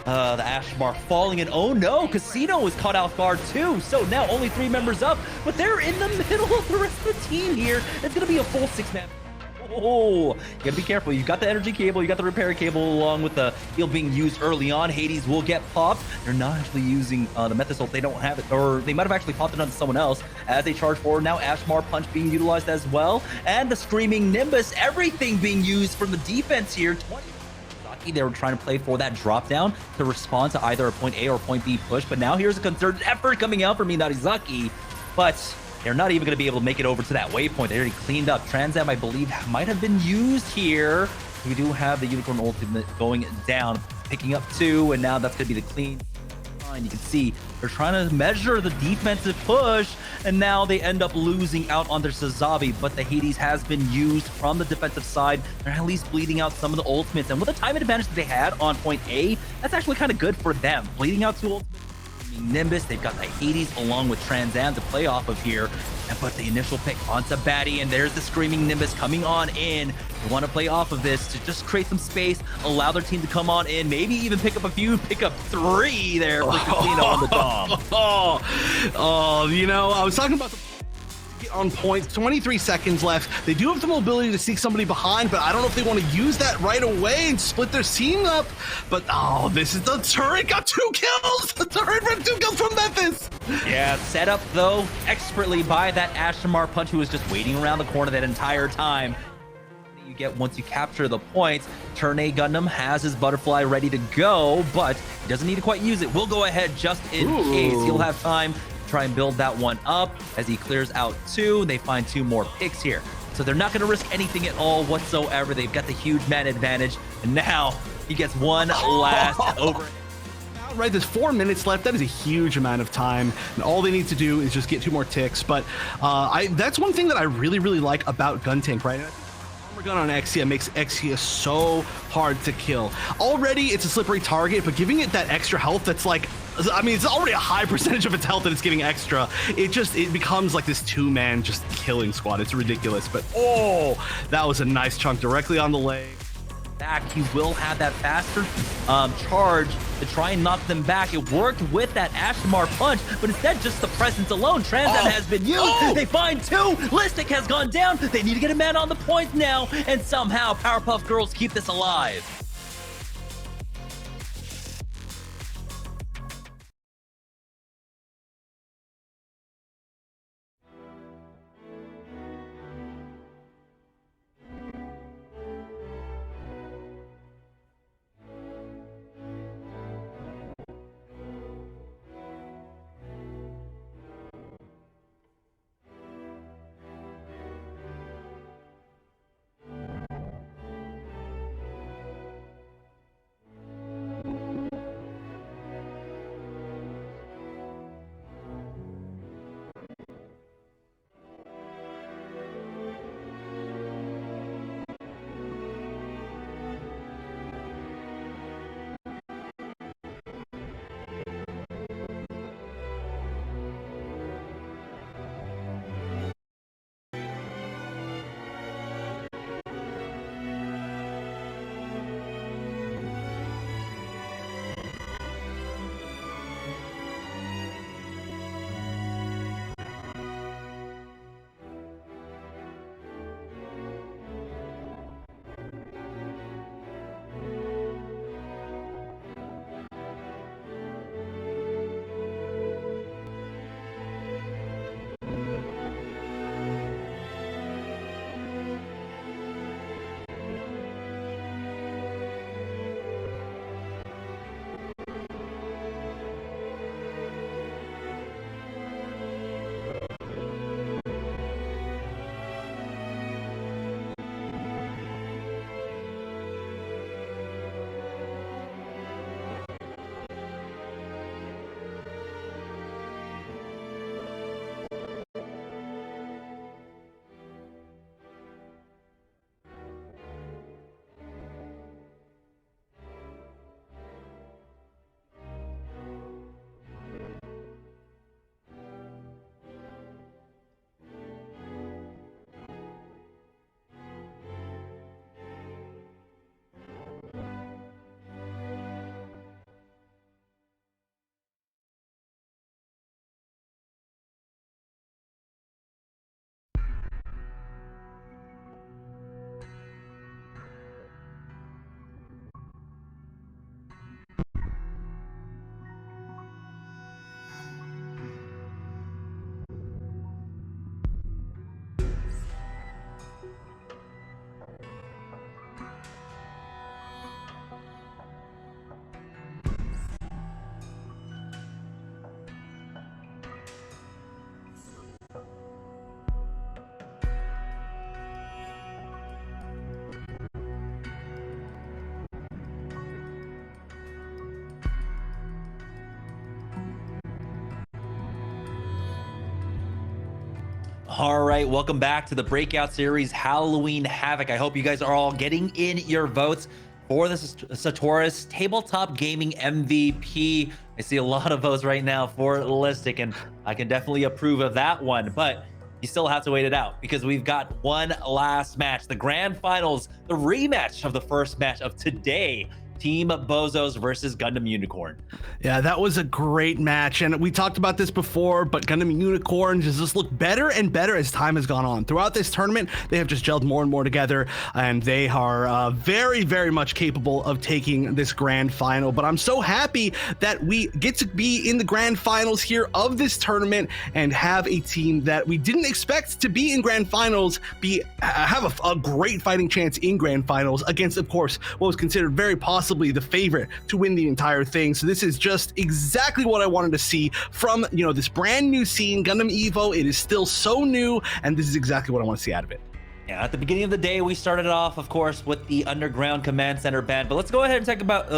the Ashmar falling in. Oh no, Casino was caught off guard too. So now only 3 members up, but they're in the middle of the rest of the team here. It's going to be a full 6-man. Oh, you gotta be careful. You've got the energy cable, you got the repair cable along with the heal being used early on. Hades will get popped. They're not actually using the Methasol. They don't have it, or they might have actually popped it onto someone else as they charge forward. Now Ashmar Punch being utilized as well, and the Screaming Nimbus, everything being used from the defense here. They were trying to play for that drop down to respond to either a point A or point B push, but now here's a concerted effort coming out from Inarizaki, but they're not even going to be able to make it over to that waypoint. They already cleaned up. Transam, I believe, might have been used here. We do have the Unicorn ultimate going down, picking up 2, and now that's going to be the clean line. You can see they're trying to measure the defensive push and now they end up losing out on their Sazabi, but the Hades has been used from the defensive side. They're at least bleeding out some of the ultimates, and with the time advantage that they had on point A, that's actually kind of good for them. Bleeding out 2 ultimates. Nimbus, they've got the Hades along with Transam to play off of here, and put the initial pick onto Batty, and there's the Screaming Nimbus coming on in. They want to play off of this to just create some space, allow their team to come on in, maybe even pick up 3 there for Casino on the Dom. You know, I was talking about the on point, 23 seconds left. They do have the mobility to seek somebody behind, but I don't know if they want to use that right away and split their team up. But this is the turret got 2 kills. The turret got 2 kills from Memphis. Yeah, set up though expertly by that Ashimar Punch, who was just waiting around the corner that entire time. You get once you capture the points. Turn A Gundam has his butterfly ready to go, but he doesn't need to quite use it. We'll go ahead just in case. He'll have time try and build that one up as he clears out 2. They find 2 more picks here, so they're not going to risk anything at all whatsoever. They've got the huge man advantage, and now he gets one last over. Right, there's 4 minutes left. That is a huge amount of time, and all they need to do is just get 2 more ticks. But that's one thing that I really like about Guntank, right? Armor gun on Exia makes Exia so hard to kill. Already it's a slippery target, but giving it that extra health that's like, I mean, it's already a high percentage of its health that it's giving extra. It becomes like this 2-man just killing squad. It's ridiculous, but that was a nice chunk directly on the leg. Back, he will have that faster charge to try and knock them back. It worked with that Ashimar Punch, but instead just the presence alone. Transam has been used. They find 2. Listic has gone down. They need to get a man on the point now, and somehow Powerpuff Girls keep this alive. All right, welcome back to the Breakout Series Halloween Havoc. I hope you guys are all getting in your votes for this Sotora's tabletop gaming MVP. I see a lot of votes right now for Listic, and I can definitely approve of that one, but you still have to wait it out because we've got one last match, the grand finals, the rematch of the first match of today. Team BOZOS versus Gundam Unicorn. Yeah, that was a great match, and we talked about this before, but Gundam Unicorn just look better and better as time has gone on. Throughout this tournament, they have just gelled more and more together, and they are very, very much capable of taking this grand final. But I'm so happy that we get to be in the grand finals here of this tournament and have a team that we didn't expect to be in grand finals have a great fighting chance in grand finals against, of course, what was considered very possible the favorite to win the entire thing. So this is just exactly what I wanted to see from, this brand new scene, Gundam Evo. It is still so new, and this is exactly what I want to see out of it. Yeah, at the beginning of the day, we started off, of course, with the Underground Command Center band, but let's go ahead and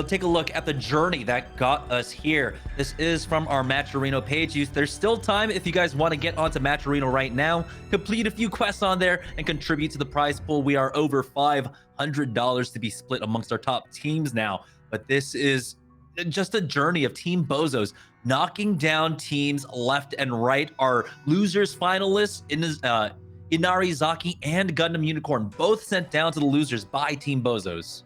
take a look at the journey that got us here. This is from our Matcherino page. There's still time if you guys want to get onto Matcherino right now, complete a few quests on there, and contribute to the prize pool. We are over $500 to be split amongst our top teams now, but this is just a journey of Team BOZOS knocking down teams left and right. Our losers finalists Inarizaki and Gundam Unicorn both sent down to the losers by Team BOZOS.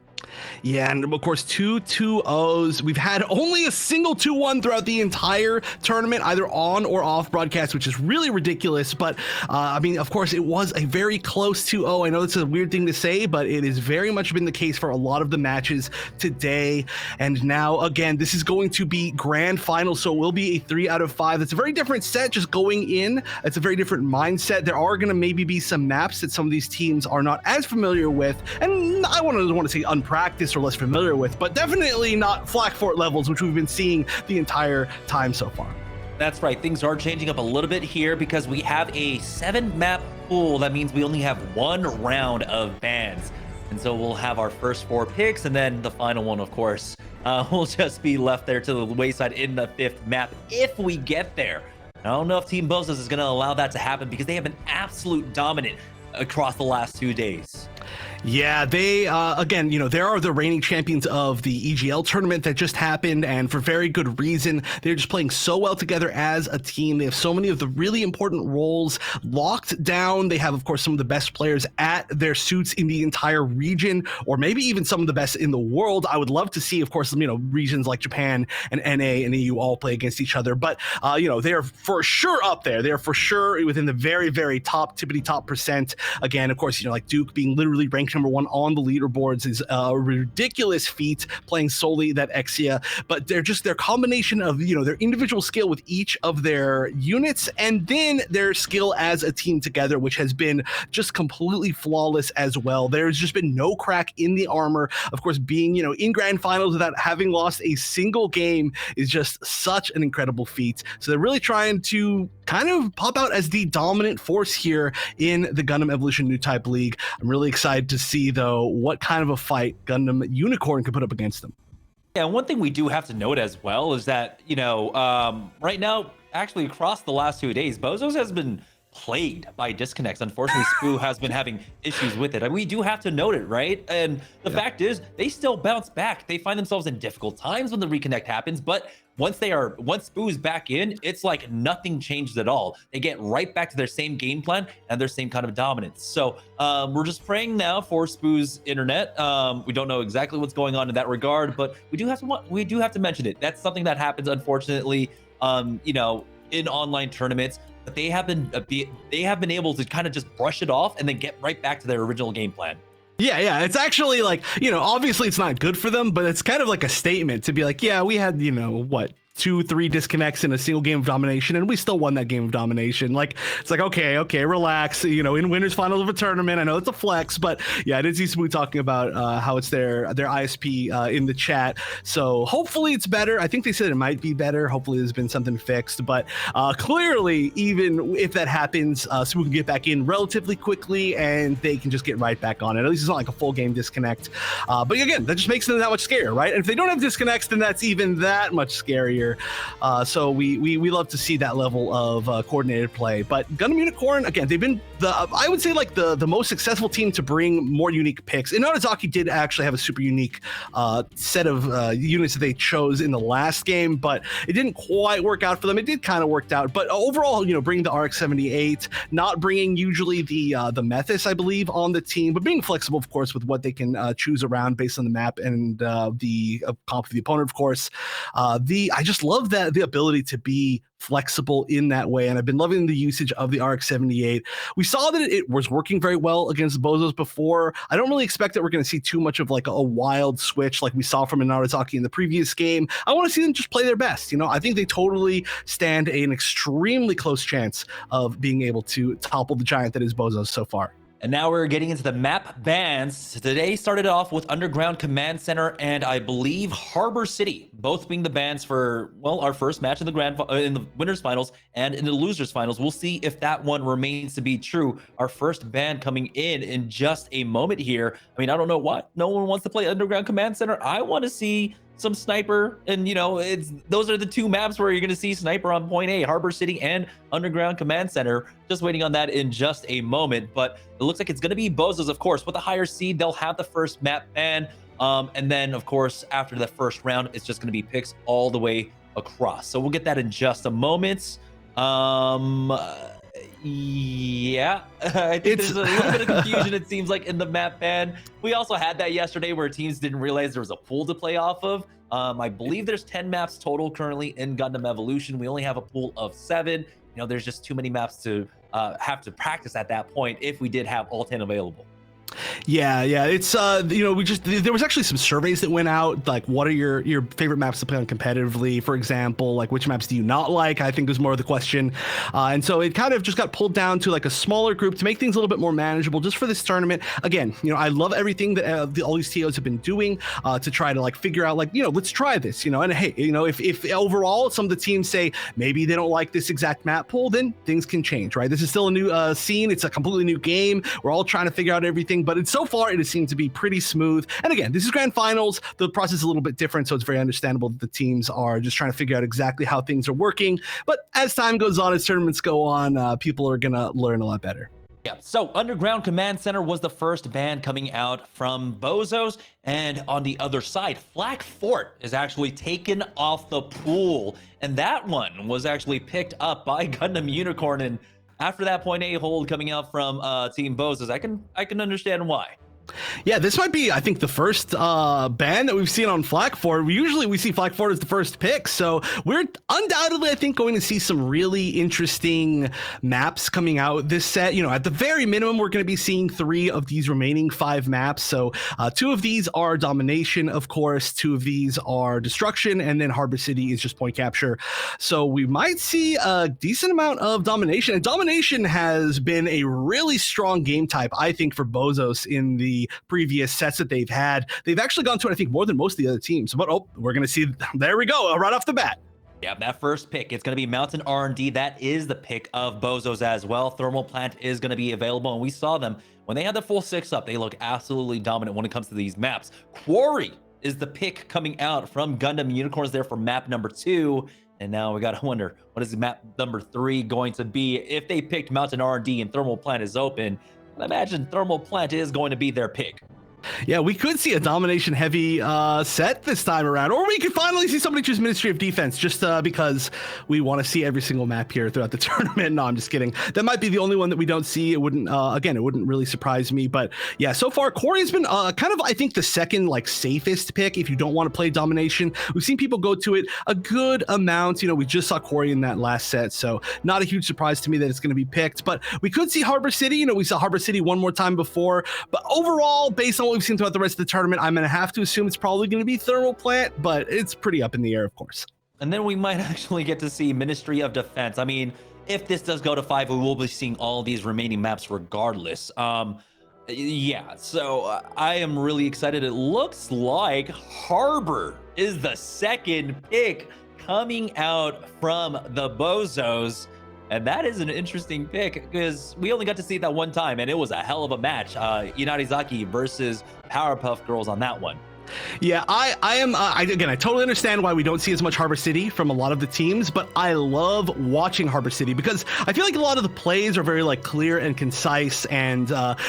Yeah, and of course, 2-2-0s. We've had only a single 2-1 throughout the entire tournament, either on or off broadcast, which is really ridiculous. But I mean, of course, it was a very close 2-0. I know it's a weird thing to say, but it has very much been the case for a lot of the matches today. And now, again, this is going to be grand final, so it will be a 3 out of 5. It's a very different set just going in. It's a very different mindset. There are going to maybe be some maps that some of these teams are not as familiar with, and I want to say unpracticed or less familiar with, but definitely not Flak Fort levels, which we've been seeing the entire time so far. That's right. Things are changing up a little bit here because we have a 7-map pool. That means we only have 1 round of bans. And so we'll have our first 4 picks, and then the final one, of course, will just be left there to the wayside in the 5th map if we get there. I don't know if Team BOZOS is going to allow that to happen because they have been absolute dominant across the last 2 days. Yeah, they, again, they are the reigning champions of the EGL tournament that just happened, and for very good reason. They're just playing so well together as a team. They have so many of the really important roles locked down. They have, of course, some of the best players at their suits in the entire region, or maybe even some of the best in the world. I would love to see, of course, regions like Japan and NA and EU all play against each other, but, they are for sure up there. They are for sure within the very, very tippity top percent. Again, of course, like Duke being literally ranked number 1 on the leaderboards is a ridiculous feat, playing solely that Exia, but they're just their combination of their individual skill with each of their units, and then their skill as a team together, which has been just completely flawless as well. There's just been no crack in the armor. Of course, being in grand finals without having lost a single game is just such an incredible feat. So they're really trying to kind of pop out as the dominant force here in the Gundam Evolution Newtype League. I'm really excited to see, though, what kind of a fight Gundam Unicorn could put up against them. Yeah, one thing we do have to note as well is that, right now, actually across the last 2 days, BOZOS has been plagued by disconnects. Unfortunately, Spoo has been having issues with it. And we do have to note it, right? And the fact is, they still bounce back. They find themselves in difficult times when the reconnect happens, but once Spoo is back in, it's like nothing changed at all. They get right back to their same game plan and their same kind of dominance. So we're just praying now for Spoo's internet. We don't know exactly what's going on in that regard, but we do have to mention it. That's something that happens, unfortunately, in online tournaments. But they have been able to kind of just brush it off and then get right back to their original game plan. Yeah, it's actually like, obviously it's not good for them, but it's kind of like a statement to be like, yeah, we had, 2-3 disconnects in a single game of domination, and we still won that game of domination. Like, it's like, okay, relax. In winners finals of a tournament, I know it's a flex, but yeah, I did see Smooth talking about how it's their ISP in the chat. So hopefully it's better. I think they said it might be better. Hopefully there's been something fixed, but clearly, even if that happens, Smooth can get back in relatively quickly, and they can just get right back on it. At least it's not like a full game disconnect. But again, that just makes them that much scarier, right? And if they don't have disconnects, then that's even that much scarier. here. So we love to see that level of coordinated play. But Gundam Unicorn, again, they've been I would say like the most successful team to bring more unique picks. Inarizaki did actually have a super unique set of units that they chose in the last game, but it didn't quite work out for them. It did kind of work out, but overall, bringing the RX-78, not bringing usually the Methis, I believe, on the team, but being flexible, of course, with what they can choose around based on the map and the comp of the opponent, of course. I just love that the ability to be flexible in that way, and I've been loving the usage of the RX-78. We saw that it was working very well against BOZOS before. I don't really expect that we're going to see too much of like a wild switch like we saw from Inarizaki in the previous game. I want to see them just play their best. I think they totally stand an extremely close chance of being able to topple the giant that is BOZOS so far. And now we're getting into the map bans. Today started off with Underground Command Center and I believe Harbor City, both being the bans for, well, our first match in the winners finals and in the losers finals. We'll see if that one remains to be true. Our first ban coming in just a moment here. I mean, I don't know what. No one wants to play Underground Command Center. I want to see some sniper, and those are the two maps where you're going to see sniper on point A, Harbor City and Underground Command Center. Just waiting on that in just a moment, but it looks like it's going to be BOZOS, of course. With a higher seed, they'll have the first map ban, and then of course after the first round, it's just going to be picks all the way across. So we'll get that in just a moment. Yeah, I think there's a little bit of confusion, it seems like, in the map ban. We also had that yesterday where teams didn't realize there was a pool to play off of. I believe there's 10 maps total currently in Gundam Evolution. We only have a pool of 7. There's just too many maps to have to practice at that point if we did have all 10 available. Yeah, it's there was actually some surveys that went out, like what are your favorite maps to play on competitively, for example, like which maps do you not like, I think was more of the question, and so it kind of just got pulled down to like a smaller group to make things a little bit more manageable just for this tournament. Again, I love everything that all these TOs have been doing to try to like figure out like let's try this, and hey, if overall some of the teams say maybe they don't like this exact map pool, then things can change, right? This is still a new scene, it's a completely new game, we're all trying to figure out everything, but so far it has seemed to be pretty smooth. And again, this is grand finals, the process is a little bit different, so it's very understandable that the teams are just trying to figure out exactly how things are working. But as time goes on, as tournaments go on, people are gonna learn a lot better. Yeah, so Underground Command Center was the first ban coming out from BOZOS, and on the other side, Flak Fort is actually taken off the pool, and that one was actually picked up by Gundam Unicorn. And after that point A hold coming out from Team BOZOS, I can understand why. Yeah, this might be, I think, the first ban that we've seen on Flak Fort. Usually we see Flak Fort as the first pick, so we're undoubtedly, I think, going to see some really interesting maps coming out this set. At the very minimum, we're going to be seeing 3 of these remaining 5 maps. So 2 of these are Domination, of course, 2 of these are Destruction, and then Harbor City is just point capture. So we might see a decent amount of Domination, and Domination has been a really strong game type, I think, for BOZOS in the previous sets that they've had. They've actually gone to, I think, more than most of the other teams. But we're going to see, there we go, right off the bat. Yeah, that first pick, it's going to be Mountain R&D. That is the pick of BOZOS as well. Thermal Plant is going to be available, and we saw them when they had the full 6 up. They look absolutely dominant when it comes to these maps. Quarry is the pick coming out from Gundam Unicorns there for map number 2. And now we got to wonder, what is map number 3 going to be? If they picked Mountain R&D and Thermal Plant is open, I imagine Thermal Plant is going to be their pick. Yeah, we could see a domination heavy set this time around, or we could finally see somebody choose Ministry of Defense just because we want to see every single map here throughout the tournament. No, I'm just kidding. That might be the only one that we don't see. It wouldn't, again, it wouldn't really surprise me. But yeah, so far, Corey has been kind of, I think, the second safest pick if you don't want to play domination. We've seen people go to it a good amount. We just saw Corey in that last set, so not a huge surprise to me that it's going to be picked. But we could see Harbor City. We saw Harbor City one more time before. But overall, based on what we've seen throughout the rest of the tournament, I'm going to have to assume it's probably going to be Thermal Plant, but it's pretty up in the air, of course. And then we might actually get to see Ministry of Defense. I mean, if this does go to 5, we will be seeing all these remaining maps regardless. Yeah, so I am really excited. It looks like Harbor is the second pick coming out from the BOZOS. And that is an interesting pick because we only got to see it that one time, and it was a hell of a match. Inarizaki versus Powerpuff Girls on that one. Yeah, I am. Again, I totally understand why we don't see as much Harbor City from a lot of the teams, but I love watching Harbor City because I feel like a lot of the plays are very like clear and concise, and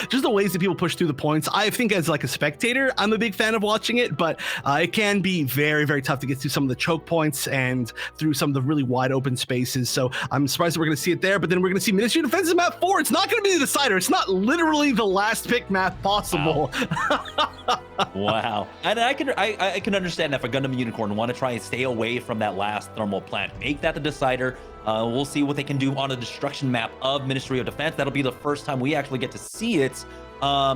just the ways that people push through the points. I think as like a spectator, I'm a big fan of watching it, but it can be very, very tough to get through some of the choke points and through some of the really wide open spaces. So I'm surprised that we're going to see it there, but then we're going to see Ministry of Defense's map 4. It's not going to be the decider. It's not literally the last pick map possible. Wow. Wow. And I can understand that for Gundam Unicorn want to try and stay away from that last thermal plant. Make that the decider. We'll see what they can do on a destruction map of Ministry of Defense. That'll be the first time we actually get to see it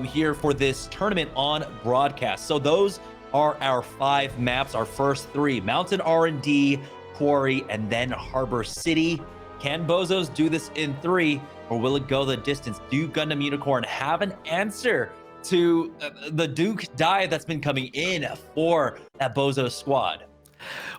here for this tournament on broadcast. So those are our 5 maps, our first 3. Mountain R&D, Quarry, and then Harbor City. Can BOZOS do this in 3, or will it go the distance? Do Gundam Unicorn have an answer to the Duke dive that's been coming in for that BOZOS squad?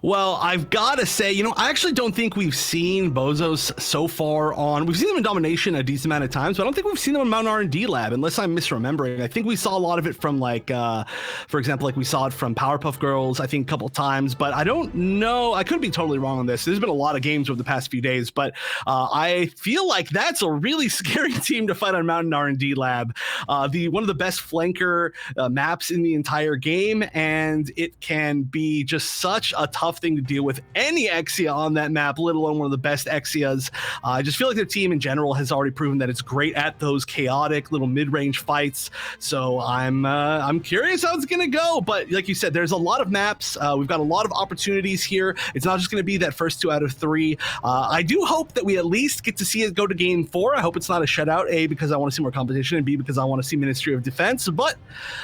Well, I've got to say, I actually don't think we've seen BOZOS so far on. We've seen them in Domination a decent amount of times, but I don't think we've seen them in Mountain R&D Lab, unless I'm misremembering. I think we saw a lot of it from, like, for example, like we saw it from Powerpuff Girls, I think a couple times, but I don't know. I could be totally wrong on this. There's been a lot of games over the past few days, but I feel like that's a really scary team to fight on Mountain R&D Lab. One of the best flanker maps in the entire game, and it can be just such a tough thing to deal with any Exia on that map, let alone one of the best Exias. I just feel like their team in general has already proven that it's great at those chaotic little mid-range fights. So I'm curious how it's gonna go. But like you said, there's a lot of maps. We've got a lot of opportunities here. It's not just gonna be that first 2 out of 3. I do hope that we at least get to see it go to game 4. I hope it's not a shutout, A, because I want to see more competition, and B, because I want to see Ministry of Defense. But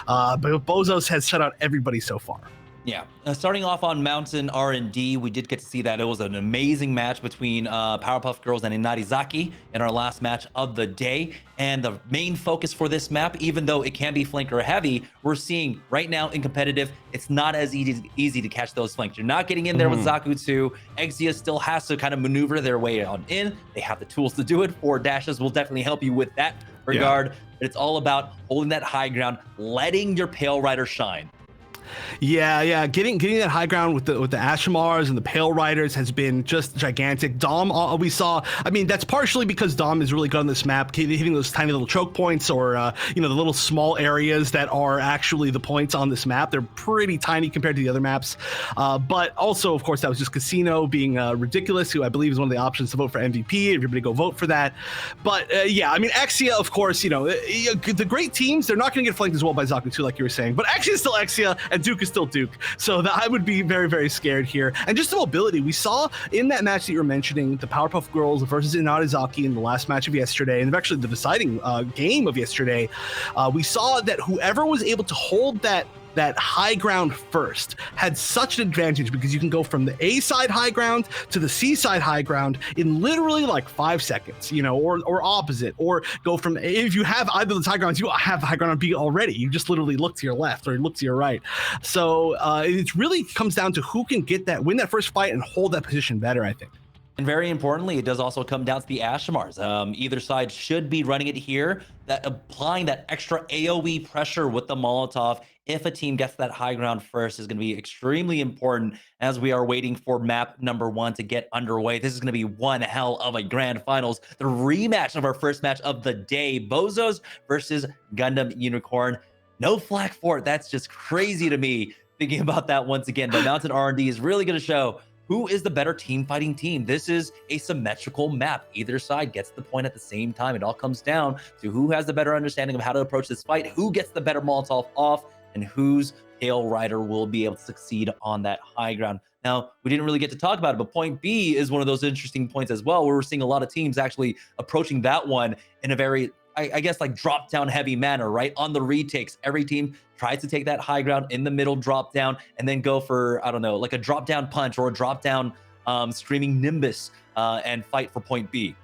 BOZOS has shut out everybody so far. Yeah, starting off on Mountain R&D, we did get to see that it was an amazing match between Powerpuff Girls and Inarizaki in our last match of the day. And the main focus for this map, even though it can be flanker heavy, we're seeing right now in competitive, it's not as easy to catch those flanks. You're not getting in there with Zaku 2. Exia still has to kind of maneuver their way on in. They have the tools to do it. 4 dashes will definitely help you with that regard. Yeah. But it's all about holding that high ground, letting your Pale Rider shine. Yeah, getting that high ground with the Ashimars and the Pale Riders has been just gigantic. Dom, we saw. I mean, that's partially because Dom is really good on this map, hitting those tiny little choke points, or the little small areas that are actually the points on this map. They're pretty tiny compared to the other maps. But also, of course, that was just Casino being ridiculous, who I believe is one of the options to vote for MVP. Everybody go vote for that. But yeah, I mean, Exia, of course, the great teams, they're not going to get flanked as well by Zaku 2, like you were saying. But Exia is still Exia, and Duke is still Duke, so I would be very, very scared here. And just the mobility we saw in that match that you were mentioning, the Powerpuff Girls versus Inarizaki in the last match of yesterday, and actually the deciding game of yesterday, we saw that whoever was able to hold that high ground first had such an advantage, because you can go from the A side high ground to the C side high ground in literally like 5 seconds, or opposite, or go from, if you have either of those high grounds, you have high ground on B already. You just literally look to your left or look to your right. So it really comes down to who can win that first fight and hold that position better, I think. And very importantly, it does also come down to the Ashimars. Either side should be running it here, applying that extra AoE pressure with the Molotov. If a team gets that high ground first, is going to be extremely important as we are waiting for map number 1 to get underway. This is going to be one hell of a grand finals. The rematch of our first match of the day, BOZOS versus Gundam Unicorn. No flag for it. That's just crazy to me thinking about that once again. But Mountain R&D is really going to show who is the better team fighting team. This is a symmetrical map. Either side gets the point at the same time. It all comes down to who has the better understanding of how to approach this fight, who gets the better Molotov off, and whose Pale Rider will be able to succeed on that high ground. Now, we didn't really get to talk about it, but point B is one of those interesting points as well, where we're seeing a lot of teams actually approaching that one in a very, I guess, like drop-down heavy manner, right? On the retakes, every team tries to take that high ground in the middle, drop down, and then go for, I don't know, like a drop-down punch or a drop-down screaming Nimbus and fight for point B.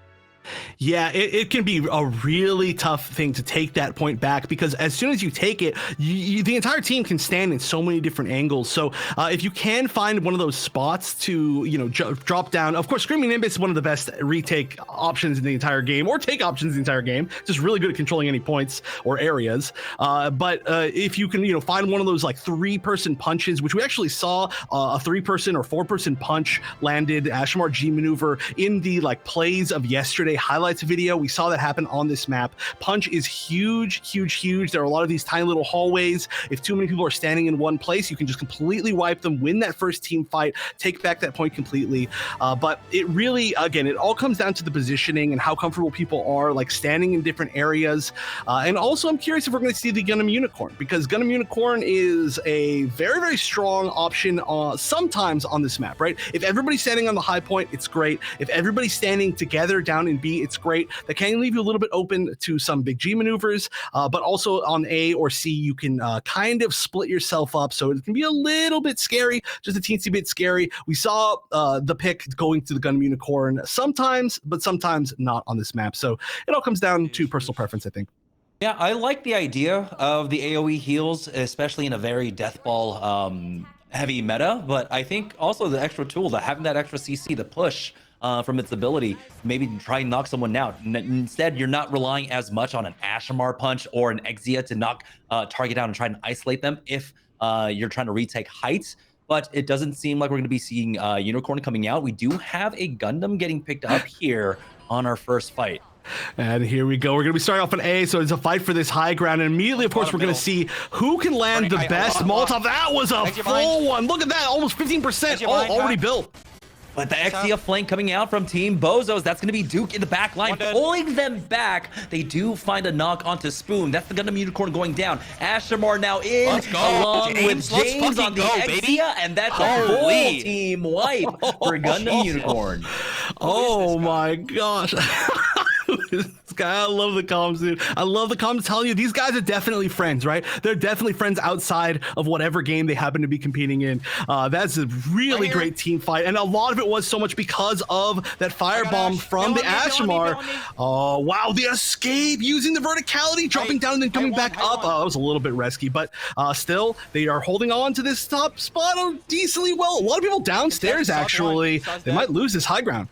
Yeah, it can be a really tough thing to take that point back, because as soon as you take it, the entire team can stand in so many different angles. So if you can find one of those spots to, you know, drop down, of course, Screaming Nimbus is one of the best retake options in the entire game, or take options in the entire game. Just really good at controlling any points or areas. But if you can, you know, find one of those like 3-person punches, which we actually saw a 3-person or 4-person punch landed Ashmar G maneuver in the like plays of yesterday highlights video. We saw that happen on this map. Punch is huge, huge, huge. There are a lot of these tiny little hallways. If too many people are standing in one place, you can just completely wipe them, win that first team fight, take back that point completely. But it really, again, it all comes down to the positioning and how comfortable people are, like standing in different areas. And also, I'm curious if we're going to see the Gundam Unicorn, because Gundam Unicorn is a very, very strong option sometimes on this map, right? If everybody's standing on the high point, it's great. If everybody's standing together down in B, it's great. That can leave you a little bit open to some big G maneuvers, but also on A or C, you can kind of split yourself up. So it can be a little bit scary, just a teensy bit scary. We saw the pick going to the Gundam Unicorn sometimes, but sometimes not on this map. So it all comes down to personal preference, I think. Yeah, I like the idea of the AoE heals, especially in a very deathball heavy meta, but I think also the extra tool, that having that extra CC, the push from its ability, maybe try and knock someone out. Instead, you're not relying as much on an Ashamar punch or an Exia to knock target down and try and isolate them if you're trying to retake heights. But it doesn't seem like we're going to be seeing Unicorn coming out. We do have a Gundam getting picked up here on our first fight. And here we go. We're going to be starting off on A, so it's a fight for this high ground. And immediately, of course, we're going to see who can land the best Molotov. That was a full one. Look at that. Almost 15% already built. But the Exia flank coming out from Team BOZOS, that's going to be Duke in the back line, pulling them back. They do find a knock onto Spoon. That's the Gundam Unicorn going down. Ashamar now in, along with James on the Exia, and that's a full team wipe for Gundam Unicorn. Oh my gosh. This guy, I love the comms, dude. I love the comms telling you these guys are definitely friends, right? They're definitely friends outside of whatever game they happen to be competing in. That's a really great team fight, and a lot of it was so much because of that firebomb from the Ashamar. Oh wow, the escape using the verticality, dropping down and then coming back up. That was a little bit risky, but still they are holding on to this top spot decently well. A lot of people downstairs actually. They might lose this high ground.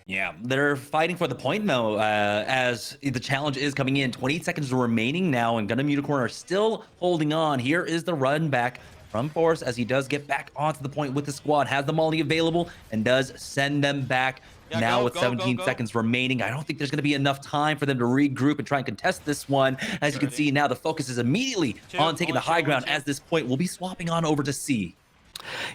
Yeah, they're fighting for the point though, as the challenge is coming in. 20 seconds remaining now, and Gundam Unicorn are still holding on. Here is the run back from Force as he does get back onto the point with the squad, has the molly available, and does send them back. Now with 17 seconds remaining, I don't think there's going to be enough time for them to regroup and try and contest this one. As you can see now, the focus is immediately on taking the high ground, as this point will be swapping on over to C.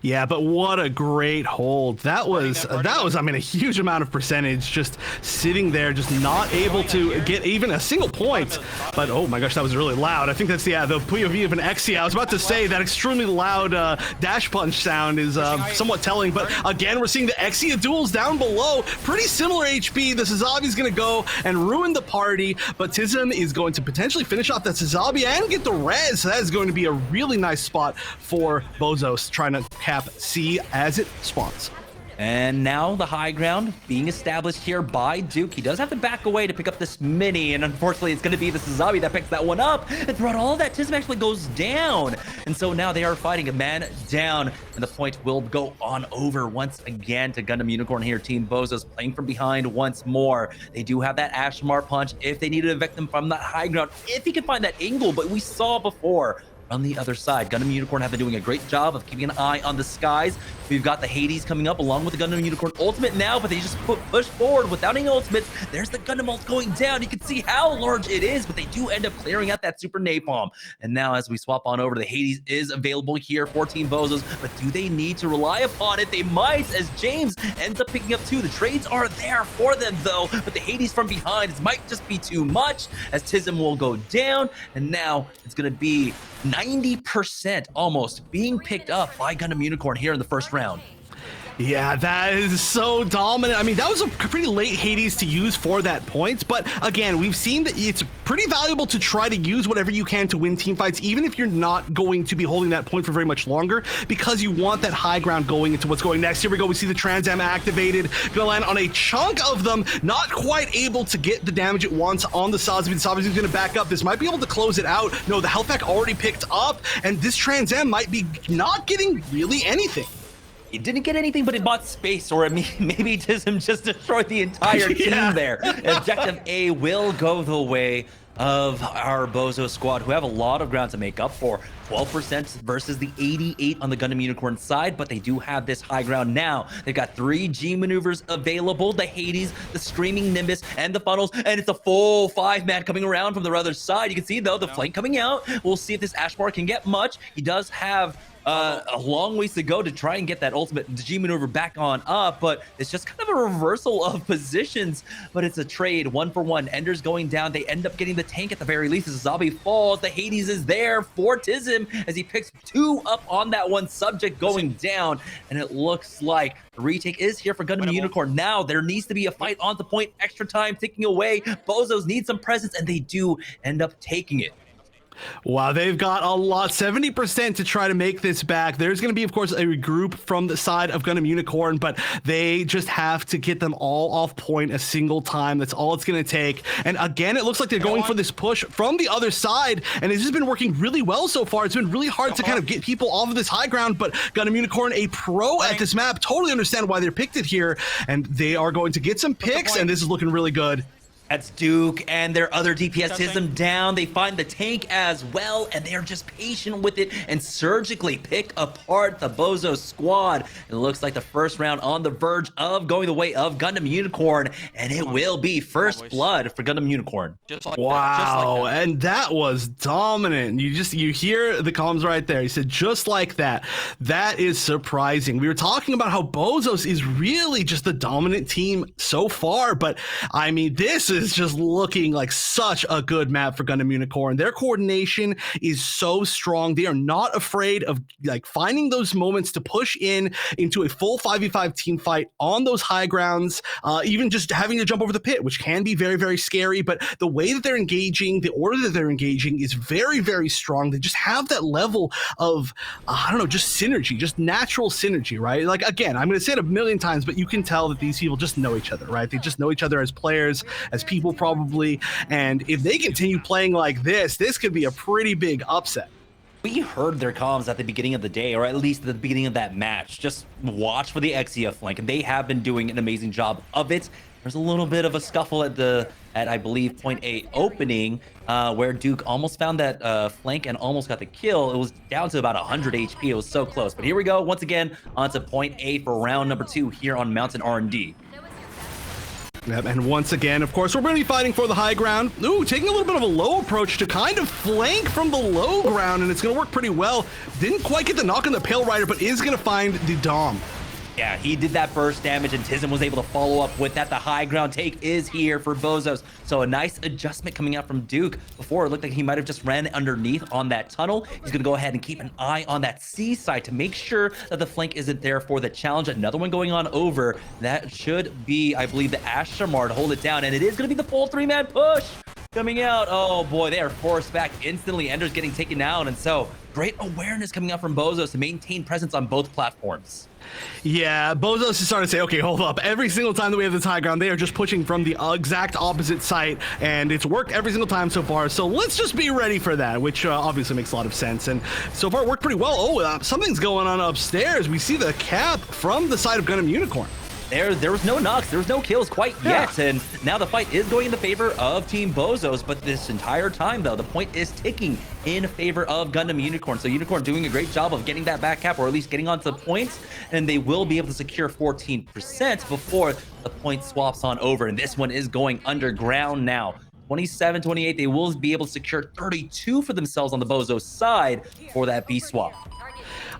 Yeah, but what a great hold. That was, I mean, a huge amount of percentage just sitting there, just not able to get even a single point. But oh my gosh, that was really loud. I think that's the POV of an Exia. I was about to say that extremely loud dash punch sound is somewhat telling, but again, we're seeing the Exia duels down below. Pretty similar HP. The Sazabi's going to go and ruin the party, but Tism is going to potentially finish off that Sazabi and get the res. So that is going to be a really nice spot for BOZOS, trying to cap C as it spawns. And now the high ground being established here by Duke. He does have to back away to pick up this mini, and unfortunately it's going to be the Sazabi that picks that one up. And throughout all of that, Tism actually goes down. And so now they are fighting a man down, and the point will go on over once again to Gundam Unicorn here. Team BOZOS playing from behind once more. They do have that Ashmar punch if they need to evict them from that high ground, if he can find that angle. But we saw before, on the other side, Gundam Unicorn have been doing a great job of keeping an eye on the skies. We've got the Hades coming up along with the Gundam Unicorn ultimate now, but they just push forward without any ultimates. There's the Gundam ult going down. You can see how large it is, but they do end up clearing out that super napalm. And now as we swap on over, the Hades is available here for Team BOZOS, but do they need to rely upon it? They might, as James ends up picking up two. The trades are there for them though, but the Hades from behind might just be too much, as Tism will go down, and now it's gonna be 90% almost being picked up by Gundam Unicorn here in the first round. Yeah, that is so dominant. I mean, that was a pretty late Hades to use for that point, but again, we've seen that it's pretty valuable to try to use whatever you can to win team fights, even if you're not going to be holding that point for very much longer, because you want that high ground going into what's going next. Here we go, we see the Trans Am activated, gonna land on a chunk of them, not quite able to get the damage it wants on the Sazabi. The Sazabi's gonna back up. This might be able to close it out. No, the health pack already picked up, and this Trans Am might be not getting really anything. It didn't get anything, but it bought space, or maybe Tism just destroyed the entire team there. Objective A will go the way of our BOZOS squad, who have a lot of ground to make up for. 12% versus the 88 on the Gundam Unicorn side, but they do have this high ground now. They've got 3 G maneuvers available, the Hades, the Screaming Nimbus, and the funnels, and it's a full 5-man coming around from the other side. You can see, though, the flank coming out. We'll see if this Ashmar can get much. He does have a long ways to go to try and get that ultimate G maneuver back on up, but it's just kind of a reversal of positions, but it's a trade 1-for-1. Ender's going down. They end up getting the tank at the very least as Zabi falls. The Hades is there for Tism as he picks 2 up on that one subject going down, and it looks like the retake is here for Gundam Unicorn. Now there needs to be a fight on the point, extra time ticking away. BOZOS need some presence, and they do end up taking it. Wow, they've got a lot, 70% to try to make this back. There's going to be, of course, a regroup from the side of Gundam Unicorn, but they just have to get them all off point a single time. That's all it's going to take. And again, it looks like they're going for this push from the other side, and it's just been working really well so far. It's been really hard to kind of get people off of this high ground, but Gundam Unicorn, a pro at this map, totally understand why they're picked it here, and they are going to get some picks, and this is looking really good. That's Duke and their other DPS Tism down. They find the tank as well, and they're just patient with it and surgically pick apart the BOZOS squad. It looks like the first round on the verge of going the way of Gundam Unicorn, and it will be first blood for Gundam Unicorn. Wow, and that was dominant. You hear the comms right there. He said just like that. That is surprising. We were talking about how BOZOS is really just the dominant team so far, but I mean, this is just looking like such a good map for Gundam Unicorn. Their coordination is so strong. They are not afraid of like finding those moments to push into a full 5v5 team fight on those high grounds, even just having to jump over the pit, which can be very, very scary. But the way that they're engaging, the order that they're engaging is very, very strong. They just have that level of, I don't know, just synergy, just natural synergy, right? Like, again, I'm going to say it a million times, but you can tell that these people just know each other, right? They just know each other as players, as people probably, and if they continue playing like this could be a pretty big upset. We heard their comms at the beginning of the day, or at least at the beginning of that match. Just watch for the XEF flank, and they have been doing an amazing job of it. There's a little bit of a scuffle at I believe point A opening, where Duke almost found that flank and almost got the kill. It was down to about 100 HP. It was so close. But here we go once again onto point A for round number 2 here on Mountain R&D. Yep, and once again, of course, we're going to be fighting for the high ground. Ooh, taking a little bit of a low approach to kind of flank from the low ground, and it's going to work pretty well. Didn't quite get the knock on the Pale Rider, but is going to find the Dom. Yeah, he did that first damage, and Tism was able to follow up with that. The high ground take is here for BOZOS. So a nice adjustment coming out from Duke. Before, it looked like he might have just ran underneath on that tunnel. He's going to go ahead and keep an eye on that C side to make sure that the flank isn't there for the challenge. Another one going on over. That should be, I believe, the Ashamar to hold it down, and it is going to be the full 3-man push coming out. Oh boy, they are forced back instantly. Ender's getting taken out, and so great awareness coming out from BOZOS to maintain presence on both platforms. Yeah, BOZOS is starting to say, okay, hold up. Every single time that we have this high ground, they are just pushing from the exact opposite site, and it's worked every single time so far. So let's just be ready for that, which obviously makes a lot of sense. And so far, it worked pretty well. Oh, something's going on upstairs. We see the cap from the side of Gundam Unicorn. There was no knocks, there was no kills quite yet, and now the fight is going in the favor of Team BOZOS, but this entire time, though, the point is ticking in favor of Gundam Unicorn. So Unicorn doing a great job of getting that back cap, or at least getting onto points, and they will be able to secure 14% before the point swaps on over, and this one is going underground now. 27-28, they will be able to secure 32 for themselves on the BOZOS side for that B swap.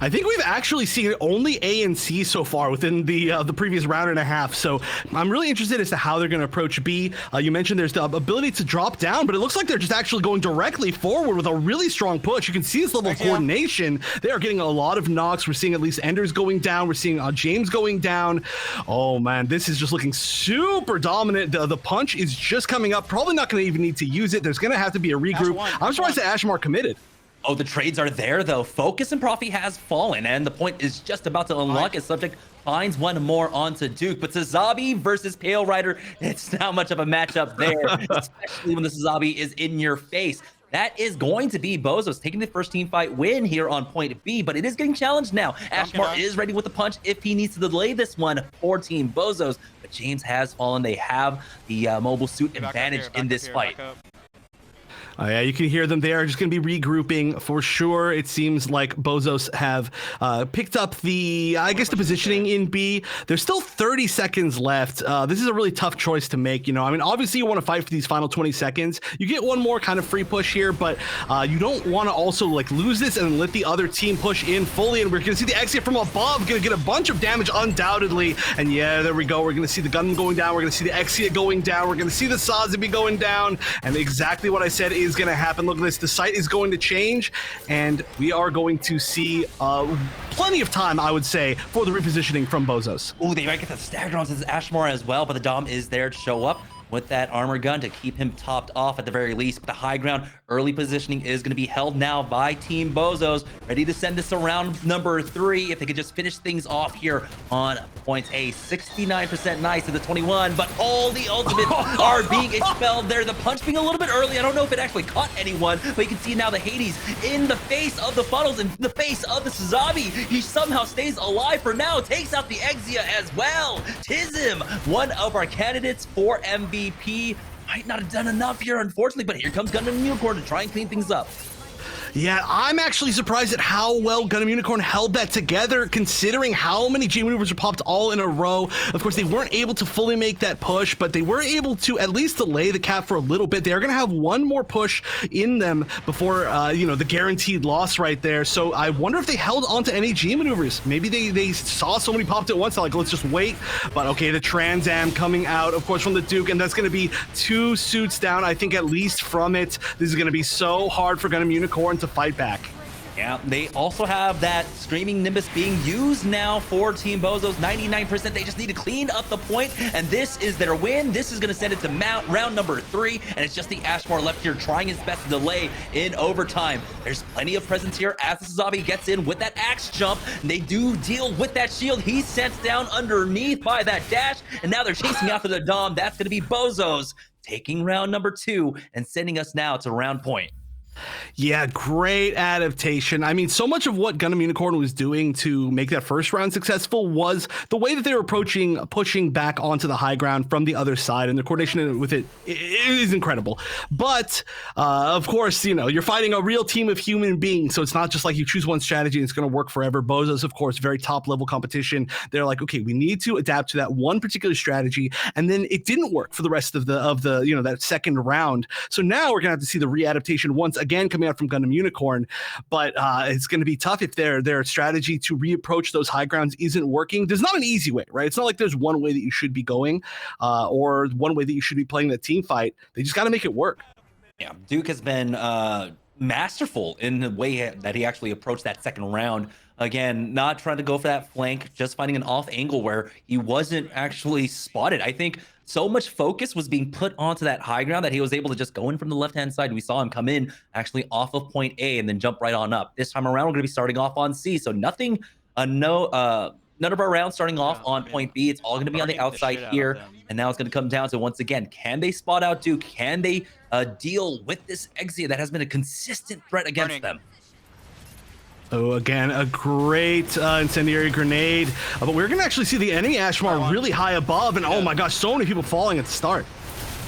I think we've actually seen only A and C so far within the previous round and a half. So I'm really interested as to how they're going to approach B. You mentioned there's the ability to drop down, but it looks like they're just actually going directly forward with a really strong push. You can see this level of coordination. They are getting a lot of knocks. We're seeing at least Enders going down. We're seeing James going down. Oh man, this is just looking super dominant. The punch is just coming up. Probably not going to even need to use it. There's going to have to be a regroup. I'm surprised that Ashmar committed. Oh, the trades are there, though. Focus and Profi has fallen, and the point is just about to unlock as Subject finds one more onto Duke. But Sazabi versus Pale Rider, it's not much of a matchup there, especially when the Sazabi is in your face. That is going to be BOZOS taking the first team fight win here on point B, but it is getting challenged now. Ashmar is ready with the punch if he needs to delay this one for Team BOZOS, but James has fallen. They have the mobile suit advantage in this fight. Yeah, you can hear them. They are just going to be regrouping for sure. It seems like BOZOS have picked up the, I guess, the positioning in B. There's still 30 seconds left. This is a really tough choice to make. You know, I mean, obviously you want to fight for these final 20 seconds. You get one more kind of free push here, but you don't want to also like lose this and let the other team push in fully. And we're going to see the exit from above, going to get a bunch of damage undoubtedly. And yeah, there we go. We're going to see the Gundam going down. We're going to see the Exia going down. We're going to see the Sazabi going down. And exactly what I said is going to happen. Look at this. The site is going to change, and we are going to see plenty of time, I would say, for the repositioning from BOZOS. Oh, they might get the stagger onto Ashmar as well, but the Dom is there to show up with that armor gun to keep him topped off at the very least. But the high ground early positioning is going to be held now by Team BOZOS, ready to send this around number 3 if they could just finish things off here on point A. 69% nice to the 21, but all the ultimates are being expelled there. The punch being a little bit early. I don't know if it actually caught anyone, but you can see now the Hades in the face of the funnels, in the face of the Sazabi. He somehow stays alive for now, takes out the Exia as well. Tism, one of our candidates for MVP, might not have done enough here, unfortunately, but here comes Gundam Unicorn to try and clean things up. Yeah, I'm actually surprised at how well Gundam Unicorn held that together, considering how many G maneuvers were popped all in a row. Of course, they weren't able to fully make that push, but they were able to at least delay the cap for a little bit. They are going to have one more push in them before, you know, the guaranteed loss right there. So I wonder if they held on to any G maneuvers. Maybe they saw so many popped at once, they're like, let's just wait. But okay, the Trans Am coming out, of course, from the Duke, and that's going to be 2 suits down, I think, at least from it. This is going to be so hard for Gundam Unicorn to fight back. Yeah, they also have that Screaming Nimbus being used now for Team BOZOS. 99%. They just need to clean up the point, and this is their win. This is going to send it to round number 3, and it's just the Ashmar left here trying his best to delay in overtime. There's plenty of presence here as the Sazabi gets in with that axe jump. And they do deal with that shield. He's sent down underneath by that dash, and now they're chasing after the Dom. That's going to be BOZOS taking round number 2 and sending us now to round point. Yeah, great adaptation. I mean, so much of what Gundam Unicorn was doing to make that first round successful was the way that they were pushing back onto the high ground from the other side, and the coordination with it is incredible. But of course, you know, you're fighting a real team of human beings, so it's not just like you choose one strategy and it's going to work forever. BOZOS, of course, very top level competition. They're like, okay, we need to adapt to that one particular strategy, and then it didn't work for the rest of the you know, that second round. So now we're gonna have to see the readaptation once again coming out from Gundam Unicorn, but it's going to be tough if their strategy to reapproach those high grounds isn't working. There's not an easy way, right? It's not like there's one way that you should be going or one way that you should be playing the team fight. They just got to make it work. Yeah, Duke has been masterful in the way that he actually approached that second round. Again, not trying to go for that flank, just finding an off angle where he wasn't actually spotted. I think so much focus was being put onto that high ground that he was able to just go in from the left-hand side. We saw him come in actually off of point A and then jump right on up. This time around, we're going to be starting off on C. So nothing, none of our rounds starting off on point B. It's all going to be on the outside here. And now it's going to come down to, once again, can they spot out Duke? Can they deal with this Exia that has been a consistent threat against them? Oh, again, a great incendiary grenade. But we're going to actually see the enemy Ashmar really high above. And oh my gosh, so many people falling at the start.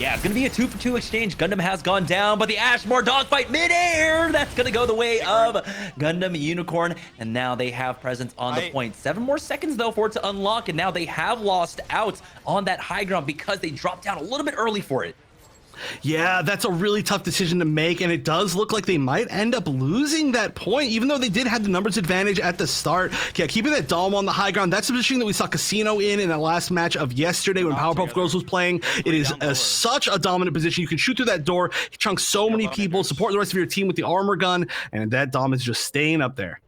Yeah, it's going to be a 2-for-2 exchange. Gundam has gone down, but the Ashmar dogfight midair, that's going to go the way of Gundam Unicorn. And now they have presence on the point. 7 more seconds, though, for it to unlock. And now they have lost out on that high ground because they dropped down a little bit early for it. Yeah, that's a really tough decision to make, and it does look like they might end up losing that point, even though they did have the numbers advantage at the start. Yeah, keeping that Dom on the high ground, that's the position that we saw Casino in the last match of yesterday when Powerpuff Girls was playing. It is such a dominant position. You can shoot through that door, chunk so many people, support the rest of your team with the armor gun, and that Dom is just staying up there.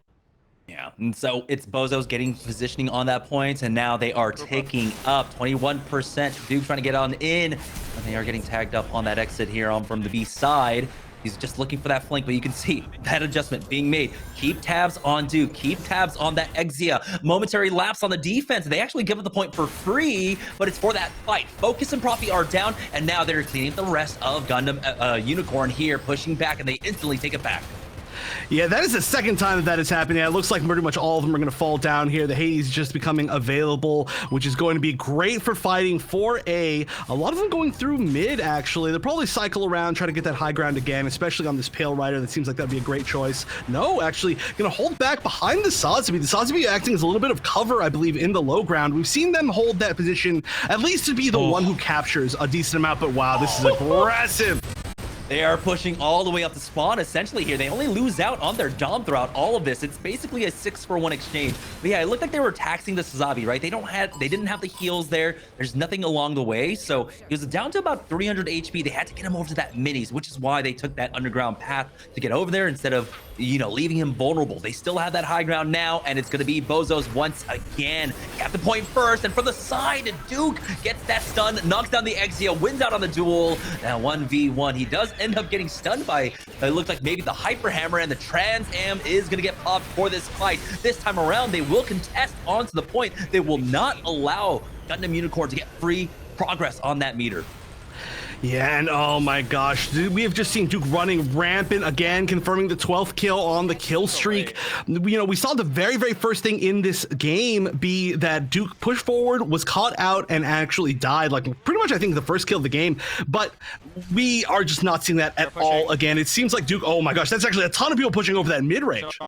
Yeah, and so it's BOZOS getting positioning on that point, and now they are taking up 21%. Duke trying to get on in, and they are getting tagged up on that exit here on from the B side. He's just looking for that flank, but you can see that adjustment being made. Keep tabs on Duke. Keep tabs on that Exia. Momentary lapse on the defense. They actually give up the point for free, but it's for that fight. Focus and Profi are down, and now they're cleaning up the rest of Gundam Unicorn here, pushing back, and they instantly take it back. Yeah, that is the second time that has happened. Yeah, it looks like pretty much all of them are going to fall down here. The Hades just becoming available, which is going to be great for fighting for A. A lot of them going through mid, actually. They'll probably cycle around, try to get that high ground again, especially on this Pale Rider. That seems like that'd be a great choice. No, actually, going to hold back behind the Sazabi. The Sazabi acting as a little bit of cover, I believe, in the low ground. We've seen them hold that position, at least to be the one who captures a decent amount, but wow, this is aggressive. They are pushing all the way up to spawn, essentially, here. They only lose out on their Dom throughout all of this. It's basically a 6-for-1 exchange. But yeah, it looked like they were taxing the Sazabi, right? They didn't have the heals there. There's nothing along the way. So he was down to about 300 HP. They had to get him over to that minis, which is why they took that underground path to get over there instead of, you know, leaving him vulnerable. They still have that high ground now, and it's going to be BOZOS once again. Got the point first, and from the side, Duke gets that stun, knocks down the Exia, wins out on the duel. Now 1v1. He does end up getting stunned by, it looked like maybe the Hyper Hammer, and the Trans Am is going to get popped for this fight. This time around, they will contest onto the point. They will not allow Gundam Unicorn to get free progress on that meter. Yeah, and oh my gosh, we have just seen Duke running rampant again, confirming the 12th kill on the kill streak. You know, we saw the very first thing in this game be that Duke pushed forward, was caught out, and actually died, like pretty much I think the first kill of the game, but we are just not seeing that at all again. It seems like Duke, oh my gosh, that's actually a ton of people pushing over that mid-range.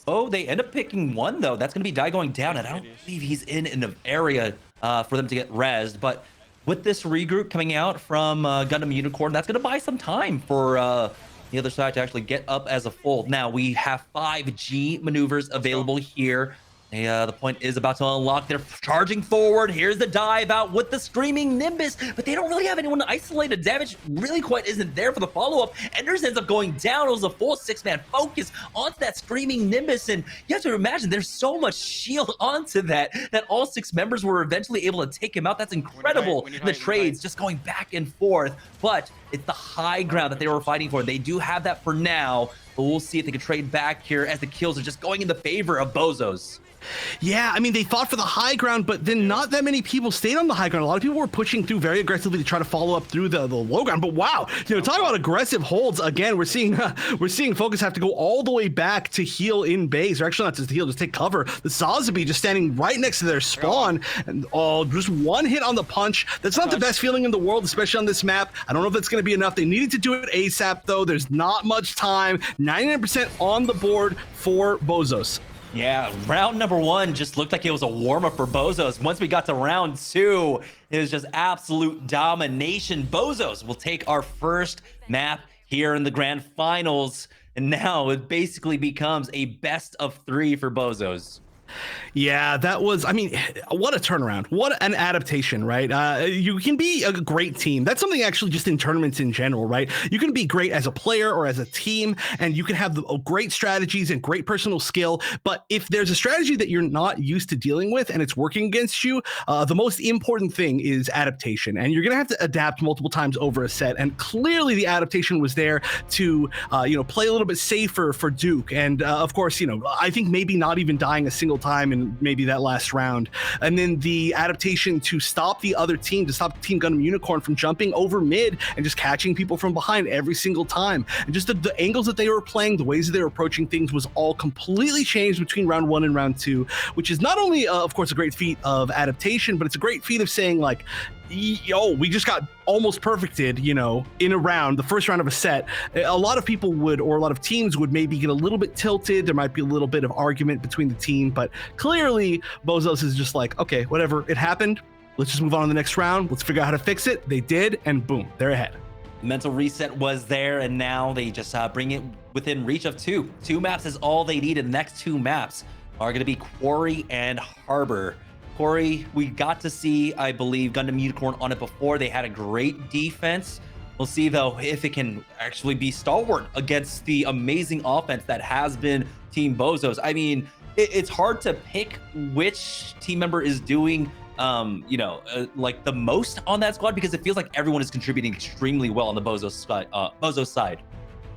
Oh, they end up picking one, though. That's going to be Dai going down, and I don't believe he's in an area for them to get rezzed, but with this regroup coming out from Gundam Unicorn, that's going to buy some time for the other side to actually get up as a full. Now, we have 5G maneuvers available here. The point is about to unlock. They're charging forward. Here's the dive out with the Screaming Nimbus, but they don't really have anyone to isolate. The damage really quite isn't there for the follow-up. Enders ends up going down. It was a full 6-man focus onto that Screaming Nimbus, and you have to imagine there's so much shield onto that all 6 members were eventually able to take him out. That's incredible. The trades just going back and forth, but it's the high ground that they were fighting for. They do have that for now, but we'll see if they can trade back here as the kills are just going in the favor of BOZOS. Yeah, I mean, they fought for the high ground, but then not that many people stayed on the high ground. A lot of people were pushing through very aggressively to try to follow up through the low ground. But wow, you know, talking about aggressive holds again. We're seeing Focus have to go all the way back to heal in base, or actually not just to heal, just take cover. The Sazabi just standing right next to their spawn, and just one hit on the punch. That's not the best feeling in the world, especially on this map. I don't know if that's going to be enough. They needed to do it ASAP, though. There's not much time. 99% on the board for BOZOS. Yeah, round number 1 just looked like it was a warm-up for BOZOS. Once we got to round 2, it was just absolute domination. BOZOS will take our first map here in the grand finals, and now it basically becomes a best of 3 for BOZOS. Yeah, that was, I mean, what a turnaround. What an adaptation, right? You can be a great team. That's something actually just in tournaments in general, right? You can be great as a player or as a team, and you can have great strategies and great personal skill. But if there's a strategy that you're not used to dealing with and it's working against you, the most important thing is adaptation. And you're going to have to adapt multiple times over a set. And clearly the adaptation was there to, play a little bit safer for Duke. And of course, I think maybe not even dying a single time in maybe that last round, and then the adaptation to stop the other team, to stop Team Gundam Unicorn from jumping over mid and just catching people from behind every single time, and just the angles that they were playing, the ways that they were approaching things was all completely changed between round 1 and round 2, which is not only of course a great feat of adaptation, but it's a great feat of saying like, yo, we just got almost perfected, in a round, the first round of a set. A lot of people would, or a lot of teams would maybe get a little bit tilted. There might be a little bit of argument between the team, but clearly BOZOS is just like, okay, whatever, it happened. Let's just move on to the next round. Let's figure out how to fix it. They did, and boom, they're ahead. Mental reset was there, and now they just bring it within reach of two. Two maps is all they need, and the next two maps are going to be Quarry and Harbor. Quarry, we got to see, I believe, Gundam Unicorn on it before. They had a great defense. We'll see, though, if it can actually be stalwart against the amazing offense that has been Team BOZOS. I mean, it's hard to pick which team member is doing like the most on that squad, because it feels like everyone is contributing extremely well on the BOZOS side.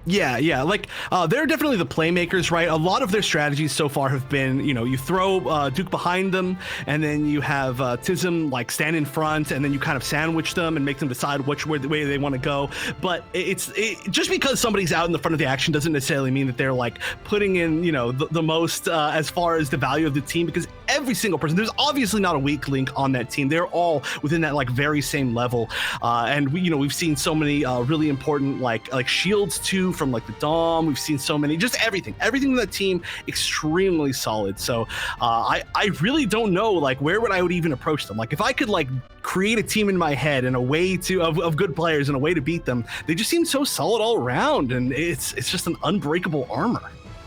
Yeah, like they're definitely the playmakers, right? A lot of their strategies so far have been, you throw Duke behind them, and then you have Tism like stand in front, and then you kind of sandwich them and make them decide which way they want to go. But just because somebody's out in the front of the action doesn't necessarily mean that they're like putting in, the most as far as the value of the team, because every single person, there's obviously not a weak link on that team. They're all within that like very same level, and we've seen so many really important like shields too, from like the Dom. We've seen so many, just everything in that team extremely solid. So I really don't know like where I would even approach them. Like if I could like create a team in my head and a way to of good players and a way to beat them, they just seem so solid all around, and it's just an unbreakable armor.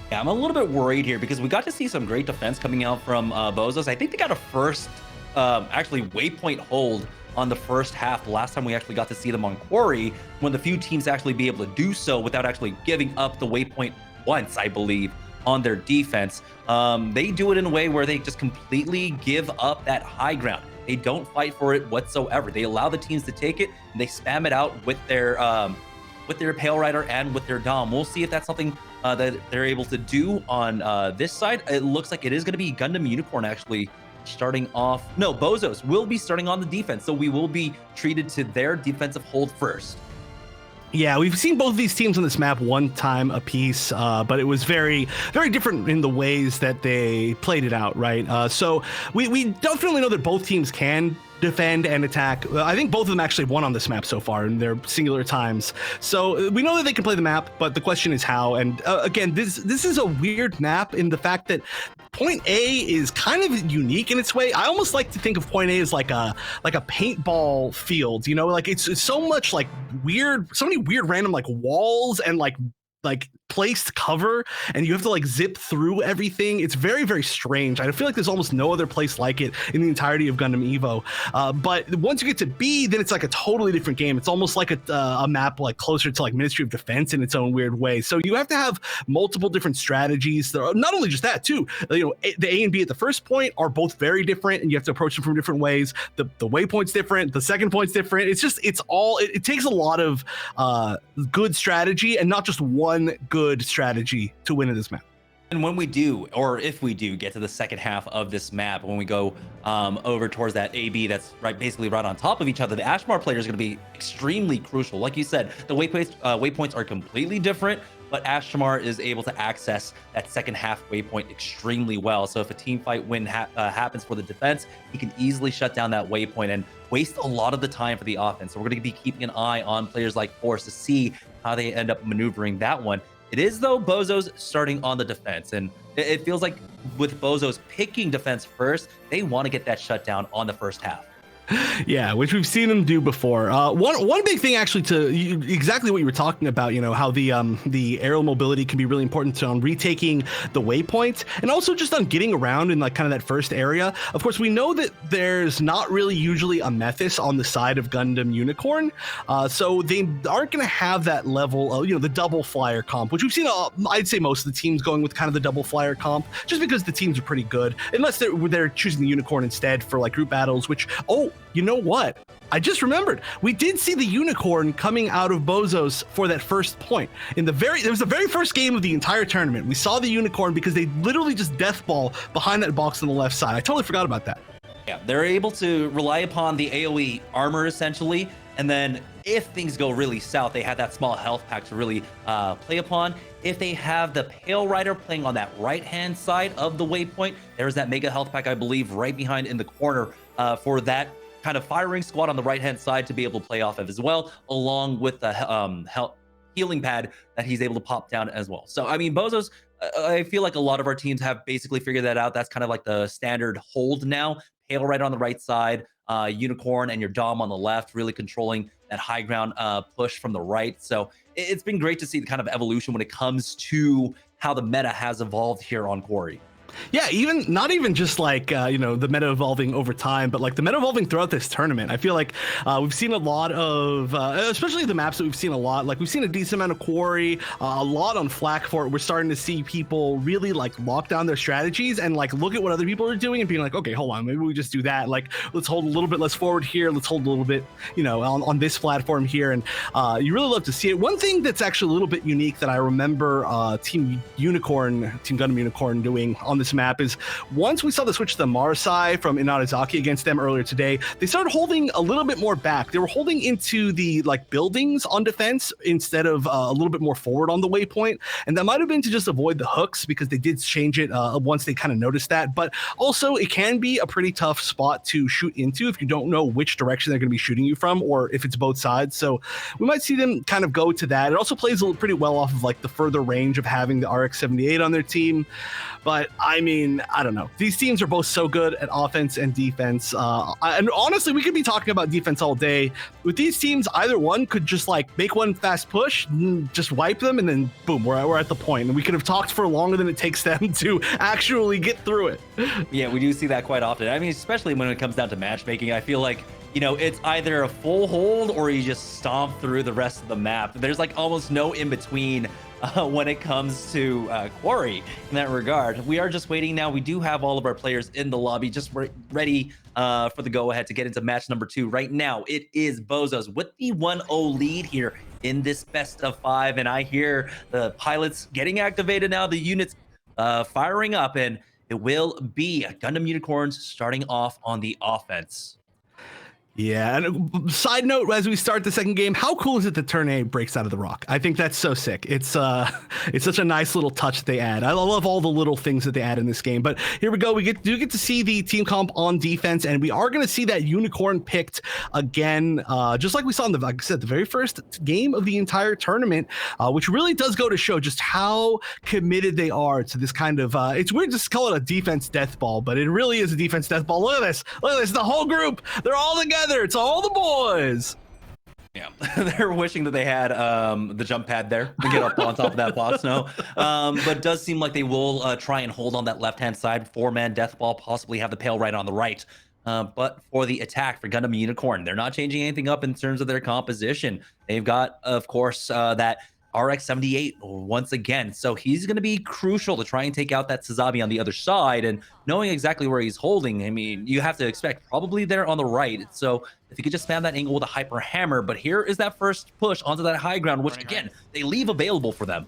Yeah, I'm a little bit worried here because we got to see some great defense coming out from BOZOS. I think they got a first actually waypoint hold on the first half last time we actually got to see them on Quarry, when the few teams actually be able to do so without actually giving up the waypoint once, I believe, on their defense. They do it in a way where they just completely give up that high ground. They don't fight for it whatsoever. They allow the teams to take it, and they spam it out with their Pale Rider and with their Dom. We'll see if that's something that they're able to do on this side. It looks like it is going to be Gundam Unicorn actually starting off. No, BOZOS will be starting on the defense, so we will be treated to their defensive hold first. Yeah, we've seen both of these teams on this map one time apiece, but it was very, very different in the ways that they played it out, right? So we definitely know that both teams can defend and attack. I think both of them actually won on this map so far in their singular times. So we know that they can play the map, but the question is how. And again, this is a weird map in the fact that Point A is kind of unique in its way. I almost like to think of Point A as like a paintball field, like it's so much like weird, so many weird random like walls and like placed cover, and you have to like zip through everything. It's very, very strange. I feel like there's almost no other place like it in the entirety of Gundam Evo. But once you get to B, then it's like a totally different game. It's almost like a map like closer to like Ministry of Defense in its own weird way. So you have to have multiple different strategies. Not only just that too, the A and B at the first point are both very different, and you have to approach them from different ways. The waypoint's different. The second point's different. It takes a lot of good strategy, and not just one good strategy to win in this map. And when we do, or if we do get to the second half of this map, when we go over towards that AB that's basically right on top of each other, the Ashmar player is going to be extremely crucial. Like you said, the waypoints are completely different, but Ashmar is able to access that second half waypoint extremely well. So if a team fight win happens for the defense, he can easily shut down that waypoint and waste a lot of the time for the offense. So we're going to be keeping an eye on players like Force to see how they end up maneuvering that one. It is, though, BOZOS starting on the defense, and it feels like with BOZOS picking defense first, they want to get that shutdown on the first half. Yeah, which we've seen them do before. One big thing actually exactly what you were talking about, how the aerial mobility can be really important on retaking the waypoints, and also just on getting around in like kind of that first area. Of course, we know that there's not really usually a Methis on the side of Gundam Unicorn, so they aren't going to have that level of, the double flyer comp, which we've seen, I'd say most of the teams going with kind of the double flyer comp, just because the teams are pretty good, unless they're choosing the Unicorn instead for like group battles, which, you know what? I just remembered. We did see the Unicorn coming out of BOZOS for that first point. It was the very first game of the entire tournament. We saw the Unicorn because they literally just deathball behind that box on the left side. I totally forgot about that. Yeah, they're able to rely upon the AoE armor essentially, and then if things go really south, they have that small health pack to really play upon. If they have the Pale Rider playing on that right-hand side of the waypoint, there's that mega health pack, I believe, right behind in the corner for that kind of firing squad on the right-hand side to be able to play off of as well, along with the healing pad that he's able to pop down as well. So, I mean, BOZOS, I feel like a lot of our teams have basically figured that out. That's kind of like the standard hold now. Pale Rider on the right side, Unicorn and your Dom on the left, really controlling that high ground push from the right. So it's been great to see the kind of evolution when it comes to how the meta has evolved here on Quarry. Yeah, even not even just like the meta evolving over time, but like the meta evolving throughout this tournament. I feel like we've seen a lot of, especially the maps that we've seen a lot. Like we've seen a decent amount of Quarry, a lot on Flak Fort. We're starting to see people really like lock down their strategies and like look at what other people are doing and being like, okay, hold on, maybe we just do that. Like let's hold a little bit less forward here. Let's hold a little bit, on this platform here. And you really love to see it. One thing that's actually a little bit unique that I remember Team Gundam Unicorn doing on this map is once we saw the switch to the Marseille from Inarizaki against them earlier today, they started holding a little bit more back. They were holding into the like buildings on defense instead of a little bit more forward on the waypoint, and that might have been to just avoid the hooks because they did change it once they kind of noticed that. But also it can be a pretty tough spot to shoot into if you don't know which direction they're going to be shooting you from, or if it's both sides. So we might see them kind of go to that. It also plays pretty well off of like the further range of having the RX-78 on their team. But I mean, I don't know. These teams are both so good at offense and defense. And honestly, we could be talking about defense all day. With these teams, either one could just like make one fast push, just wipe them, and then boom, we're at the point. And we could have talked for longer than it takes them to actually get through it. Yeah, we do see that quite often. I mean, especially when it comes down to matchmaking, I feel like, it's either a full hold or you just stomp through the rest of the map. There's like almost no in between when it comes to Quarry in that regard. We are just waiting now. We do have all of our players in the lobby just ready for the go-ahead to get into match number 2. Right now, it is BOZOS with the 1-0 lead here in this best of 5. And I hear the pilots getting activated now, the units firing up, and it will be Gundam Unicorns starting off on the offense. Yeah, and side note, as we start the second game, how cool is it that turn A breaks out of the rock? I think that's so sick. It's such a nice little touch that they add. I love all the little things that they add in this game. But here we go. We do get to see the team comp on defense, and we are going to see that Unicorn picked again, just like we saw in like I said, the very first game of the entire tournament, which really does go to show just how committed they are to this kind of, it's weird to call it a defense death ball, but it really is a defense death ball. Look at this. Look at this. The whole group, they're all together. It's all the boys. Yeah, they're wishing that they had the jump pad there to get up on top of that boss. No, but it does seem like they will try and hold on that left-hand side, 4-man death ball, possibly have the pale right on the right. But for the attack for Gundam Unicorn, they're not changing anything up in terms of their composition. They've got, of course, that RX-78 once again. So he's going to be crucial to try and take out that Sazabi on the other side, and knowing exactly where he's holding, I mean, you have to expect probably there on the right. So if you could just spam that angle with a hyper hammer, but here is that first push onto that high ground, which again, they leave available for them.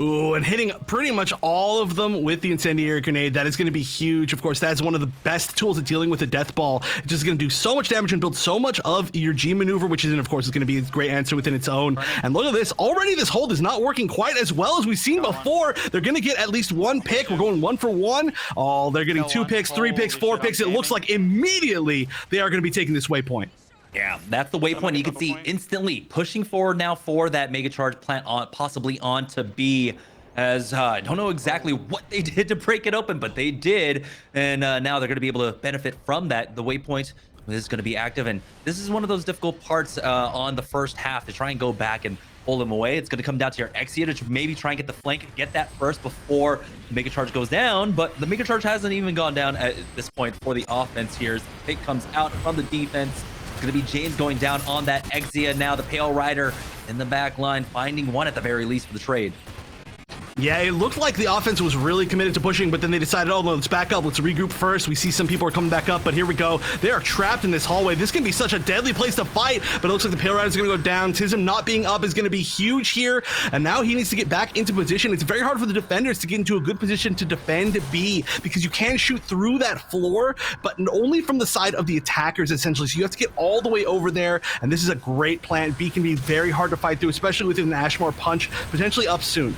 Ooh, and hitting pretty much all of them with the incendiary grenade. That is going to be huge. Of course, that's one of the best tools at dealing with a death ball. It's just going to do so much damage and build so much of your G maneuver, which is, of course, is going to be a great answer within its own. And look at this. Already this hold is not working quite as well as we've seen before. They're going to get at least one pick. We're going 1 for 1. Oh, they're getting 2 picks, 3 picks, 4 picks. It looks like immediately they are going to be taking this waypoint. Yeah, that's the waypoint. You can see instantly pushing forward now for that Mega Charge plant possibly on to B. As I don't know exactly what they did to break it open, but they did. And now they're going to be able to benefit from that. The waypoint is going to be active. And this is one of those difficult parts on the first half to try and go back and pull them away. It's going to come down to your Exia to maybe try and get the flank, get that first before the Mega Charge goes down. But the Mega Charge hasn't even gone down at this point for the offense here. As the pick comes out from the defense. It's going to be James going down on that Exia now. The Pale Rider in the back line, finding one at the very least for the trade. Yeah, it looked like the offense was really committed to pushing, but then they decided, oh, no, let's back up. Let's regroup first. We see some people are coming back up, but here we go. They are trapped in this hallway. This can be such a deadly place to fight, but it looks like the Pale Rider is going to go down. Tism not being up is going to be huge here, and now he needs to get back into position. It's very hard for the defenders to get into a good position to defend B, because you can shoot through that floor, but only from the side of the attackers, essentially. So you have to get all the way over there, and this is a great plant. B can be very hard to fight through, especially with an Ashmore punch potentially up soon.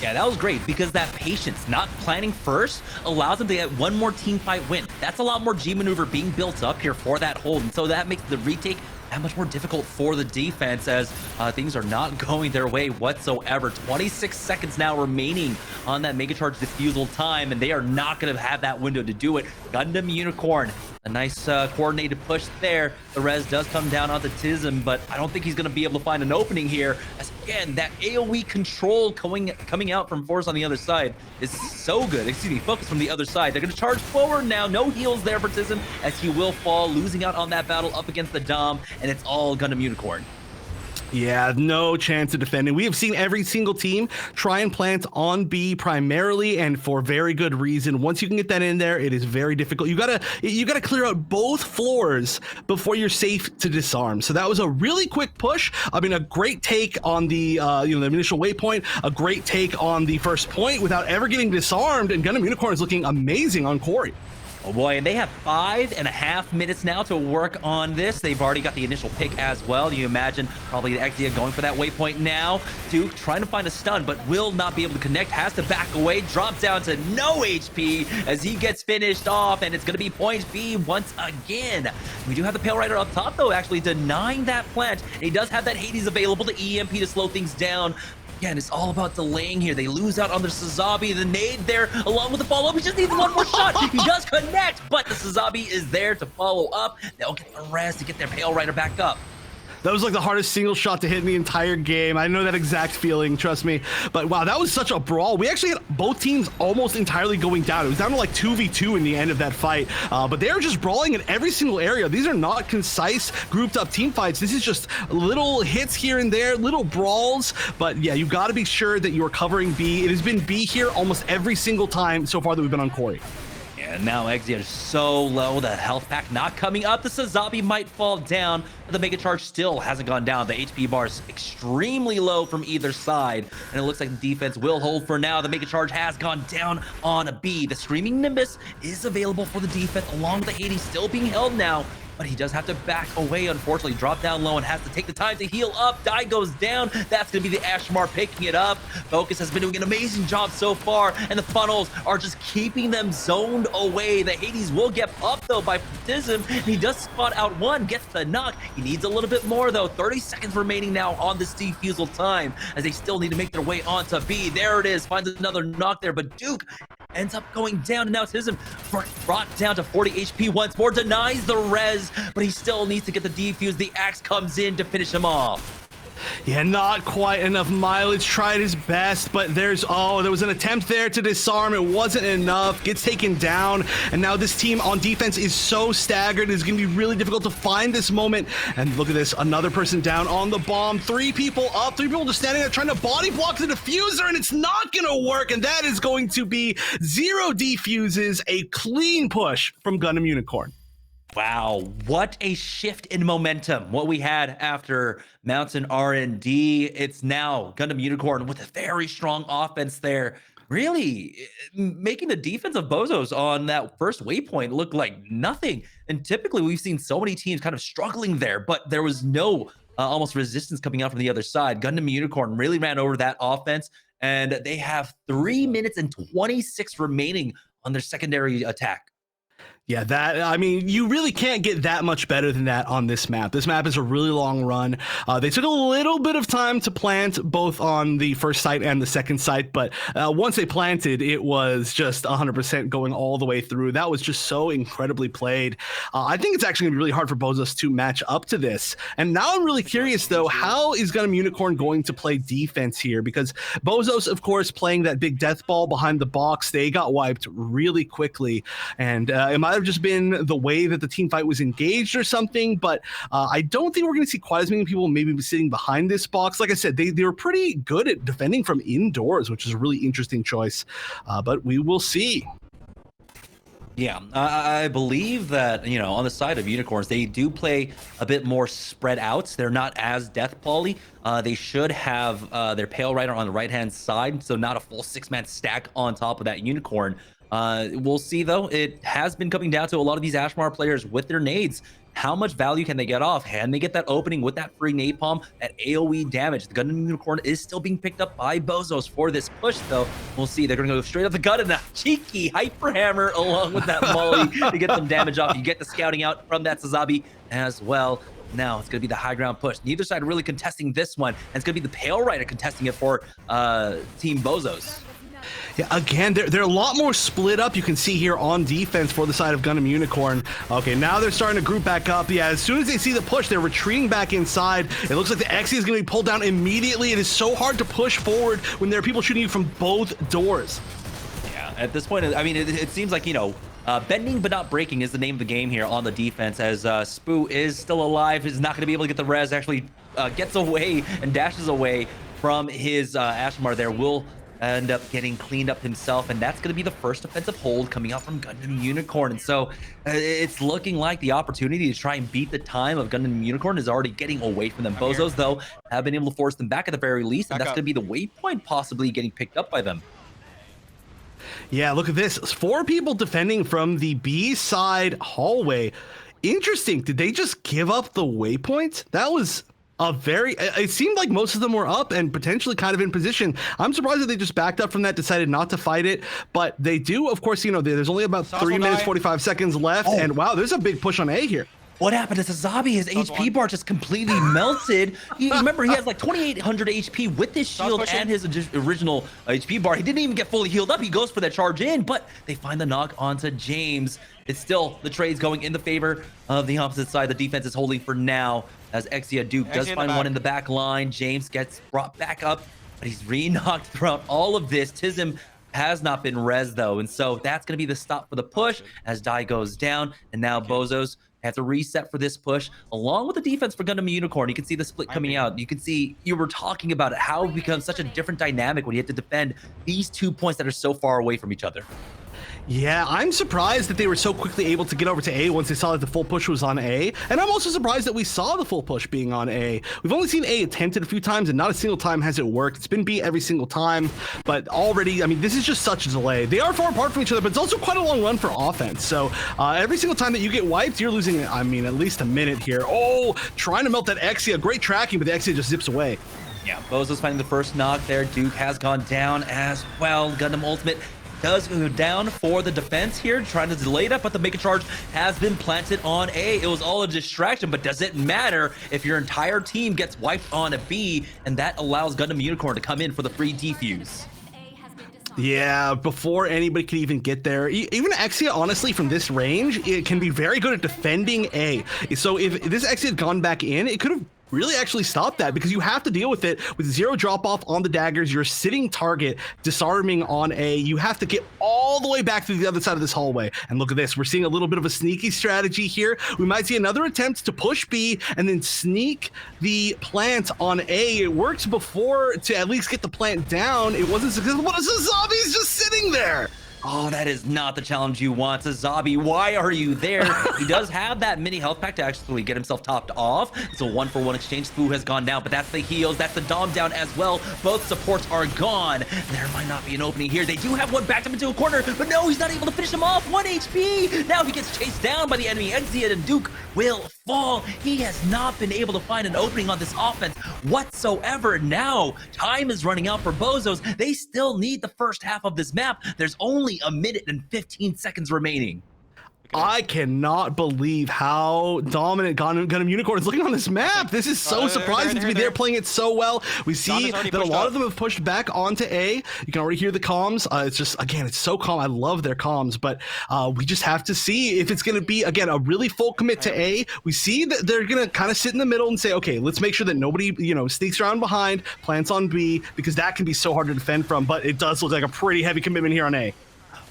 Yeah, that was great because that patience, not planning first, allows them to get one more team fight win. That's a lot more G maneuver being built up here for that hold, and so that makes the retake that much more difficult for the defense as things are not going their way whatsoever. 26 seconds now remaining on that Mega Charge defusal time, and they are not going to have that window to do it. Gundam Unicorn A nice coordinated push there. The res does come down onto Tism, but I don't think he's going to be able to find an opening here. As again, that AoE control coming out from Force on the other side is so good. Excuse me, focus from the other side. They're going to charge forward now. No heals there for Tism, as he will fall, losing out on that battle up against the Dom, and it's all Gundam Unicorn. Yeah, no chance of defending. We have seen every single team try and plant on B primarily, and for very good reason. Once you can get that in there, it is very difficult. You gotta clear out both floors before you're safe to disarm. So that was a really quick push. I mean, a great take on the the initial waypoint, a great take on the first point without ever getting disarmed, and Gundam Unicorn is looking amazing on Corey. Oh boy, and they have 5.5 minutes now to work on this. They've already got the initial pick as well. You imagine probably the Exia going for that waypoint now. Duke trying to find a stun, but will not be able to connect. Has to back away. Drops down to no HP as he gets finished off, and it's going to be point B once again. We do have the Pale Rider up top, though, actually denying that plant. And he does have that Hades available to EMP to slow things down. Again, it's all about delaying here. They lose out on the Sazabi, the nade there, along with the follow-up. He just needs one more shot. He does connect, but the Sazabi is there to follow up. They'll get the rest to get their Pale Rider back up. That was like the hardest single shot to hit in the entire game. I know that exact feeling, trust me. But wow, that was such a brawl. We actually had both teams almost entirely going down. It was down to like 2v2 in the end of that fight. But they are just brawling in every single area. These are not concise, grouped up team fights. This is just little hits here and there, little brawls. But yeah, you got to be sure that you are covering B. It has been B here almost every single time so far that we've been on Corey. And now Exia is so low, the health pack not coming up. The Sazabi might fall down, but the Mega Charge still hasn't gone down. The HP bar is extremely low from either side, and it looks like the defense will hold for now. The Mega Charge has gone down on a B. The Screaming Nimbus is available for the defense, along with the Hades still being held now. But he does have to back away, unfortunately, drop down low and has to take the time to heal up. Die goes down. That's going to be the Ashmar picking it up. Focus has been doing an amazing job so far, and the funnels are just keeping them zoned away. The Hades will get popped, though, by Tism, and he does spot out one, gets the knock. He needs a little bit more, though. 30 seconds remaining now on this defusal time, as they still need to make their way onto B. There it is, finds another knock there, but Duke ends up going down, and now Tism brought down to 40 HP once more, denies the res, but he still needs to get the defuse. The axe comes in to finish him off. Yeah, not quite enough mileage. Tried his best, but there was an attempt there to disarm. It wasn't enough. Gets taken down, and now this team on defense is so staggered. It's going to be really difficult to find this moment. And look at this, another person down on the bomb. 3 people up, 3 people just standing there trying to body block the diffuser, and it's not going to work. And that is going to be 0 defuses, a clean push from Gundam Unicorn. Wow, what a shift in momentum. What we had after Mountain R&D, it's now Gundam Unicorn with a very strong offense there. Really making the defense of BOZOS on that first waypoint look like nothing. And typically we've seen so many teams kind of struggling there, but there was no almost resistance coming out from the other side. Gundam Unicorn really ran over that offense, and they have 3 minutes and 26 remaining on their secondary attack. Yeah, I mean, you really can't get that much better than that on this map. This map is a really long run. They took a little bit of time to plant both on the first site and the second site, but once they planted, it was just 100% going all the way through. That was just so incredibly played. I think it's actually going to be really hard for BOZOS to match up to this. And now I'm really curious, though, how is Gundam Unicorn going to play defense here? Because BOZOS, of course, playing that big death ball behind the box, they got wiped really quickly. And it might have just been the way that the team fight was engaged or something, but I don't think we're going to see quite as many people maybe sitting behind this box. Like I said, they were pretty good at defending from indoors, which is a really interesting choice, but we will see. Yeah, I believe that, on the side of Unicorns, they do play a bit more spread out. They're not as death poly. They should have their Pale Rider on the right-hand side, so not a full 6-man stack on top of that Unicorn. We'll see, though. It has been coming down to a lot of these Ashmar players with their nades. How much value can they get off? Can they get that opening with that free napalm at AoE damage? The Gundam Unicorn is still being picked up by BOZOS for this push, though. We'll see. They're going to go straight up the gut and a cheeky hyper hammer along with that molly to get some damage off. You get the scouting out from that Sazabi as well. Now it's going to be the high ground push. Neither side really contesting this one, and it's going to be the Pale Rider contesting it for Team BOZOS. Yeah, again, they're a lot more split up. You can see here on defense for the side of Gundam Unicorn. Okay, now they're starting to group back up. Yeah, as soon as they see the push, they're retreating back inside. It looks like the Exia is going to be pulled down immediately. It is so hard to push forward when there are people shooting you from both doors. Yeah, at this point, I mean, it seems like, you know, bending but not breaking is the name of the game here on the defense, as Spoo is still alive, is not going to be able to get the res, actually gets away and dashes away from his Ashmar there, will end up getting cleaned up himself, and that's going to be the first offensive hold coming out from Gundam Unicorn. And so it's looking like the opportunity to try and beat the time of Gundam Unicorn is already getting away from them. BOZOS, though, have been able to force them back at the very least, and that's going to be the waypoint possibly getting picked up by them. Yeah, look at this. 4 people defending from the B side hallway. Interesting. Did they just give up the waypoint? That was a very... It seemed like most of them were up and potentially kind of in position. I'm surprised that they just backed up from that, decided not to fight it. But they do, of course, you know, there's only about 3 minutes, 45 seconds left. Oh. And wow, there's a big push on A here. What happened to Sazabi? His HP bar just completely melted. Remember, he has like 2,800 HP with his shield and his original HP bar. He didn't even get fully healed up. He goes for that charge in, but they find the knock onto James. It's still the trades going in the favor of the opposite side. The defense is holding for now, as Exia Duke does find one in the back line. James gets brought back up, but he's re-knocked throughout all of this. Tism has not been res though, and so that's going to be the stop for the push as Dai goes down, and now BOZOS have to reset for this push, along with the defense for Gundam Unicorn. You can see the split coming out. You can see, you were talking about it, how it becomes such a different dynamic when you have to defend these 2 points that are so far away from each other. Yeah, I'm surprised that they were so quickly able to get over to A once they saw that the full push was on A. And I'm also surprised that we saw the full push being on A. We've only seen A attempted a few times, and not a single time has it worked. It's been B every single time, but already, I mean, this is just such a delay. They are far apart from each other, but it's also quite a long run for offense. So every single time that you get wiped, you're losing, I mean, at least a minute here. Oh, trying to melt that Exia. Great tracking, but the Exia just zips away. Yeah, BOZOS finding the first knock there. Duke has gone down as well. Gundam Ultimate does go down for the defense here, trying to delay that, but the Mega Charge has been planted on A. It was all a distraction, but does it matter if your entire team gets wiped on a B, and that allows Gundam Unicorn to come in for the free defuse? Yeah, before anybody could even get there. Even Exia, honestly, from this range, it can be very good at defending A. So if this Exia had gone back in, it could have really actually stop that, because you have to deal with it with 0 drop off on the daggers. You're sitting target disarming on A. You have to get all the way back to the other side of this hallway. And look at this, we're seeing a little bit of a sneaky strategy here. We might see another attempt to push B and then sneak the plant on A. It worked before to at least get the plant down. It wasn't successful, but Sazabi's just sitting there. Oh, that is not the challenge you want. Sazabi, why are you there? He does have that mini health pack to actually get himself topped off. It's a 1-for-1 exchange. Spoo has gone down, but that's the heals. That's the Dom down as well. Both supports are gone. There might not be an opening here. They do have one backed up into a corner, but no, he's not able to finish him off. 1 HP. Now he gets chased down by the enemy. Exia and Duke will fall. He has not been able to find an opening on this offense whatsoever. Now, time is running out for BOZOS. They still need the first half of this map. There's only a minute and 15 seconds remaining. I cannot believe how dominant Gundam Unicorn is looking on this map. This is so surprising to me. They're playing it so well. We see that a lot of them have pushed back onto A. You can already hear the comms. It's just, again, it's so calm. I love their comms, but we just have to see if it's going to be, again, a really full commit to A. We see that they're going to kind of sit in the middle and say, okay, let's make sure that nobody, you know, sneaks around behind, plants on B, because that can be so hard to defend from, but it does look like a pretty heavy commitment here on A.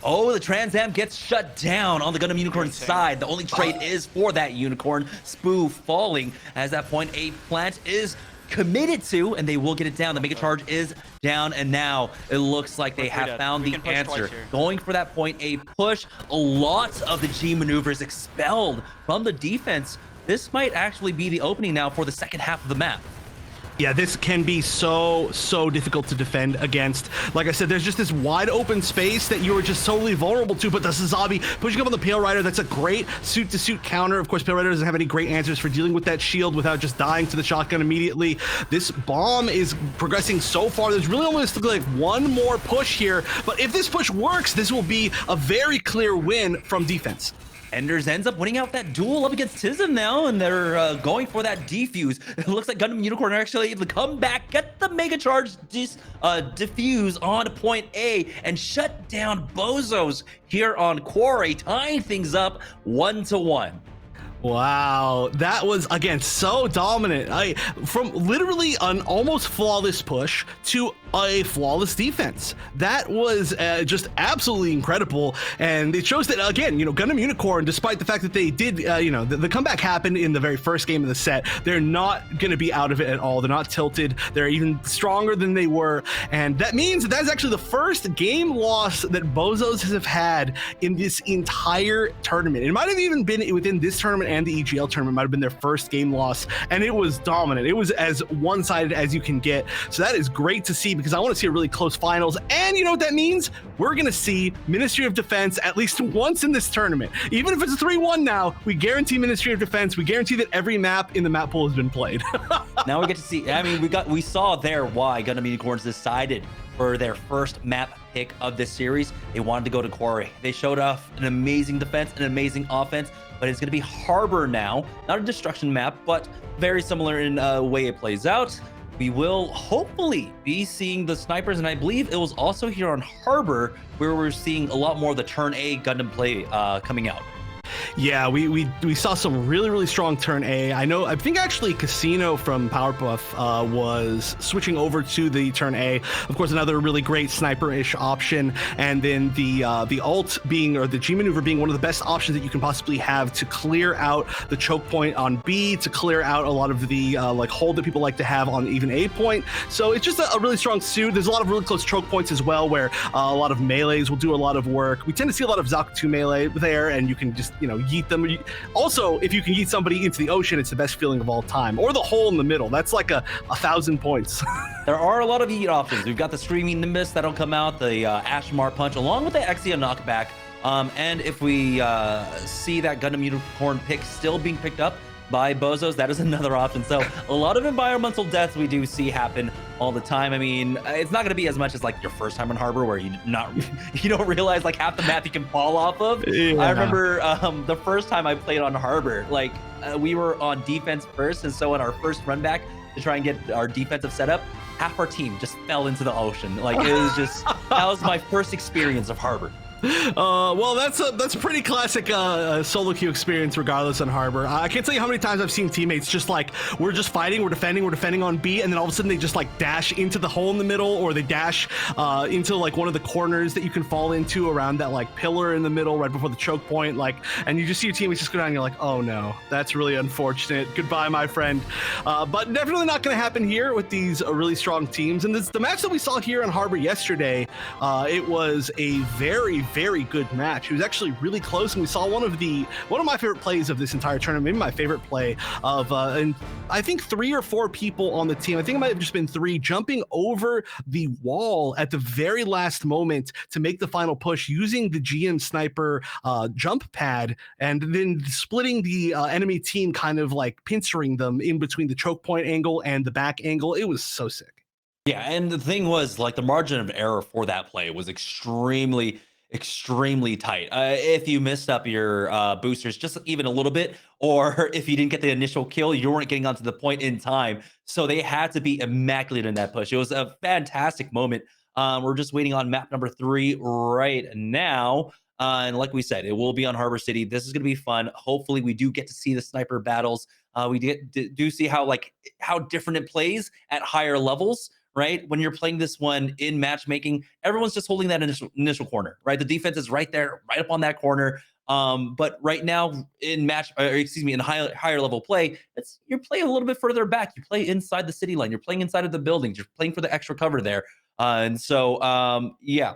Oh, the Trans Am gets shut down on the Gundam Unicorn side. The only trade is for that Unicorn. Spoo falling. As that point, a plant is committed to, and they will get it down. The Mega Charge is down, and now it looks like they have found the answer. Going for that point, a push. A lot of the G maneuvers expelled from the defense. This might actually be the opening now for the second half of the map. Yeah, this can be so difficult to defend against. Like I said, there's just this wide open space that you are just totally vulnerable to, but the Sazabi pushing up on the Pale Rider, that's a great suit-to-suit counter. Of course, Pale Rider doesn't have any great answers for dealing with that shield without just dying to the shotgun immediately. This bomb is progressing so far. There's really only like one more push here, but if this push works, this will be a very clear win from defense. Enders ends up winning out that duel up against Tism now, and they're going for that defuse. It looks like Gundam Unicorn are actually able to come back, get the Mega Charge diffuse on point A, and shut down BOZOS here on Quarry, tying things up 1-1. Wow, that was, again, so dominant. From literally an almost flawless push to a flawless defense. That was just absolutely incredible, and it shows that, again, Gundam Unicorn, despite the fact that they did, the comeback happened in the very first game of the set, they're not going to be out of it at all. They're not tilted. They're even stronger than they were, and that means that's actually the first game loss that BOZOS have had in this entire tournament. It might have even been within this tournament and the EGL tournament. Might have been their first game loss, and it was dominant. It was as one-sided as you can get, so that is great to see, because I want to see a really close finals. And you know what that means? We're going to see Ministry of Defense at least once in this tournament. Even if it's a 3-1 now, we guarantee Ministry of Defense. We guarantee that every map in the map pool has been played. Now we get to see, I mean, we saw there why Gundam Unicorns decided for their first map pick of this series. They wanted to go to Quarry. They showed off an amazing defense, an amazing offense, but it's going to be Harbor now. Not a destruction map, but very similar in the way it plays out. We will hopefully be seeing the snipers, and I believe it was also here on Harbor where we're seeing a lot more of the turn A Gundam play coming out. Yeah, we saw some really strong turn A. I think actually Casino from Powerpuff was switching over to the turn A. Of course, another really great sniper-ish option, and then the ult being, or the G maneuver being, one of the best options that you can possibly have to clear out the choke point on B, to clear out a lot of the hold that people like to have on even A point. So it's just a really strong suit. There's a lot of really close choke points as well, where a lot of melees will do a lot of work. We tend to see a lot of Zaku 2 melee there, and you can just yeet them. Also, if you can yeet somebody into the ocean, it's the best feeling of all time. Or the hole in the middle. That's like 1,000 points. There are a lot of yeet options. We've got the Streaming Nimbus that'll come out, the Ashmar Punch, along with the Exia knockback. And if we see that Gundam Unicorn pick still being picked up by BOZOS, that is another option. So a lot of environmental deaths we do see happen all the time. I mean, it's not going to be as much as like your first time on Harbor, where you don't realize like half the map you can fall off of. Yeah. I remember the first time I played on Harbor, like we were on defense first, and so on our first run back to try and get our defensive setup, half our team just fell into the ocean. Like it was just that was my first experience of Harbor. Well, that's a pretty classic solo queue experience, regardless on Harbor. I can't tell you how many times I've seen teammates just like, we're just fighting, we're defending on B, and then all of a sudden they just like dash into the hole in the middle, or they dash into like one of the corners that you can fall into around that like pillar in the middle right before the choke point, and you just see your teammates just go down and you're like, oh no, that's really unfortunate. Goodbye, my friend. But definitely not going to happen here with these really strong teams. And the match that we saw here on Harbor yesterday, it was a very good match. It was actually really close, and we saw one of my favorite plays of this entire tournament, maybe my favorite play of and I think 3 or 4 people on the team, I think it might have just been 3, jumping over the wall at the very last moment to make the final push using the GM sniper jump pad, and then splitting the enemy team, kind of like pincering them in between the choke point angle and the back angle. It was so sick. Yeah, and the thing was, like, the margin of error for that play was extremely tight. If you missed up your boosters just even a little bit, or if you didn't get the initial kill, you weren't getting onto the point in time. So they had to be immaculate in that push. It was a fantastic moment. We're just waiting on map number 3 right now. And like we said, it will be on Harbor City. This is going to be fun. Hopefully we do get to see the sniper battles. We do see how different it plays at higher levels. Right? When you're playing this one in matchmaking, everyone's just holding that initial corner, right? The defense is right there, right up on that corner. But right now in higher level play, you're playing a little bit further back. You play inside the city line. You're playing inside of the buildings. You're playing for the extra cover there. Yeah.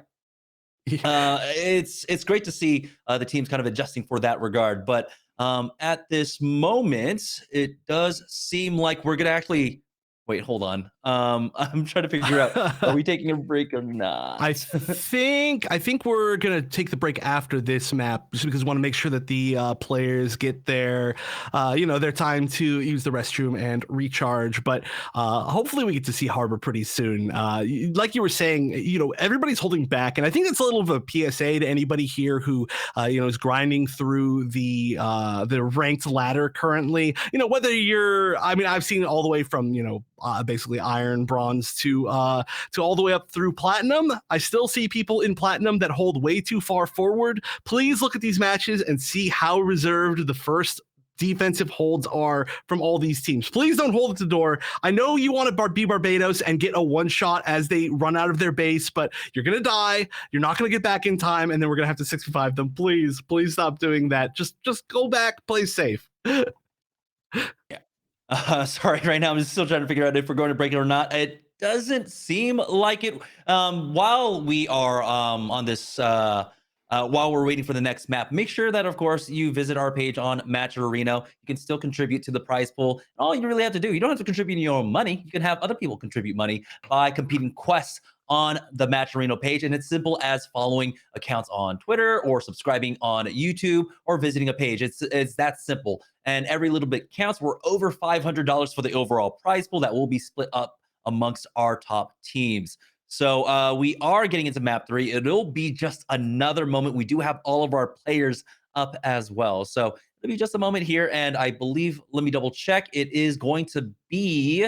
It's great to see the teams kind of adjusting for that regard. But at this moment, it does seem like we're going to actually Wait, hold on. I'm trying to figure out, are we taking a break or not? I think we're gonna take the break after this map, just because we want to make sure that the players get their their time to use the restroom and recharge. But hopefully we get to see Harbor pretty soon. Like you were saying, everybody's holding back, and I think it's a little of a PSA to anybody here who is grinding through the ranked ladder currently. Whether you're, I mean, I've seen it all the way from basically iron, bronze to all the way up through platinum. I still see people in platinum that hold way too far forward. Please look at these matches and see how reserved the first defensive holds are from all these teams. Please don't hold at the door. I know you want to be Barbados and get a one shot as they run out of their base, but you're going to die. You're not going to get back in time, and then we're going to have to 65 them. Please stop doing that. Just go back, play safe. Sorry, right now I'm still trying to figure out if we're going to break it or not. It doesn't seem like it. While we are on this, while we're waiting for the next map, make sure that, of course, you visit our page on Match Arena. You can still contribute to the prize pool. All you really have to do, you don't have to contribute your own money. You can have other people contribute money by competing quests on the Match Arena page, and it's simple as following accounts on Twitter or subscribing on YouTube or visiting a page. It's that simple, and every little bit counts. We're over $500 for the overall prize pool that will be split up amongst our top teams. So we are getting into map 3. It'll be just another moment. We do have all of our players up as well. So it'll be just a moment here, and I believe, let me double check. It is going to be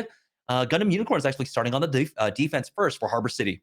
Gundam Unicorn is actually starting on the defense first for Harbor City.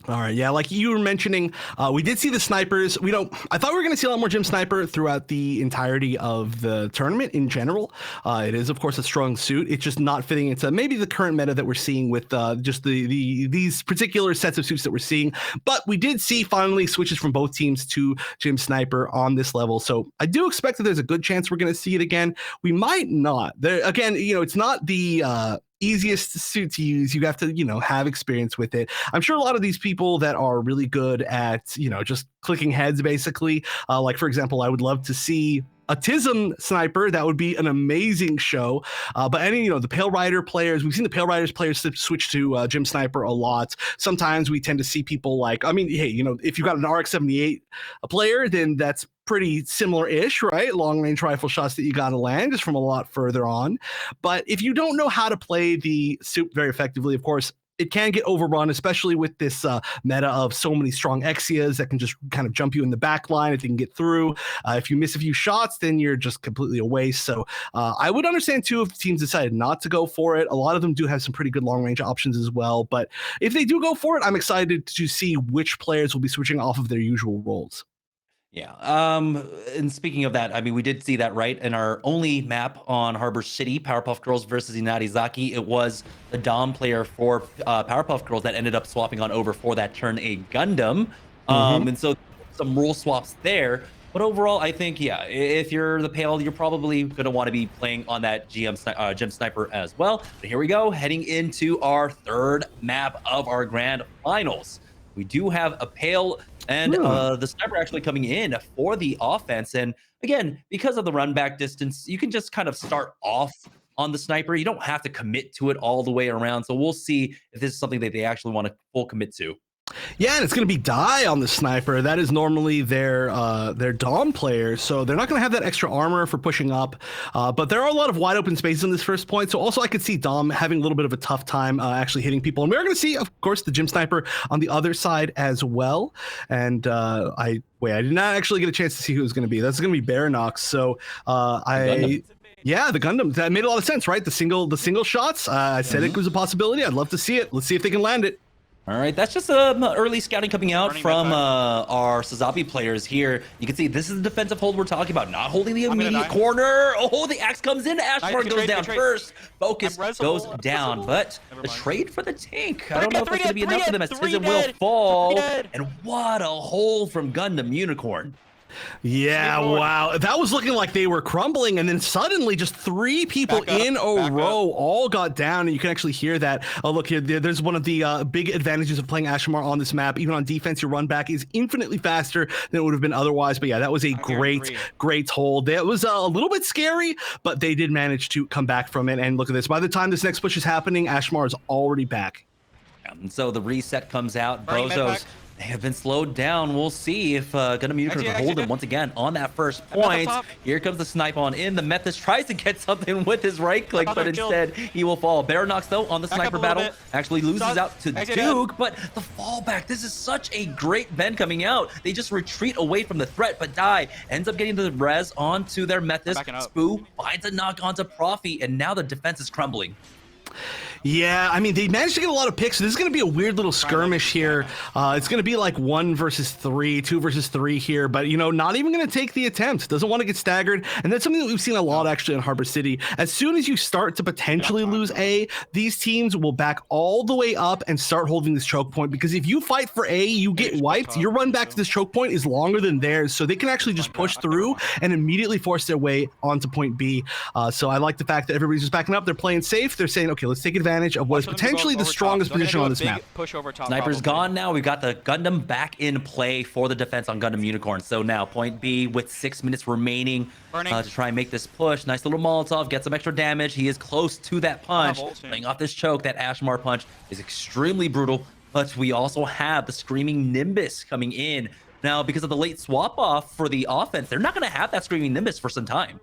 All right, yeah, like you were mentioning, we did see the snipers. I thought we were going to see a lot more Gym Sniper throughout the entirety of the tournament in general. It is, of course, a strong suit. It's just not fitting into maybe the current meta that we're seeing with just these particular sets of suits that we're seeing. But we did see finally switches from both teams to Gym Sniper on this level. So I do expect that there's a good chance we're going to see it again. We might not. There again, it's not the easiest suit to use. You have to, have experience with it. I'm sure a lot of these people that are really good at, just clicking heads, basically, like, for example, I would love to see a Tism sniper. That would be an amazing show. But any, the Pale Rider players, we've seen the Pale Riders players switch to Gym Sniper a lot. Sometimes we tend to see people like, I mean, hey, if you've got an RX-78 player, then that's pretty similar-ish, right? Long-range rifle shots that you got to land just from a lot further on. But if you don't know how to play the suit very effectively, of course, it can get overrun, especially with this meta of so many strong Exias that can just kind of jump you in the back line if they can get through. If you miss a few shots, then you're just completely a waste. So I would understand, too, if teams decided not to go for it. A lot of them do have some pretty good long-range options as well. But if they do go for it, I'm excited to see which players will be switching off of their usual roles. Yeah. And speaking of that, I mean, we did see that, right? In our only map on Harbor City, Powerpuff Girls versus Inarizaki, it was the Dom player for Powerpuff Girls that ended up swapping on over for that turn a Gundam. And so some rule swaps there. But overall, I think, yeah, if you're the Pale, you're probably going to want to be playing on that Gym Sniper as well. But here we go, heading into our third map of our grand finals. We do have a Pale and the Sniper actually coming in for the offense. And again, because of the run back distance, you can just kind of start off on the Sniper. You don't have to commit to it all the way around. So we'll see if this is something that they actually want to full commit to. Yeah, and it's going to be Die on the Sniper. That is normally their Dom player, so they're not going to have that extra armor for pushing up. But there are a lot of wide open spaces in this first point, so also I could see Dom having a little bit of a tough time actually hitting people. And we're going to see, of course, the Gym Sniper on the other side as well. And I did not actually get a chance to see who it was going to be. That's going to be Baranox. So yeah, the Gundam. That made a lot of sense, right? The single shots. I said it was a possibility. I'd love to see it. Let's see if they can land it. All right, that's just early scouting coming out from our Sazabi players here. You can see this is the defensive hold we're talking about, not holding the immediate corner. Oh, the axe comes in. Ashmore goes down first. Focus goes down, but the trade for the tank. I don't know if it's going to be enough for them as Tism will fall. And what a hold from Gundam Unicorn. Yeah, wow. That was looking like they were crumbling, and then suddenly just 3 people in a row all got down, and you can actually hear that. Oh, look here. There's one of the big advantages of playing Ashamar on this map. Even on defense, your run back is infinitely faster than it would have been otherwise. But yeah, that was a great hold. That was a little bit scary, but they did manage to come back from it. And look at this. By the time this next push is happening, Ashamar is already back. And so the reset comes out. BOZOS, they have been slowed down. We'll see if Gundam Unicorn can hold him once again on that first point. Here comes the snipe on in. The Method tries to get something with his right click, but instead he will fall. Baronox, though, on the sniper battle, actually loses out to Duke, but the fallback. This is such a great bend coming out. They just retreat away from the threat, but Dai ends up getting the res onto their Method. Spoo finds a knock onto Profi, and now the defense is crumbling. Yeah, I mean, they managed to get a lot of picks. So this is going to be a weird little skirmish here. It's going to be like 1 versus 3, 2 versus 3 here, but, you know, not even going to take the attempt. Doesn't want to get staggered. And that's something that we've seen a lot actually in Harbor City. As soon as you start to potentially lose A, these teams will back all the way up and start holding this choke point, because if you fight for A, you get wiped. Your run back to this choke point is longer than theirs, so they can actually just push through and immediately force their way onto point B. So I like the fact that everybody's just backing up. They're playing safe. They're saying, okay, let's take advantage of what is potentially the strongest position on this map. Sniper's gone now. We've got the Gundam back in play for the defense on Gundam Unicorn. So now point B with 6 minutes remaining to try and make this push. Nice little Molotov, get some extra damage. He is close to that punch. Playing off this choke, that Ashamar punch is extremely brutal. But we also have the Screaming Nimbus coming in. Now, because of the late swap off for the offense, they're not going to have that Screaming Nimbus for some time.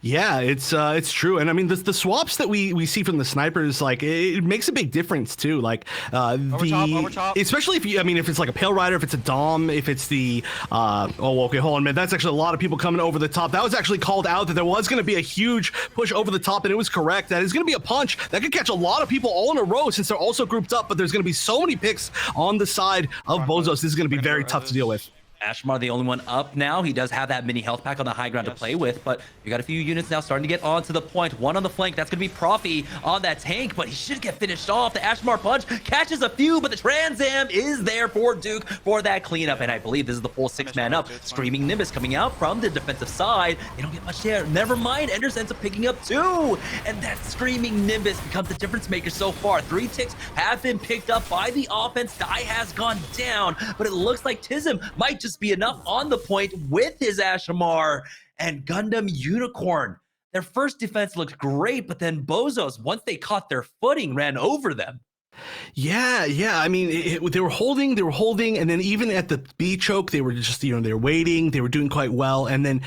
Yeah, it's true. And I mean, the swaps that we see from the snipers, like, it makes a big difference too. Like over top. Especially if if it's like a Pale Rider, if it's a Dom, if it's the oh, okay, hold on a minute. That's actually a lot of people coming over the top. That was actually called out that there was going to be a huge push over the top, and it was correct. That is going to be a punch that could catch a lot of people all in a row since they're also grouped up, but there's going to be so many picks on the side of BOZOS. This is going to be very tough to deal with. Ashamar, the only one up now. He does have that mini health pack on the high ground to play with, but you got a few units now starting to get onto the point. One on the flank, that's going to be Profi on that tank, but he should get finished off. The Ashamar punch catches a few, but the Trans Am is there for Duke for that cleanup, and I believe this is the full 6-man up. Screaming Nimbus coming out from the defensive side. They don't get much there. Never mind, Enders ends up picking up 2, and that Screaming Nimbus becomes the difference maker so far. 3 ticks have been picked up by the offense. Dai has gone down, but it looks like Tism might just be enough on the point with his Ashamar. And Gundam Unicorn, their first defense looked great, but then BOZOS, once they caught their footing, ran over them. Yeah. I mean, they were holding, and then even at the B choke, they were just, they were waiting. They were doing quite well, and then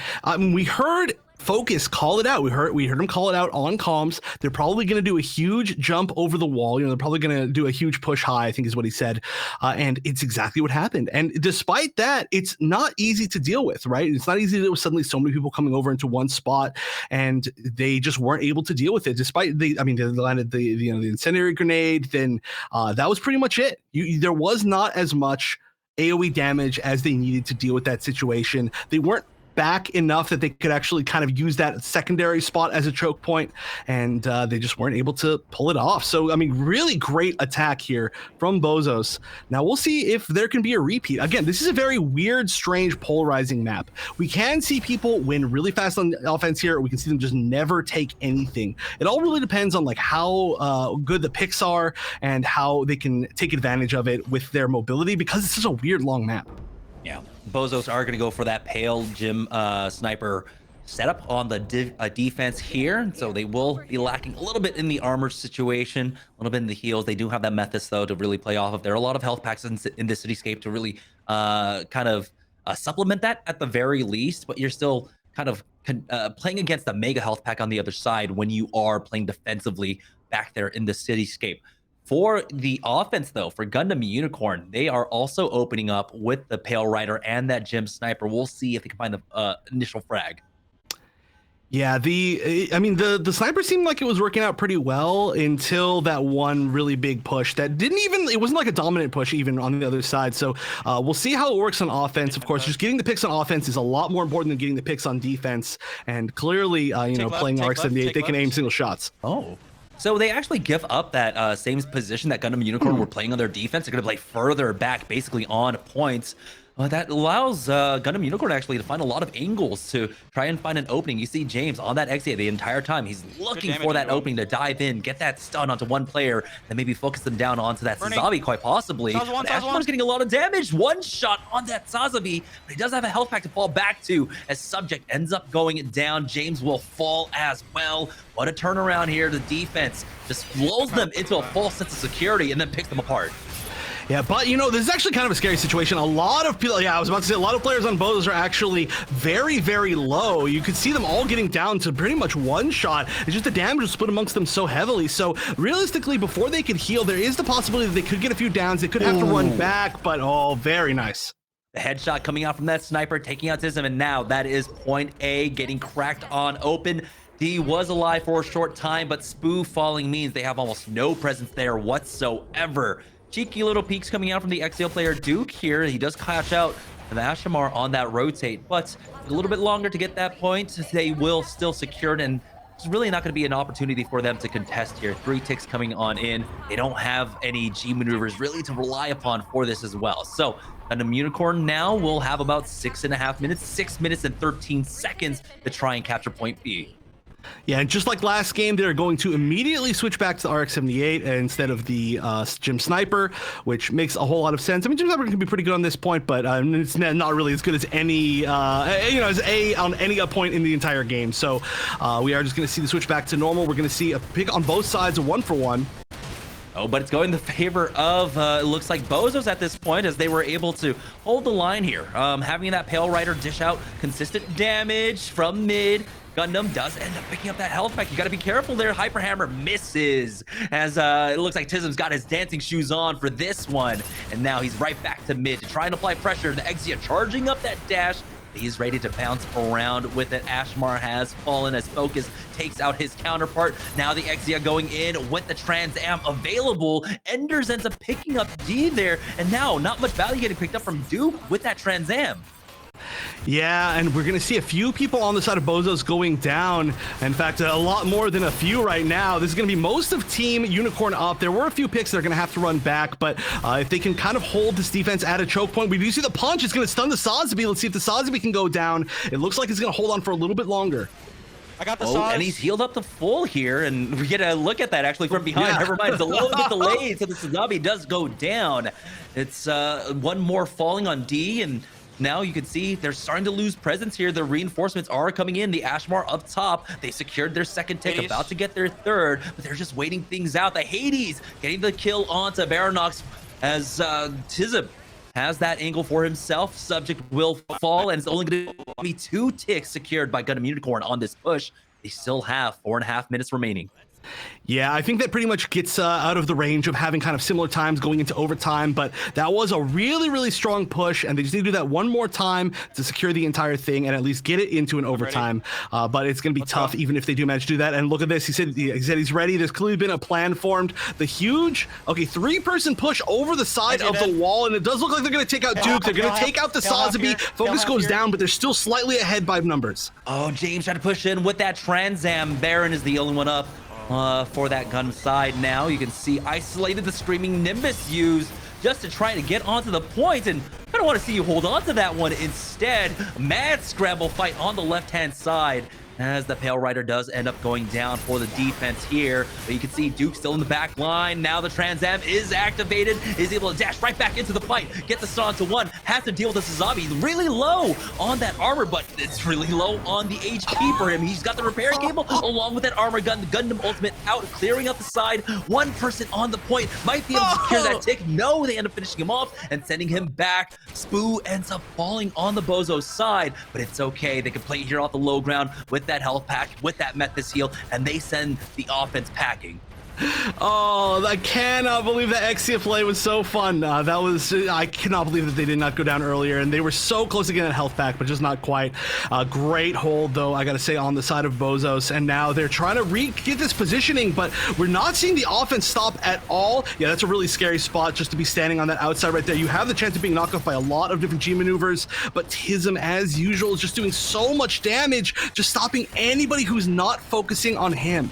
we heard Focus call it out. We heard him call it out on comms. They're probably going to do a huge jump over the wall. They're probably going to do a huge push high, I think is what he said. And it's exactly what happened. And despite that, it's not easy to deal with, right? It's not easy to deal with suddenly so many people coming over into one spot, and they just weren't able to deal with it. Despite they landed the incendiary grenade. Then that was pretty much it. There was not as much AoE damage as they needed to deal with that situation. They weren't back enough that they could actually kind of use that secondary spot as a choke point, and they just weren't able to pull it off. So, I mean, really great attack here from BOZOS. Now, we'll see if there can be a repeat. Again, this is a very weird, strange, polarizing map. We can see people win really fast on offense here, or we can see them just never take anything. It all really depends on like how good the picks are and how they can take advantage of it with their mobility, because it's just a weird, long map. Yeah, BOZOS are going to go for that Pale Gym sniper setup on the defense here. So they will be lacking a little bit in the armor situation, a little bit in the heals. They do have that Method, though, to really play off of. There are a lot of health packs in the cityscape to really kind of supplement that at the very least. But you're still kind of playing against a mega health pack on the other side when you are playing defensively back there in the cityscape. For the offense, though, for Gundam Unicorn, they are also opening up with the Pale Rider and that Gym Sniper. We'll see if they can find the initial frag. Yeah, the sniper seemed like it was working out pretty well until that one really big push that it wasn't like a dominant push even on the other side. So we'll see how it works on offense. Of course, just getting the picks on offense is a lot more important than getting the picks on defense. And clearly, playing RX-78, they can aim single shots. Oh. So they actually give up that same position that Gundam Unicorn were playing on their defense. They're going to play further back, basically on points. Well, that allows Gundam Unicorn actually to find a lot of angles to try and find an opening. You see James on that XA the entire time. He's looking for that opening to dive in, get that stun onto one player, and maybe focus them down onto that Sazabi quite possibly. Ashmar's getting a lot of damage. One shot on that Sazabi, but he does have a health pack to fall back to as Subject ends up going down. James will fall as well. What a turnaround here. The defense just lulls them into a false sense of security and then picks them apart. Yeah, but you know, this is actually kind of a scary situation. A lot of people, yeah, I was about to say, a lot of players on BOZOS are actually very, very low. You could see them all getting down to pretty much one shot. It's just the damage was split amongst them so heavily. So realistically, before they could heal, there is the possibility that they could get a few downs. They could have to run back, but oh, very nice. The headshot coming out from that sniper, taking out Tism, and now that is point A getting cracked on open. D was alive for a short time, but Spoo falling means they have almost no presence there whatsoever. Cheeky little peeks coming out from the XL player Duke here. He does catch out the Ashamar on that rotate, but a little bit longer to get that point. They will still secure it, and it's really not going to be an opportunity for them to contest here. 3 ticks coming on in. They don't have any G maneuvers really to rely upon for this as well. So Gundam Unicorn now will have about 6.5 minutes, 6 minutes and 13 seconds to try and capture point B. Yeah, and just like last game, they're going to immediately switch back to the RX-78 instead of the Gym Sniper, which makes a whole lot of sense. I mean, Gym Sniper can be pretty good on this point, but it's not really as good as any, you know, as A on any point in the entire game. So we are just going to see the switch back to normal. We're going to see a pick on both sides, a 1-for-1. Oh, but it's going in the favor of, it looks like BOZOS at this point, as they were able to hold the line here. Having that Pale Rider dish out consistent damage from mid. Gundam does end up picking up that health pack. You got to be careful there. Hyper Hammer misses as it looks like Tism's got his dancing shoes on for this one. And now he's right back to mid to try and apply pressure. The Exia charging up that dash. He's ready to bounce around with it. Ashmar has fallen as Focus takes out his counterpart. Now the Exia going in with the Trans Am available. Enders ends up picking up D there. And now not much value getting picked up from Duke with that Trans Am. Yeah, and we're going to see a few people on the side of BOZOS going down. In fact, a lot more than a few right now. This is going to be most of Team Unicorn up. There were a few picks that are going to have to run back, but if they can kind of hold this defense at a choke point, we do see the punch. It's going to stun the Sazabi. Let's see if the Sazabi can go down. It looks like it's going to hold on for a little bit longer. I got the and he's healed up to full here, and we get a look at that actually from behind. Yeah. Never mind, it's a little bit delayed, so the Sazabi does go down. It's one more falling on D, and now you can see they're starting to lose presence here. The reinforcements are coming in. The Ashmar up top. They secured their second tick, about to get their third, but they're just waiting things out. The Hades getting the kill onto Baronox as Tism has that angle for himself. Subject will fall, and it's only going to be 2 ticks secured by Gundam Unicorn on this push. They still have 4.5 minutes remaining. Yeah, I think that pretty much gets out of the range of having kind of similar times going into overtime, but that was a really, really strong push, and they just need to do that one more time to secure the entire thing and at least get it into an overtime. But it's going to be tough even if they do manage to do that. And look at this. He said he's ready. There's clearly been a plan formed. The huge, 3-person push over the side of the wall, and it does look like they're going to take out Duke. They're going to take out the Sazabi. Focus goes down, but they're still slightly ahead by numbers. Oh, James trying to push in with that Trans Am. Baron is the only one up. For that gun side now. You can see isolated the Screaming Nimbus used just to try to get onto the point, and I don't want to see you hold on to that one. Instead, mad scramble fight on the left-hand side as the Pale Rider does end up going down for the defense here. But you can see Duke still in the back line. Now the Trans Am is activated, is able to dash right back into the fight, get the stun to 1, has to deal with the Sazabi. Really low on that armor, but it's really low on the HP for him. He's got the repair cable along with that armor gun. The Gundam ultimate out, clearing up the side. 1 person on the point, might be able to secure that tick. No, they end up finishing him off and sending him back. Spoo ends up falling on the BOZOS side, but it's okay. They can play here off the low ground with that health pack, with that Methus heal, and they send the offense packing. Oh, I cannot believe that Exia play was so fun. I cannot believe that they did not go down earlier, and they were so close to getting a health pack, but just not quite. Great hold, though, I gotta say, on the side of BOZOS, and now they're trying to get this positioning, but we're not seeing the offense stop at all. Yeah, that's a really scary spot just to be standing on that outside right there. You have the chance of being knocked off by a lot of different G maneuvers, but Tism, as usual, is just doing so much damage, just stopping anybody who's not focusing on him.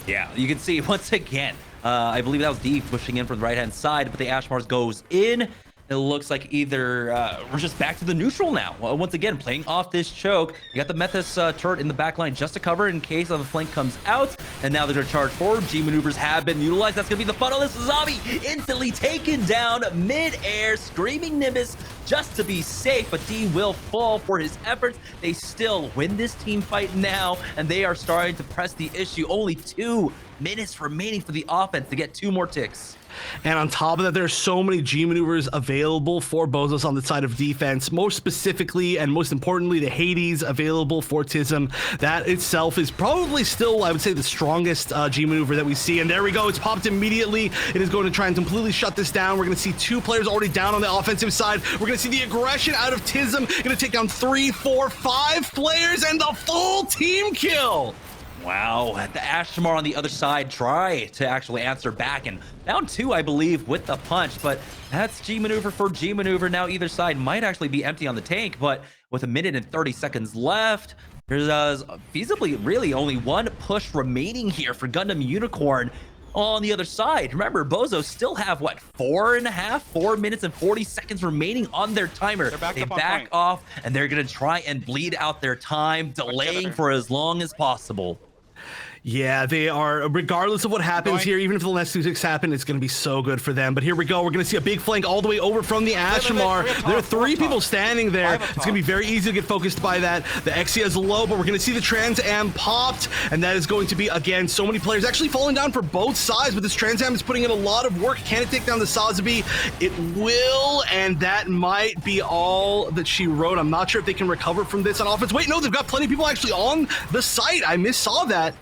Yeah, you can see once again, I believe that was D pushing in from the right-hand side, but the Ashmars goes in. it looks like either we're just back to the neutral now. Once again, playing off this choke. You got the Methus turret in the back line just to cover in case of a flank comes out. And now they're going to charge forward. G maneuvers have been utilized. That's going to be the funnel. This zombie instantly taken down mid-air. Screaming Nimbus just to be safe, but Dean will fall for his efforts. They still win this team fight now, and they are starting to press the issue. Only 2 minutes remaining for the offense to get 2 more ticks. And on top of that, there are so many G maneuvers available for BOZOS on the side of defense. Most specifically, and most importantly, the Hades available for Tism. That itself is probably still, I would say, the strongest G maneuver that we see. And there we go. It's popped immediately. It is going to try and completely shut this down. We're going to see 2 players already down on the offensive side. We're going to see the aggression out of Tism. Going to take down 3, 4, 5 players and the full team kill. Wow, the Ashmar on the other side try to actually answer back, and down 2, I believe, with the punch, but that's G maneuver for G maneuver. Now either side might actually be empty on the tank, but with 1 minute and 30 seconds left, there's feasibly really only 1 push remaining here for Gundam Unicorn on the other side. Remember, BOZOS still have, what, 4 minutes and 40 seconds remaining on their timer. They back off, and they're going to try and bleed out their time, delaying for as long as possible. Yeah, they are, regardless of what happens here, even if the last 2 ticks happen, it's going to be so good for them. But here we go. We're going to see a big flank all the way over from the Ashmar. There are 3 people standing there. It's going to be very easy to get focused by that. The Exia is low, but we're going to see the Trans Am popped, and that is going to be, again, so many players actually falling down for both sides, but this Trans Am is putting in a lot of work. Can it take down the Sazabi? It will, and that might be all that she wrote. I'm not sure if they can recover from this on offense. Wait, no, they've got plenty of people actually on the site. I missaw that.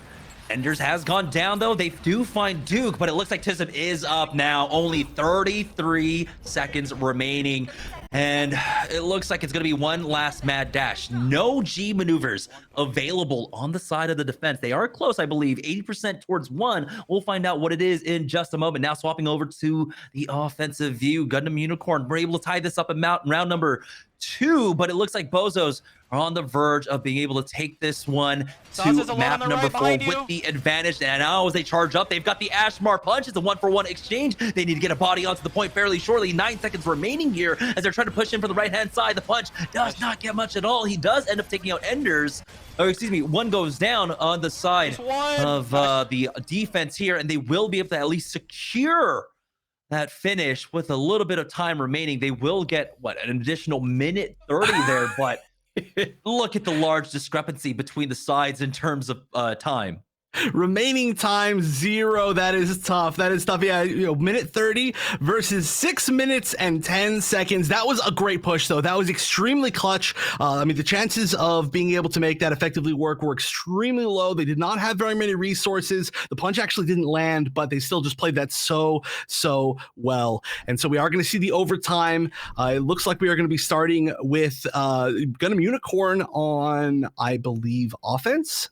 Enders has gone down, though. They do find Duke, but it looks like Tism is up now. Only 33 seconds remaining. And it looks like it's going to be one last mad dash. No G maneuvers available on the side of the defense. They are close, I believe, 80% towards 1. We'll find out what it is in just a moment. Now swapping over to the offensive view. Gundam Unicorn were able to tie this up in round number 2, but it looks like BOZOS are on the verge of being able to take this one to map number 4 with the advantage. And now as they charge up, they've got the Ashmar punch. It's a 1-for-1 exchange. They need to get a body onto the point fairly shortly. 9 seconds remaining here as they're trying to push in for the right-hand side. The punch does not get much at all. He does end up taking out Enders. Or excuse me, 1 goes down on the side of the defense here, and they will be able to at least secure that finish with a little bit of time remaining. They will get, what, an additional minute 30 there, but look at the large discrepancy between the sides in terms of time. Remaining time 0. That is tough. That is tough. Yeah, minute 30 versus 6 minutes and 10 seconds. That was a great push, though. That was extremely clutch. I mean, the chances of being able to make that effectively work were extremely low. They did not have very many resources. The punch actually didn't land, but they still just played that so well. And so we are going to see the overtime. It looks like we are going to be starting with Gundam Unicorn on, I believe, offense.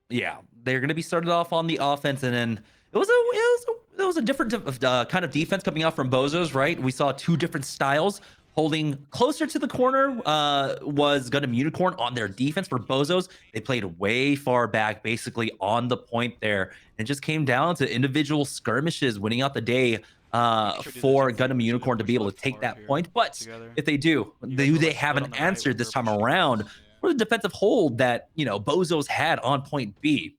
Yeah, they're going to be started off on the offense, and then it was a different kind of defense coming out from BOZOS, right? We saw 2 different styles. Holding closer to the corner was Gundam Unicorn on their defense. For BOZOS, they played way far back, basically on the point there. And it just came down to individual skirmishes, winning out the day for Gundam Unicorn to be able to take that point. But if they do, they haven't answered this time around for the defensive hold that, BOZOS had on point B.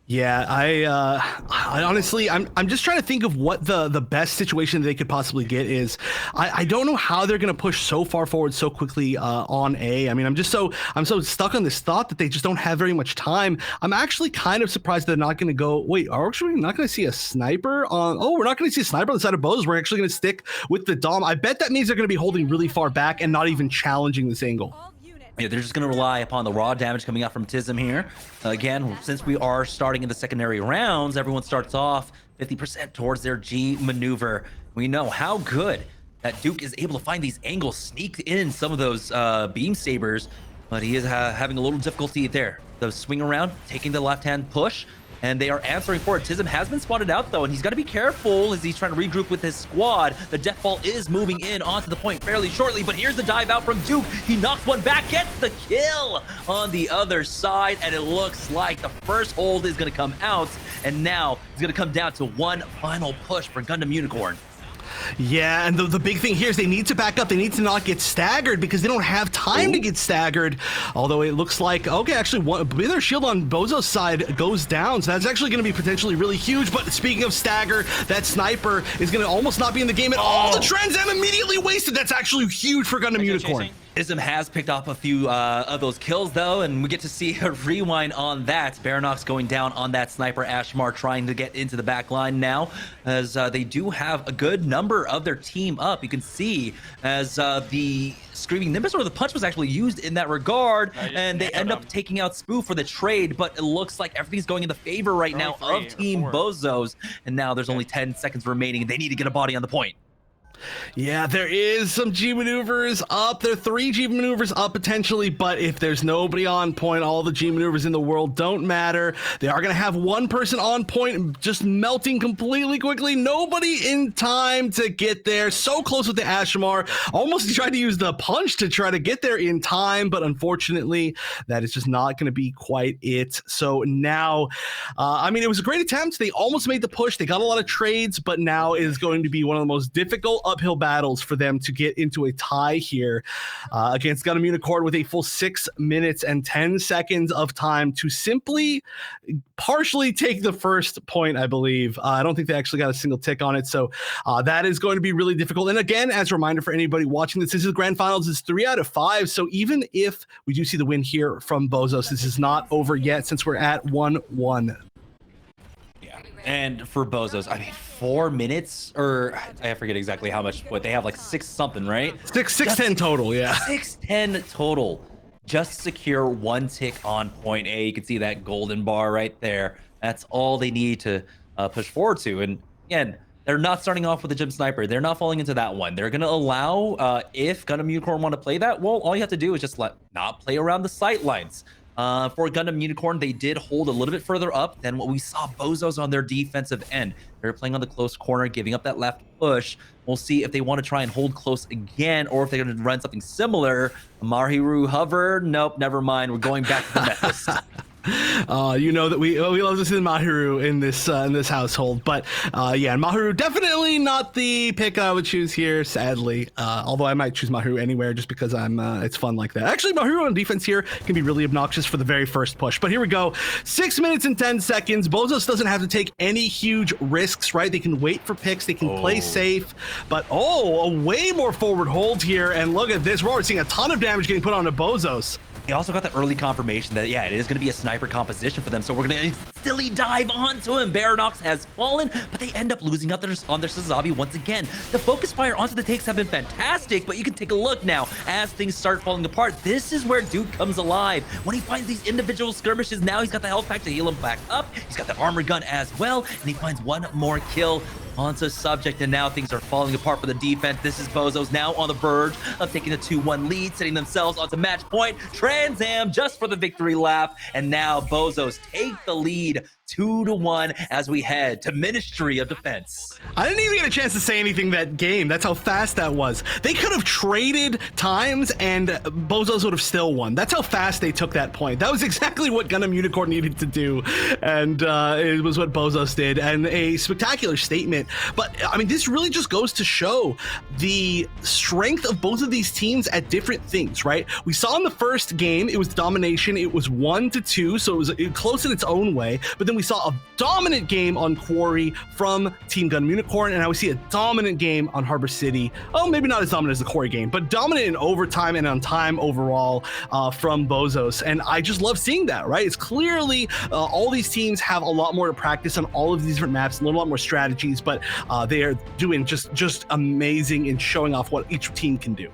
Yeah, I honestly, I'm just trying to think of what the best situation that they could possibly get is. I don't know how they're going to push so far forward so quickly on A. I mean, I'm so stuck on this thought that they just don't have very much time. I'm actually kind of surprised they're not going to go, wait, are we actually not going to see a sniper on, we're not going to see a sniper on the side of BOZOS. We're actually going to stick with the Dom. I bet that means they're going to be holding really far back and not even challenging this angle. Yeah, they're just going to rely upon the raw damage coming out from Tism here. Again, since we are starting in the secondary rounds, everyone starts off 50% towards their G maneuver. We know how good that Duke is able to find these angles, sneak in some of those beam sabers, but he is having a little difficulty there. The swing around, taking the left-hand push, and they are answering for it. Tism has been spotted out, though, and he's got to be careful as he's trying to regroup with his squad. The death ball is moving in onto the point fairly shortly, but here's the dive out from Duke. He knocks one back, gets the kill on the other side, and it looks like the first hold is going to come out, and now it's going to come down to one final push for Gundam Unicorn. Yeah, and the big thing here is they need to back up. They need to not get staggered because they don't have time to get staggered. Although it looks like, okay, actually, their shield on BOZOS' side goes down, so that's actually going to be potentially really huge. But speaking of stagger, that sniper is going to almost not be in the game at all. The Trans Am immediately wasted. That's actually huge for Gundam Unicorn. Ism has picked off a few of those kills, though, and we get to see a rewind on that. Baranox going down on that sniper. Ashmar trying to get into the back line now, as they do have a good number of their team up. You can see as the Screaming Nimbus or the punch was actually used in that regard, and they end up taking out Spoo for the trade, but it looks like everything's going in the favor right now of Team BOZOS, and now there's only 10 seconds remaining, and they need to get a body on the point. Yeah, there is some G maneuvers up. There are 3 G maneuvers up potentially, but if there's nobody on point, all the G maneuvers in the world don't matter. They are going to have one person on point, just melting completely quickly. Nobody in time to get there. So close with the Ashmar. Almost tried to use the punch to try to get there in time, but unfortunately, that is just not going to be quite it. So now, I mean, it was a great attempt. They almost made the push. They got a lot of trades, but now it is going to be one of the most difficult uphill battles for them to get into a tie here against Gundam Unicorn with a full 6 minutes and 10 seconds of time to simply partially take the first point, I believe. I don't think they actually got a single tick on it, so that is going to be really difficult. And again, as a reminder for anybody watching this is the grand finals. It's 3 out of 5, so even if we do see the win here from BOZOS, this is not over yet since we're at 1-1. And for BOZOS, I mean, 4 minutes, or I forget exactly how much, but they have like 6 something, right? 610 total, yeah. 610 total. Just secure 1 tick on point A. You can see that golden bar right there. That's all they need to push forward to. And again, they're not starting off with a gym sniper. They're not falling into that one. They're going to allow, if Gundam Unicorn want to play that, well, all you have to do is just not play around the sight lines. For Gundam Unicorn, they did hold a little bit further up than what we saw BOZOS on their defensive end. They're playing on the close corner, giving up that left push. We'll see if they want to try and hold close again, or if they're going to run something similar. Mahiru hover. Nope, never mind. We're going back to the Memphis. You know that we love to see the Mahiru in this household, but yeah, Mahiru definitely not the pick I would choose here, sadly. Although I might choose Mahiru anywhere just because it's fun like that. Actually, Mahiru on defense here can be really obnoxious for the very first push. But here we go, 6 minutes and 10 seconds. BOZOS doesn't have to take any huge risks, right? They can wait for picks, they can play safe, but a way more forward hold here. And look at this, we're already seeing a ton of damage getting put onto BOZOS. They also got the early confirmation that, yeah, it is going to be a sniper composition for them, so we're going to instantly dive onto him. Baranox has fallen, but they end up losing out on their Sazabi once again. The focus fire onto the takes have been fantastic, but you can take a look now as things start falling apart. This is where Duke comes alive. When he finds these individual skirmishes, now he's got the health pack to heal him back up. He's got the armor gun as well, and he finds one more kill onto subject, and now things are falling apart for the defense. This is BOZOS now on the verge of taking a 2-1 lead, setting themselves onto match point. Trans Am just for the victory lap, and now BOZOS take the lead 2-1 as we head to Ministry of Defense. I didn't even get a chance to say anything that game. That's how fast that was. They could have traded times and BOZOS would have still won. That's how fast they took that point. That was exactly what Gundam Unicorn needed to do, and it was what BOZOS did, and a spectacular statement. But I mean, this really just goes to show the strength of both of these teams at different things, right? We saw in the first game, it was domination. It was 1-2, so it was close in its own way, but then we saw a dominant game on Quarry from Team Gundam Unicorn, and now we see a dominant game on Harbor City. Oh, maybe not as dominant as the Quarry game, but dominant in overtime and on time overall from BOZOS. And I just love seeing that, right? It's clearly all these teams have a lot more to practice on all of these different maps, a little lot more strategies, but they are doing just amazing in showing off what each team can do.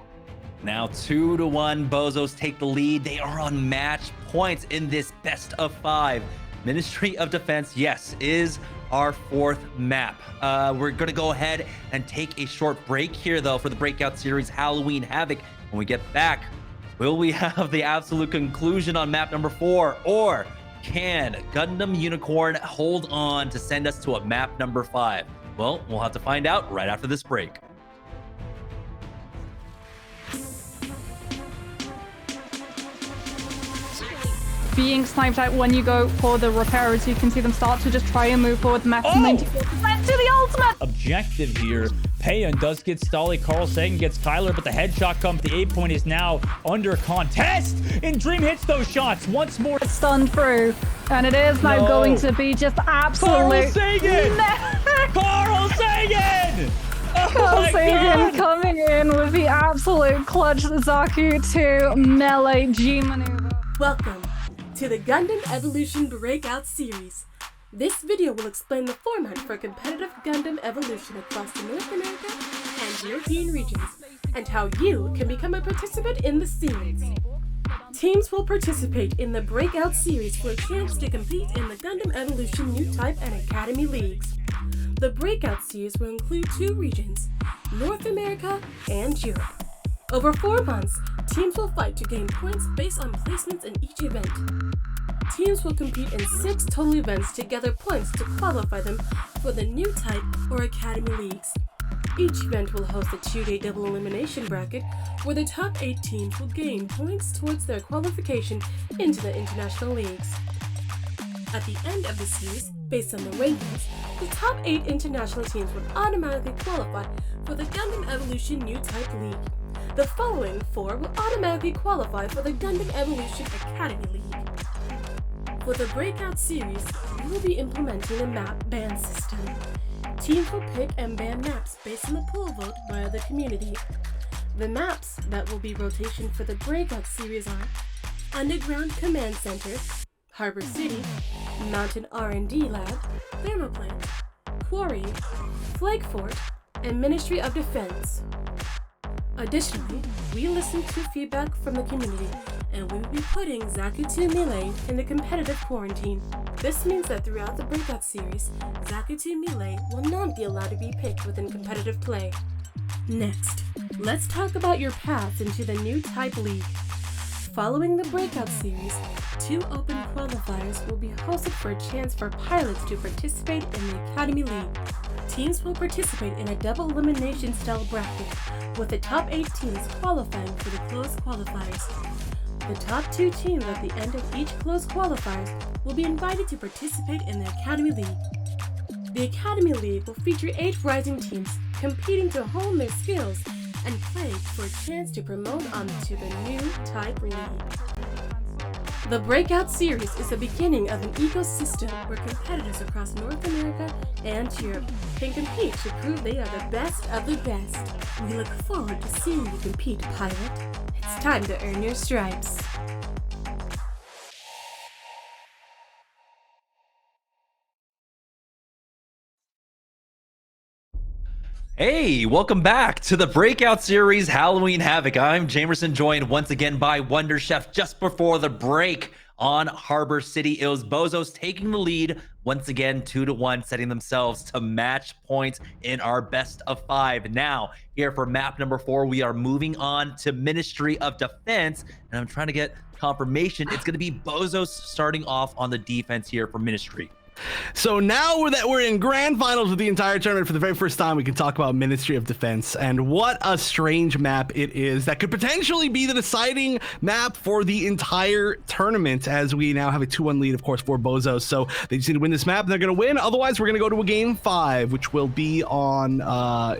Now 2-1, BOZOS take the lead. They are on match points in this best of 5. Ministry of Defense, yes, is our 4th map. We're going to go ahead and take a short break here, though, for the Breakout Series Halloween Havoc. When we get back, will we have the absolute conclusion on map number 4? Or can Gundam Unicorn hold on to send us to a map number 5? Well, we'll have to find out right after this break. being sniped out when you go for the repairers. You can see them start to just try and move forward. Max 94% to the ultimate. Objective here. Payan does get Stolly. Carl Sagan gets Kyler, but the headshot comes. The 8 point is now under contest. And Dream hits those shots once more. Stunned through. And it is now going to be just absolute. Carl Sagan! Carl Sagan! Carl Sagan coming in with the absolute clutch Zaku to melee G maneuver. Welcome to the Gundam Evolution Breakout Series. This video will explain the format for competitive Gundam Evolution across the North America and European regions, and how you can become a participant in the series. Teams will participate in the Breakout Series for a chance to compete in the Gundam Evolution Newtype and Academy Leagues. The Breakout Series will include 2 regions, North America and Europe. Over 4 months, teams will fight to gain points based on placements in each event. Teams will compete in 6 total events to gather points to qualify them for the Newtype or Academy Leagues. Each event will host a 2-day double elimination bracket where the top 8 teams will gain points towards their qualification into the international leagues. At the end of the series, based on the rankings, the top 8 international teams will automatically qualify for the Gundam Evolution Newtype League. The following 4 will automatically qualify for the Gundam Evolution Academy League. For the Breakout Series, we will be implementing a map ban system. Teams will pick and ban maps based on the poll vote via the community. The maps that will be rotation for the Breakout Series are Underground Command Center, Harbor City, Mountain R&D Lab, Thermal Plant, Quarry, Flag Fort, and Ministry of Defense. Additionally, we listen to feedback from the community, and we will be putting Zaku2 Melee in the competitive quarantine. This means that throughout the Breakout Series, Zaku2 Melee will not be allowed to be picked within competitive play. Next, let's talk about your paths into the Newtype League. Following the Breakout Series, 2 open qualifiers will be hosted for a chance for pilots to participate in the Academy League. Teams will participate in a double elimination style bracket, with the top 8 teams qualifying for the closed qualifiers. The top 2 teams at the end of each closed qualifiers will be invited to participate in the Academy League. The Academy League will feature 8 rising teams competing to hone their skills and play for a chance to promote onto the Newtype League. The Breakout Series is the beginning of an ecosystem where competitors across North America and Europe can compete to prove they are the best of the best. We look forward to seeing you compete, pilot. It's time to earn your stripes. Hey, welcome back to the Breakout Series Halloween Havoc. I'm Jamerson, joined once again by Wonder Chef just before the break on Harbor City. It was BOZOS taking the lead once again, 2-1, setting themselves to match points in our best of 5. Now, here for map number 4, we are moving on to Ministry of Defense, and I'm trying to get confirmation. It's going to be BOZOS starting off on the defense here for Ministry. So now that we're in grand finals of the entire tournament for the very first time, we can talk about Ministry of Defense, and what a strange map it is that could potentially be the deciding map for the entire tournament, as we now have a 2-1 lead, of course, for BOZOS. So they just need to win this map and they're going to win. Otherwise, we're going to go to a game 5, which will be on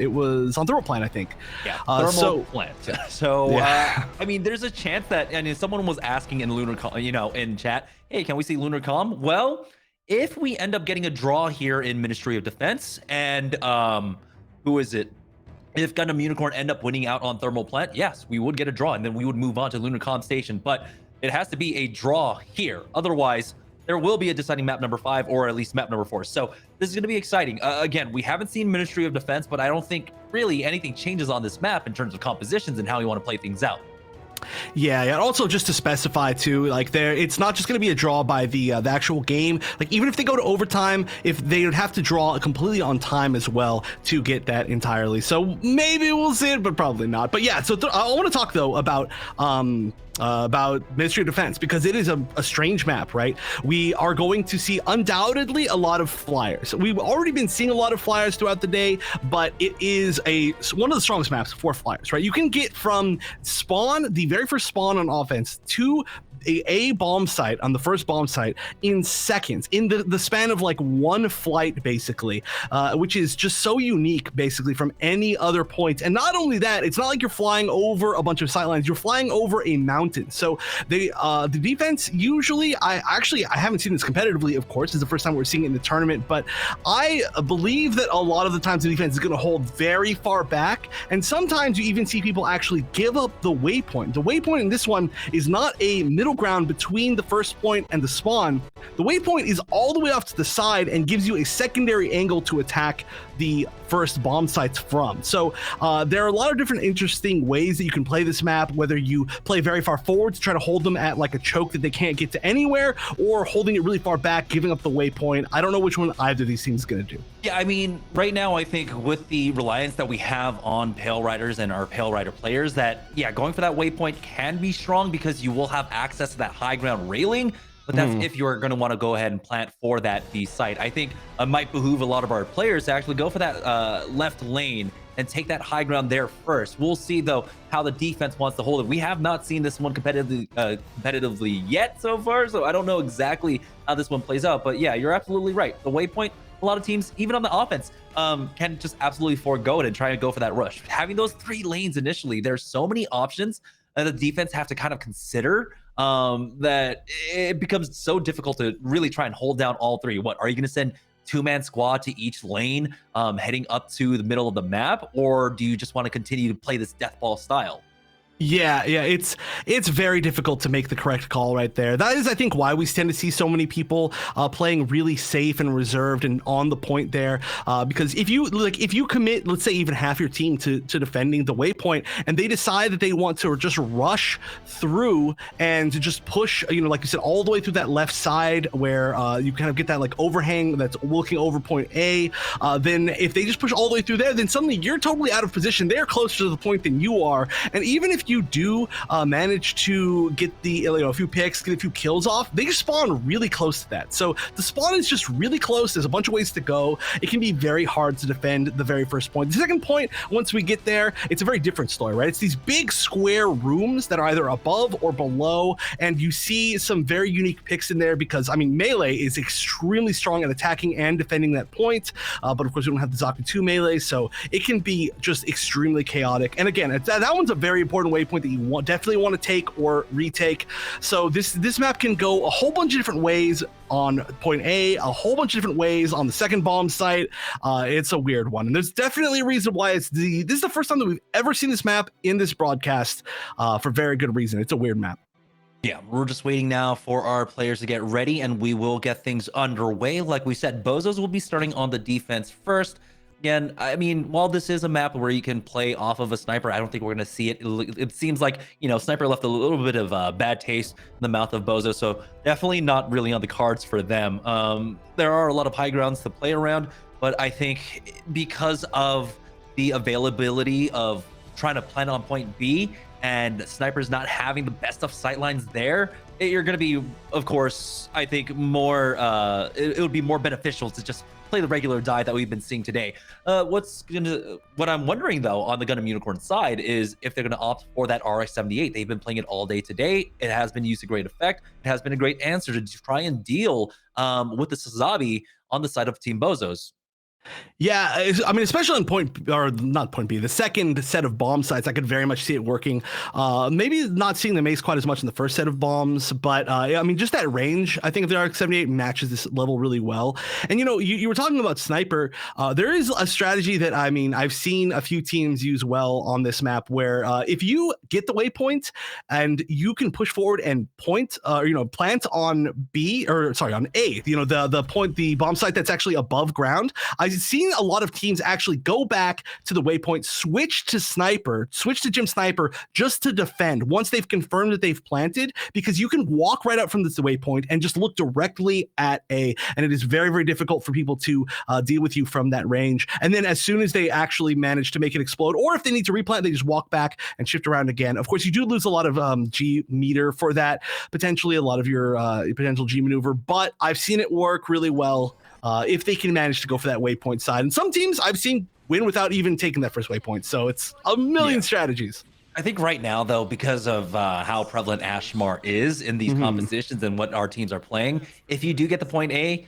it was on Thermal Plant, I think. Yeah, Thermal Plant. So yeah. I mean, there's a chance that, and someone was asking in Lunar, in chat, hey, can we see Lunar Calm? Well, if we end up getting a draw here in Ministry of Defense, and who is it? If Gundam Unicorn end up winning out on Thermal Plant, yes, we would get a draw, and then we would move on to Lunar Calm Station. But it has to be a draw here. Otherwise, there will be a deciding map number 5, or at least map number 4. So this is going to be exciting. Again, we haven't seen Ministry of Defense, but I don't think really anything changes on this map in terms of compositions and how you want to play things out. Yeah. Also, just to specify too, like it's not just going to be a draw by the actual game. Like even if they go to overtime, if they would have to draw completely on time as well to get that entirely. So maybe we'll see it, but probably not. But yeah, so I want to talk though about Ministry of Defense, because it is a strange map, right? We are going to see undoubtedly a lot of flyers. We've already been seeing a lot of flyers throughout the day, but it is one of the strongest maps for flyers, right? You can get from spawn, the very first spawn on offense, to a bomb site on the first bomb site in seconds, in the span of like one flight, basically, which is just so unique, basically, from any other point. And not only that, it's not like you're flying over a bunch of sightlines, you're flying over a mountain. So the defense usually, I haven't seen this competitively, of course. It's the first time we're seeing it in the tournament, but I believe that a lot of the times the defense is going to hold very far back, and sometimes you even see people actually give up the waypoint. The waypoint in this one is not a middle ground between the first point and the spawn. The waypoint is all the way off to the side and gives you a secondary angle to attack the first bomb sites from. So there are a lot of different interesting ways that you can play this map, whether you play very far forward to try to hold them at like a choke that they can't get to anywhere, or holding it really far back, giving up the waypoint. I don't know which one either of these teams is going to do. Yeah, I mean, right now, I think with the reliance that we have on Pale Riders and our Pale Rider players, that, yeah, going for that waypoint can be strong because you will have access to that high ground railing. But that's if you're going to want to go ahead and plant for that D site. I think it might behoove a lot of our players to actually go for that left lane and take that high ground there first. We'll see, though, how the defense wants to hold it. We have not seen this one competitively yet so far, so I don't know exactly how this one plays out. But yeah, you're absolutely right. The waypoint, a lot of teams, even on the offense, can just absolutely forego it and try to go for that rush. Having those 3 lanes initially, there's so many options that the defense have to kind of consider, that it becomes so difficult to really try and hold down all 3. What, are you going to send 2-man squad to each lane, heading up to the middle of the map, or do you just want to continue to play this death ball style? Yeah, it's very difficult to make the correct call right there. That is, I think, why we tend to see so many people playing really safe and reserved and on the point there. Because if you commit, let's say, even half your team to defending the waypoint, and they decide that they want to just rush through and to just push, like you said, all the way through that left side where you kind of get that like overhang that's looking over point A, then if they just push all the way through there, then suddenly you're totally out of position. They're closer to the point than you are, and even if you do manage to get a few picks, get a few kills off, they spawn really close to that. So the spawn is just really close. There's a bunch of ways to go. It can be very hard to defend the very first point. The second point, once we get there, it's a very different story, right? It's these big square rooms that are either above or below, and you see some very unique picks in there because, I mean, Melee is extremely strong at attacking and defending that point, but of course we don't have the Zaku 2 Melee, so it can be just extremely chaotic. And again, that one's a very important waypoint that you definitely want to take or retake. So this map can go a whole bunch of different ways on point A, a whole bunch of different ways on the second bomb site. It's a weird one, and there's definitely a reason why this is the first time that we've ever seen this map in this broadcast, for very good reason. It's a weird map. Yeah, we're just waiting now for our players to get ready, and we will get things underway. Like we said, BOZOS will be starting on the defense first. Again, I mean, while this is a map where you can play off of a sniper, I don't think we're going to see it. It seems like, sniper left a little bit of bad taste in the mouth of BOZOS, so definitely not really on the cards for them. There are a lot of high grounds to play around, but I think because of the availability of trying to plant on point B and snipers not having the best of sightlines there, you're going to be, of course, I think more, it would be more beneficial to just play the regular dive that we've been seeing today. What I'm wondering, though, on the Gundam Unicorn side is if they're going to opt for that RX-78. They've been playing it all day today. It has been used to great effect. It has been a great answer to try and deal with the Sazabi on the side of Team BOZOS. Yeah, I mean, especially on not point B, the second set of bomb sites, I could very much see it working. Maybe not seeing the mace quite as much in the first set of bombs, but I mean, just that range, I think the RX-78 matches this level really well. And you were talking about sniper. There is a strategy that, I mean, I've seen a few teams use well on this map where if you get the waypoint and you can push forward and plant on on A, the bomb site that's actually above ground. I've seen a lot of teams actually go back to the waypoint, switch to Gym Sniper just to defend once they've confirmed that they've planted, because you can walk right out from this waypoint and just look directly at A, and it is very, very difficult for people to deal with you from that range. And then as soon as they actually manage to make it explode, or if they need to replant, they just walk back and shift around again. Of course, you do lose a lot of G meter for that, potentially a lot of your potential G maneuver, but I've seen it work really well if they can manage to go for that waypoint side. And some teams I've seen win without even taking that first waypoint. So it's a million strategies. I think right now, though, because of how prevalent Ashmar is in these compositions and what our teams are playing, if you do get the point A,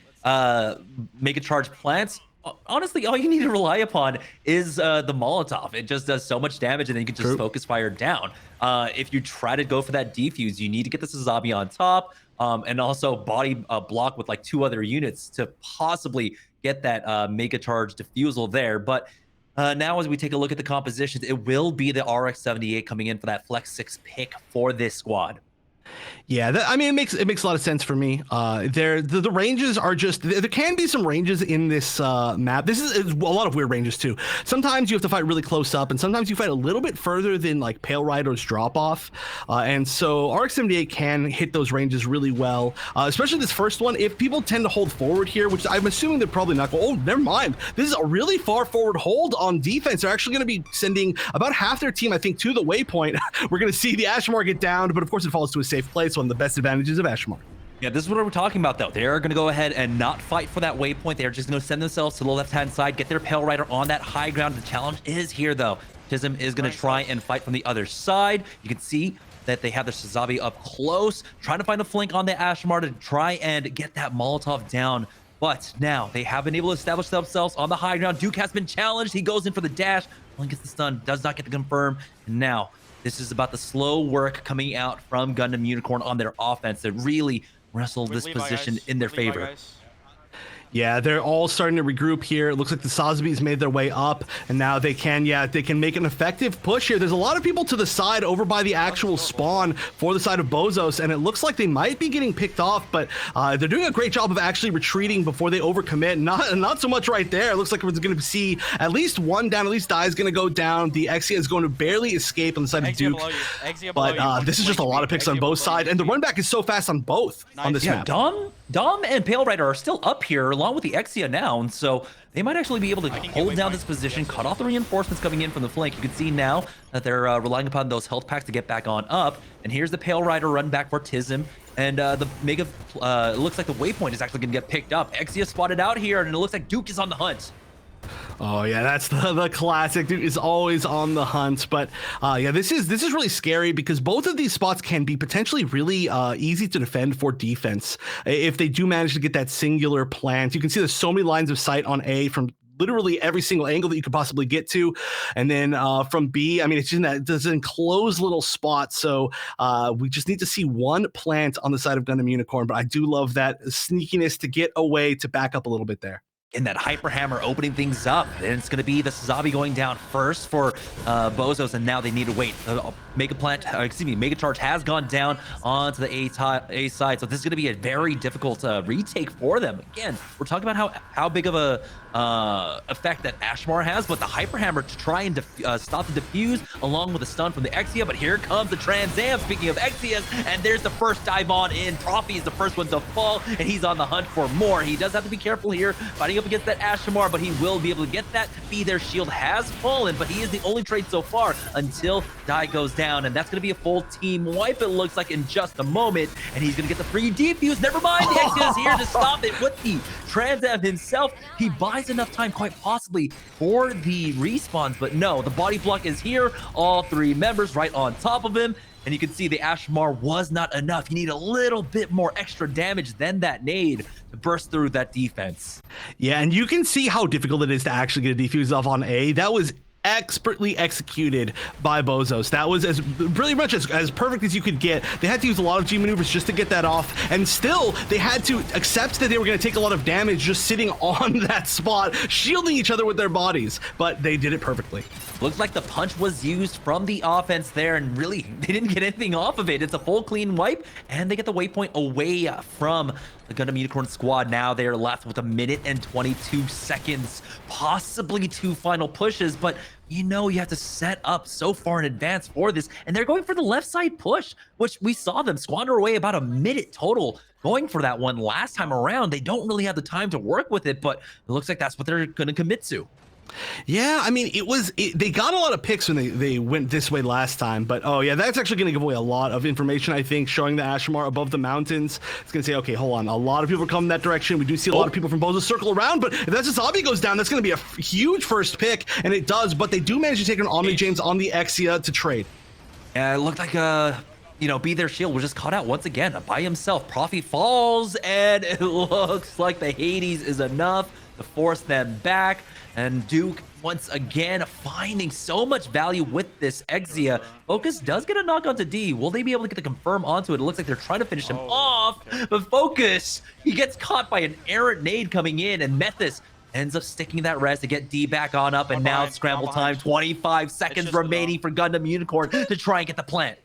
make a charge plants, honestly, all you need to rely upon is the Molotov. It just does so much damage, and then you can just focus fire down. If you try to go for that defuse, you need to get the Sazabi on top, and also body block with like 2 other units to possibly get that mega charge defusal there. But now, as we take a look at the compositions, it will be the RX-78 coming in for that Flex 6 pick for this squad. Yeah, I mean, it makes a lot of sense for me. The ranges are just, there can be some ranges in this map. This is a lot of weird ranges too. Sometimes you have to fight really close up, and sometimes you fight a little bit further than like Pale Rider's drop off. And so RX-78 can hit those ranges really well, especially this first one. If people tend to hold forward here, which I'm assuming they're probably not going, oh, never mind. This is a really far forward hold on defense. They're actually going to be sending about half their team, I think, to the waypoint. We're going to see the Ashmar get downed, but of course it falls to a safe place. One of the best advantages of Ashmar. Yeah, this is what we're talking about, though. They're going to go ahead and not fight for that waypoint. They're just going to send themselves to the left-hand side, get their Pale Rider on that high ground. The challenge is here, though. Tism is going to try and fight from the other side. You can see that they have their Sazabi up close, trying to find a flank on the Ashmar to try and get that Molotov down. But now they have been able to establish themselves on the high ground. Duke has been challenged. He goes in for the dash. Only gets the stun, does not get the confirm. And now this is about the slow work coming out from Gundam Unicorn on their offense to really wrestle this position in their favor. Yeah, they're all starting to regroup here. It looks like the Sazabis made their way up, and now they can make an effective push here. There's a lot of people to the side over by the actual spawn for the side of BOZOS, and it looks like they might be getting picked off, but they're doing a great job of actually retreating before they overcommit. Not so much right there. It looks like we're going to see at least one down, at least Die is going to go down. The Exia is going to barely escape on the side of Duke, but this is just a lot of picks on both sides, and the run back is so fast on both on this map. Dom and Pale Rider are still up here along with the Exia now, and so they might actually be able to hold down this position, cut off the reinforcements coming in from the flank. You can see now that they're relying upon those health packs to get back on up, and here's the Pale Rider run back for Tism, and the Mega, it looks like the waypoint is actually going to get picked up. Exia spotted out here, and it looks like Duke is on the hunt. Oh yeah, that's the classic. Dude is always on the hunt, but yeah, this is really scary because both of these spots can be potentially really easy to defend for defense if they do manage to get that singular plant. You can see there's so many lines of sight on A from literally every single angle that you could possibly get to, and then from B, I mean, it's just this enclosed little spot. So we just need to see one plant on the side of Gundam Unicorn, but I do love that sneakiness to get away to back up a little bit there. In that Hyper Hammer opening things up, and it's going to be the Sazabi going down first for BOZOS, and now they need to wait. Mega Charge has gone down onto the A side, so this is going to be a very difficult retake for them. Again, we're talking about how big of a effect that Ashmar has, but the Hyper Hammer to try and stop the defuse along with the stun from the Exia. But here comes the Trans Am. Speaking of Exias, and there's the first dive on in. Profi is the first one to fall, and he's on the hunt for more. He does have to be careful here, fighting up against that Ashmar, but he will be able to get that. Their shield has fallen, but he is the only trade so far until Die goes down, and that's going to be a full team wipe, it looks like, in just a moment, and he's going to get the free defuse. Never mind, the Exia is here to stop it with the Trans Am himself. He buys enough time, quite possibly, for the respawns, but no, the body block is here. All 3 members right on top of him, and you can see the Ashmar was not enough. You need a little bit more extra damage than that nade to burst through that defense. Yeah, and you can see how difficult it is to actually get a defuse off on A. That was expertly executed by BOZOS. That was pretty much as perfect as you could get. They had to use a lot of G maneuvers just to get that off, and still they had to accept that they were going to take a lot of damage just sitting on that spot, shielding each other with their bodies, but they did it perfectly. Looks like the punch was used from the offense there, and really, they didn't get anything off of it. It's a full clean wipe, and they get the waypoint away from the Gundam Unicorn squad. Now they are left with 1 minute and 22 seconds, possibly 2 final pushes, but you know you have to set up so far in advance for this, and they're going for the left side push, which we saw them squander away about 1 minute total going for that one last time around. They don't really have the time to work with it, but it looks like that's what they're going to commit to. Yeah, I mean, they got a lot of picks when they went this way last time, but oh yeah, that's actually going to give away a lot of information, I think, showing the Ashmar above the mountains. It's going to say, okay, hold on, a lot of people are coming that direction. We do see a lot of people from BOZOS circle around, but if that Sazabi goes down, that's going to be a huge first pick, and it does, but they do manage to take an Omni James on the Exia to trade. And it looked like Be Their Shield was just caught out once again by himself. Profi falls, and it looks like the Hades is enough to force them back. And Duke, once again, finding so much value with this Exia. Focus does get a knock onto D. Will they be able to get the confirm onto it? It looks like they're trying to finish him off. Okay. But Focus, he gets caught by an errant nade coming in, and Methus ends up sticking that res to get D back on up. And now it's scramble time. 25 seconds remaining for Gundam Unicorn to try and get the plant.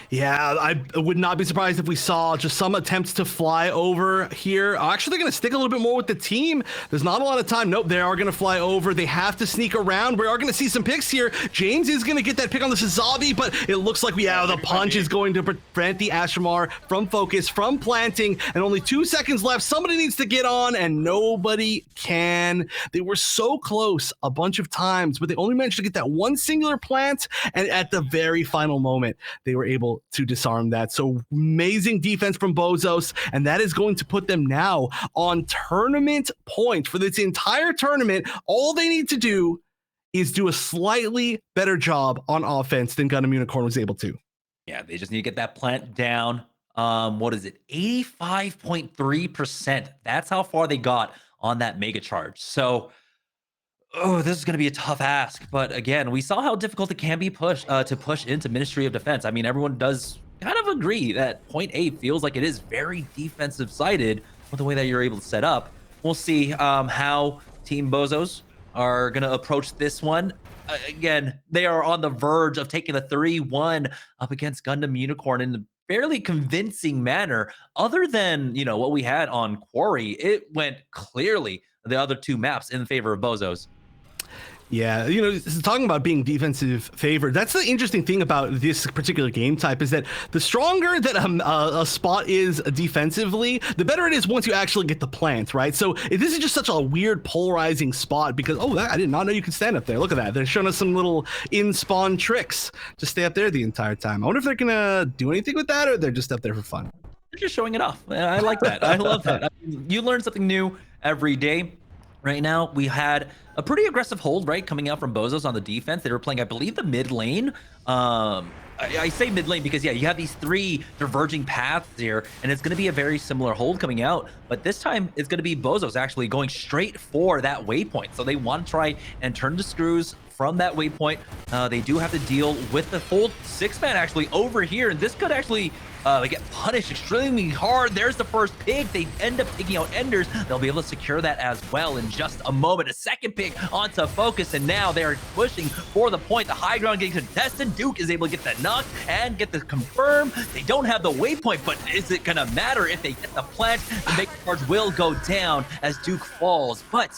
Yeah, I would not be surprised if we saw just some attempts to fly over here. Actually, they're going to stick a little bit more with the team. There's not a lot of time. Nope, they are going to fly over. They have to sneak around. We are going to see some picks here. James is going to get that pick on the Sazabi, but it looks like the punch is going to prevent the Ashramar from Focus, from planting, and only 2 seconds left. Somebody needs to get on, and nobody can. They were so close a bunch of times, but they only managed to get that one singular plant, and at the very final moment, they were able to disarm that. So amazing defense from BOZOS, and that is going to put them now on tournament points for this entire tournament. All they need to do is do a slightly better job on offense than Gundam Unicorn was able to. Yeah, they just need to get that plant down. What is it? 85.3%. That's how far they got on that mega charge. So this is going to be a tough ask, but again, we saw how difficult it can be to push into Ministry of Defense. I mean, everyone does kind of agree that Point A feels like it is very defensive sided with the way that you're able to set up. We'll see how Team BOZOS are going to approach this one. Again, they are on the verge of taking a 3-1 up against Gundam Unicorn in a fairly convincing manner. Other than, what we had on Quarry, it went clearly the other two maps in favor of BOZOS. Yeah, talking about being defensive favored, that's the interesting thing about this particular game type, is that the stronger that a spot is defensively, the better it is once you actually get the plant, right? So this is just such a weird polarizing spot because, I did not know you could stand up there. Look at that. They're showing us some little in-spawn tricks. Just stay up there the entire time. I wonder if they're going to do anything with that, or they're just up there for fun. They're just showing it off. I like that. I love that. I mean, you learn something new every day. Right now, we had a pretty aggressive hold, right, coming out from BOZOS on the defense. They were playing, I believe, the mid lane. I say mid lane because, you have these 3 diverging paths here, and it's going to be a very similar hold coming out. But this time, it's going to be BOZOS actually going straight for that waypoint. So they want to try and turn the screws from that waypoint. They do have to deal with the full 6-man actually over here, and this could actually get punished extremely hard. There's the first pick. They end up taking out Enders. They'll be able to secure that as well in just a moment. A second pick onto Focus, and now they're pushing for the point. The high ground getting contested. Duke is able to get that knock and get the confirm. They don't have the waypoint, but is it gonna matter if they get the plant? The make charge will go down as Duke falls, but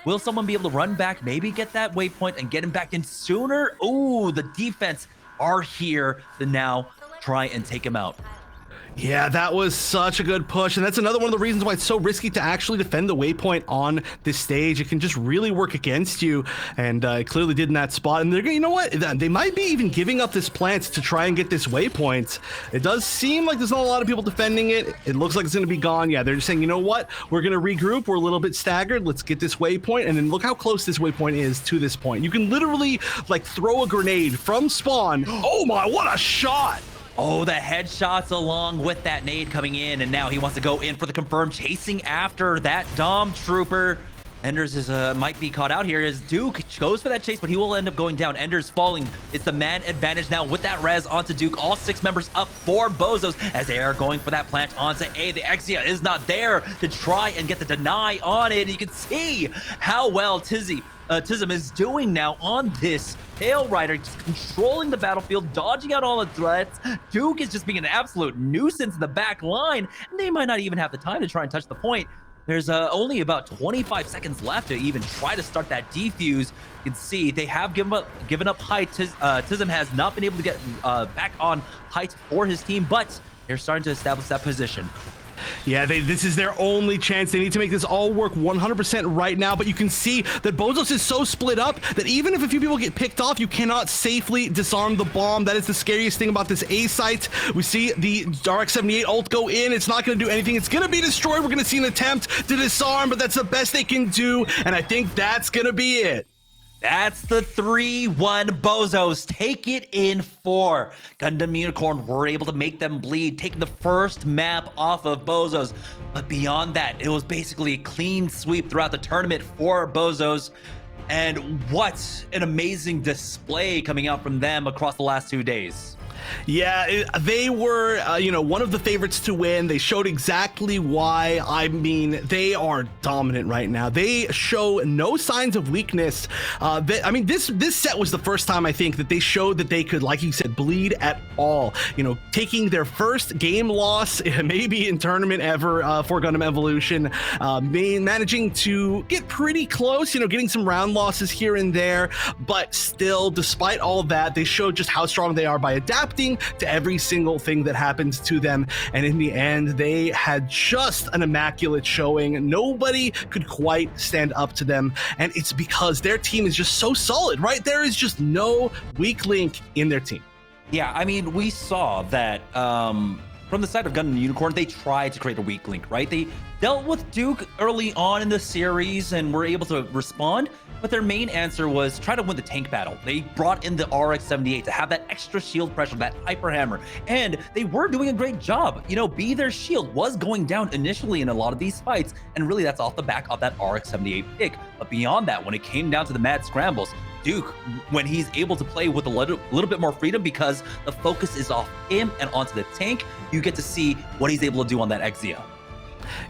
will someone be able to run back, maybe get that waypoint and get him back in sooner? Ooh, the defense are here to now try and take him out. Yeah, that was such a good push, and that's another one of the reasons why it's so risky to actually defend the waypoint on this stage. It can just really work against you, and it clearly did in that spot. And they're gonna, they might be even giving up this plant to try and get this waypoint. It does seem like there's not a lot of people defending it. It looks like it's gonna be gone. Yeah, they're just saying, we're gonna regroup. We're a little bit staggered. Let's get this waypoint, and then look how close this waypoint is to this point. You can literally throw a grenade from spawn. Oh my, what a shot! Oh, the headshots along with that nade coming in, and now he wants to go in for the confirm, chasing after that Dom Trooper. Enders is might be caught out here as Duke goes for that chase, but he will end up going down. Enders falling. It's the man advantage now with that res onto Duke. All 6 members up for BOZOS as they are going for that plant onto A. The Exia is not there to try and get the deny on it. You can see how well Tism is doing now on this Tail Rider, just controlling the battlefield, dodging out all the threats. Duke is just being an absolute nuisance in the back line, and they might not even have the time to try and touch the point. There's only about 25 seconds left to even try to start that defuse. You can see they have given up height. Tism has not been able to get back on height for his team, but they're starting to establish that position. Yeah, this is their only chance. They need to make this all work 100% right now, but you can see that BOZOS is so split up that even if a few people get picked off, you cannot safely disarm the bomb. That is the scariest thing about this A site. We see the RX-78 ult go in. It's not going to do anything. It's going to be destroyed. We're going to see an attempt to disarm, but that's the best they can do, and I think that's going to be it. That's the 3-1 BOZOS. Take it in 4. Gundam Unicorn were able to make them bleed, taking the first map off of BOZOS. But beyond that, it was basically a clean sweep throughout the tournament for BOZOS. And what an amazing display coming out from them across the last 2 days. Yeah, they were, one of the favorites to win. They showed exactly why. I mean, they are dominant right now. They show no signs of weakness. This set was the first time I think that they showed that they could, like you said, bleed at all. Taking their first game loss, maybe in tournament ever for Gundam Evolution, managing to get pretty close. Getting some round losses here and there, but still, despite all of that, they showed just how strong they are by adapting to every single thing that happens to them. And in the end, they had just an immaculate showing. Nobody could quite stand up to them. And it's because their team is just so solid, right? There is just no weak link in their team. Yeah, I mean, we saw that from the side of Gundam Unicorn, they tried to create a weak link, right? They dealt with Duke early on in the series and were able to respond, but their main answer was try to win the tank battle. They brought in the RX-78 to have that extra shield pressure, that hyper hammer, and they were doing a great job. B, their shield was going down initially in a lot of these fights, and really that's off the back of that RX-78 pick. But beyond that, when it came down to the mad scrambles, Duke, when he's able to play with a little bit more freedom because the focus is off him and onto the tank, you get to see what he's able to do on that Exia.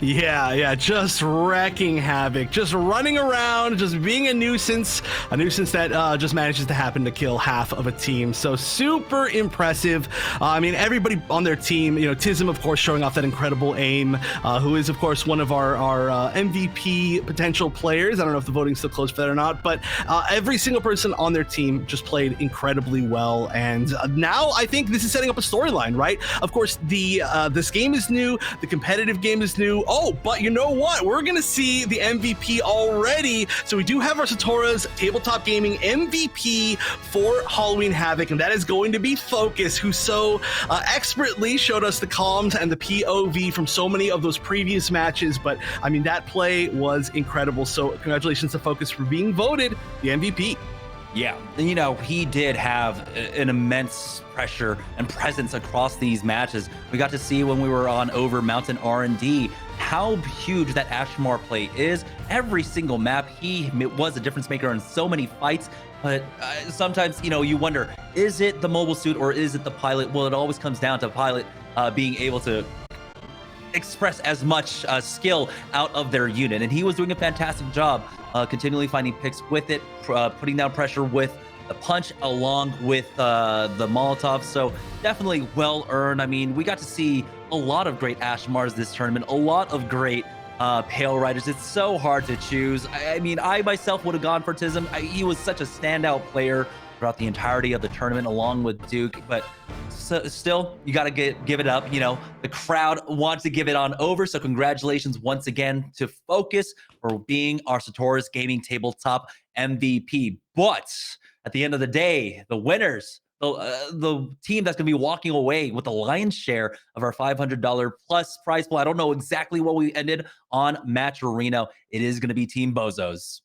Yeah, just wrecking havoc, just running around, just being a nuisance that just manages to happen to kill half of a team. So super impressive. Everybody on their team, Tism, of course, showing off that incredible aim, who is, of course, one of our MVP potential players. I don't know if the voting's still closed for that or not, but every single person on their team just played incredibly well. And now I think this is setting up a storyline, right? Of course, this game is new, the competitive game is new. Oh, but you know what? We're going to see the MVP already. So we do have our Sotora's Tabletop Gaming MVP for Halloween Havoc, and that is going to be Focus, who so expertly showed us the comms and the POV from so many of those previous matches. But, that play was incredible. So congratulations to Focus for being voted the MVP. Yeah, he did have an immense pressure and presence across these matches. We got to see when we were on Over Mountain R&D how huge that Ashmar play is. Every single map, he was a difference maker in so many fights. But sometimes, you wonder, is it the mobile suit or is it the pilot? Well, it always comes down to pilot being able to express as much skill out of their unit, and he was doing a fantastic job continually finding picks with it, putting down pressure with the punch along with the Molotov. So definitely well earned. We got to see a lot of great Ashmars this tournament, a lot of great Pale Riders. It's so hard to choose. I myself would have gone for Tism. He was such a standout player throughout the entirety of the tournament along with Duke, but still, you got to give it up. The crowd wants to give it on over, so congratulations once again to Focus for being our Sotora's Gaming Tabletop MVP. But at the end of the day, the winners, the team that's going to be walking away with the lion's share of our $500 plus prize pool. I don't know exactly what we ended on Match Arena. It is going to be Team BOZOS.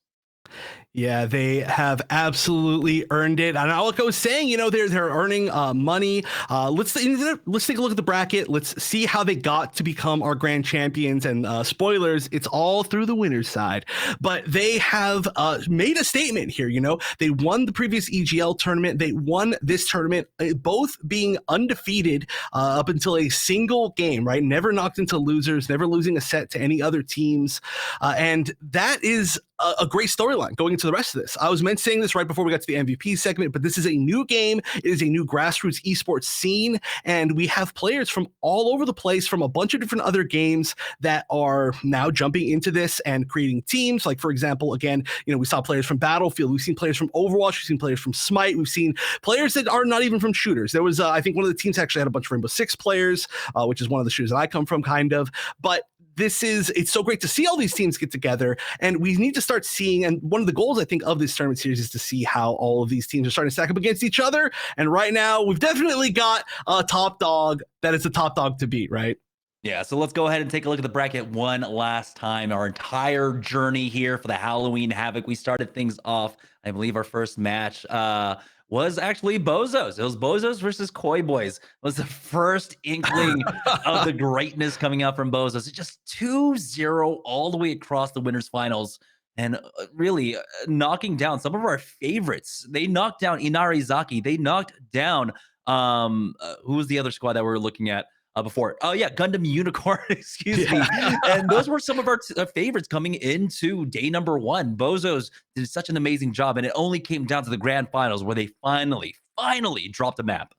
Yeah, they have absolutely earned it. And like I was saying, they're earning money. Let's take a look at the bracket. Let's see how they got to become our grand champions. And spoilers, it's all through the winner's side. But they have made a statement here. They won the previous EGL tournament. They won this tournament, both being undefeated up until a single game, right? Never knocked into losers, never losing a set to any other teams. And that is a great storyline going into the rest of this. I was saying this right before we got to the MVP segment, but this is a new game. It is a new grassroots esports scene, and we have players from all over the place from a bunch of different other games that are now jumping into this and creating teams. Like, for example, again, we saw players from Battlefield, we've seen players from Overwatch, we've seen players from Smite, we've seen players that are not even from shooters. There was, I think one of the teams actually had a bunch of Rainbow Six players, which is one of the shooters that I come from, kind of. But it's so great to see all these teams get together, and we need to start seeing, and one of the goals I think of this tournament series is to see how all of these teams are starting to stack up against each other. And right now we've definitely got a top dog that is the top dog to beat, right? Yeah, so let's go ahead and take a look at the bracket one last time. Our entire journey here for the Halloween Havoc. We started things off, I believe our first match was actually BOZOS. It was BOZOS versus Koi Boys. It was the first inkling of the greatness coming out from BOZOS. It's just 2-0 all the way across the winners finals. And really knocking down some of our favorites. They knocked down Inarizaki. They knocked down who was the other squad that we were looking at before? Oh yeah, Gundam Unicorn. Excuse me. And those were some of our favorites coming into day number one. BOZOS did such an amazing job, and it only came down to the grand finals where they finally dropped a map.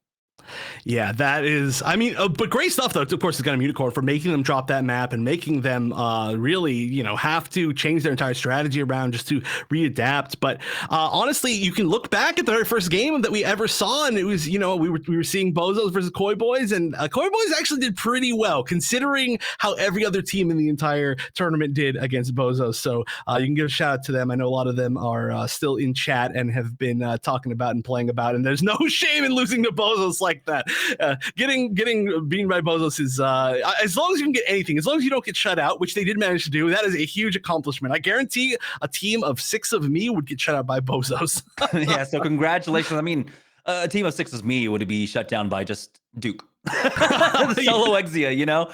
Yeah, that is, I mean, but great stuff, though, of course, is Gundam Unicorn for making them drop that map and making them really, have to change their entire strategy around just to readapt. But honestly, you can look back at the very first game that we ever saw, and it was, we were seeing BOZOS versus Koi Boys, and Koi Boys actually did pretty well, considering how every other team in the entire tournament did against BOZOS. So you can give a shout out to them. I know a lot of them are still in chat and have been talking about and playing about, and there's no shame in losing to BOZOS like that. Getting beaten by BOZOS is as long as you can get anything, as long as you don't get shut out, which they did manage to do, that is a huge accomplishment. I guarantee a team of 6 of me would get shut out by BOZOS. Yeah, so congratulations. I mean, a team of 6 of me would be shut down by just Duke. Solo Exia,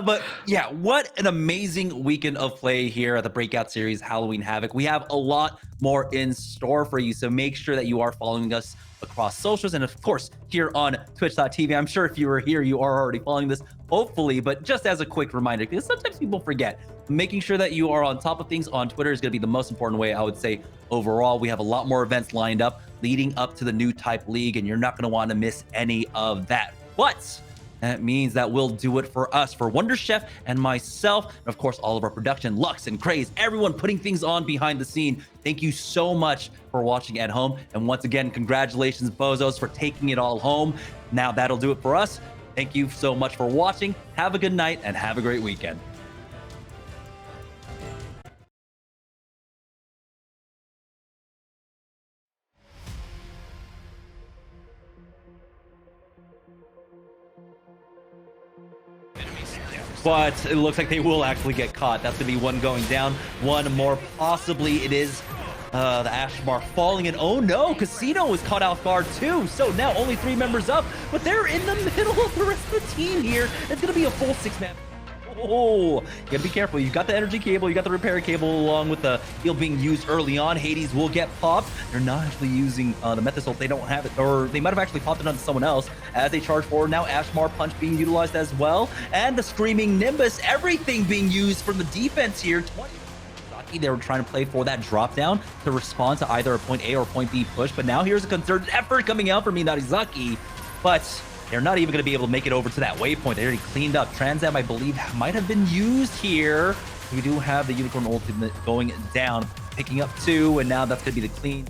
but yeah, what an amazing weekend of play here at the Breakout Series Halloween Havoc. We have a lot more in store for you, so make sure that you are following us across socials and of course here on twitch.tv. I'm sure if you were here you are already following this, hopefully, but just as a quick reminder, because sometimes people forget, making sure that you are on top of things on Twitter is going to be the most important way, I would say. Overall, we have a lot more events lined up leading up to the Newtype League, and you're not going to want to miss any of that. But that means that will do it for us, for Wonder Chef and myself, and of course all of our production, Lux and Craze, everyone putting things on behind the scene. Thank you so much for watching at home, and once again, congratulations BOZOS for taking it all home. Now that'll do it for us. Thank you so much for watching. Have a good night and have a great weekend. But it looks like they will actually get caught. That's going to be one going down. One more possibly. It is the Ashmar falling in. Oh no, Casino was caught off guard too. So now only 3 members up, but they're in the middle of the rest of the team here. It's going to be a full 6-man. Oh, you gotta be careful. You got the energy cable, you got the repair cable along with the heal being used early on. Hades will get popped. They're not actually using the Methasol. They don't have it, or they might have actually popped it onto someone else as they charge forward. Now Ashmar Punch being utilized as well, and the Screaming Nimbus, everything being used from the defense here. They were trying to play for that drop down to respond to either a point A or point B push, but now here's a concerted effort coming out from Inarizaki, but they're not even going to be able to make it over to that waypoint. They already cleaned up. Transam, I believe, might have been used here. We do have the Unicorn ultimate going down, picking up 2, and now that's going to be the clean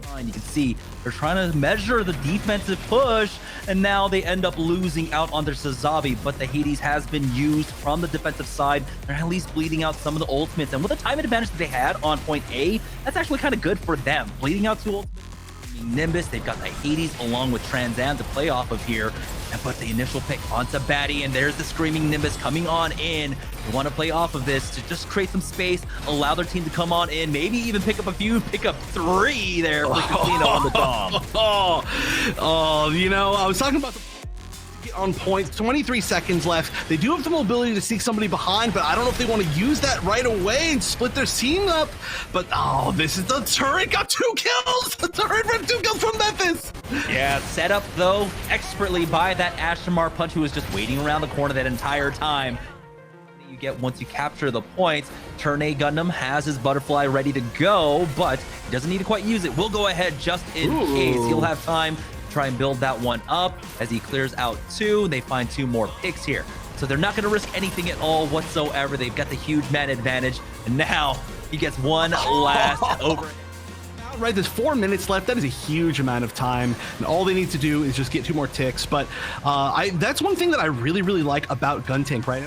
line. You can see they're trying to measure the defensive push, and now they end up losing out on their Sazabi, but the Hades has been used from the defensive side. They're at least bleeding out some of the ultimates, and with the time advantage that they had on point A, that's actually kind of good for them. Bleeding out 2 ultimates. Nimbus, they've got the Hades along with Transam to play off of here, and put the initial pick onto Batty, and there's the Screaming Nimbus coming on in. They want to play off of this to just create some space, allow their team to come on in, maybe even pick up 3 there for Casino on the Dom. I was talking about the on point, 23 seconds left. They do have the mobility to seek somebody behind, but I don't know if they want to use that right away and split their team up. But this is the turret got 2 kills. The turret got 2 kills from Memphis. Yeah, set up though expertly by that Ashmar Punch, who was just waiting around the corner that entire time. You get once you capture the points. Turn A Gundam has his butterfly ready to go, but he doesn't need to quite use it. We'll go ahead just in case. He'll have time try and build that one up as he clears out 2. They find 2 more picks here, so they're not going to risk anything at all whatsoever. They've got the huge man advantage, and now he gets one last over. Right, there's 4 minutes left. That is a huge amount of time, and all they need to do is just get 2 more ticks. But that's one thing that I really like about Guntank, right?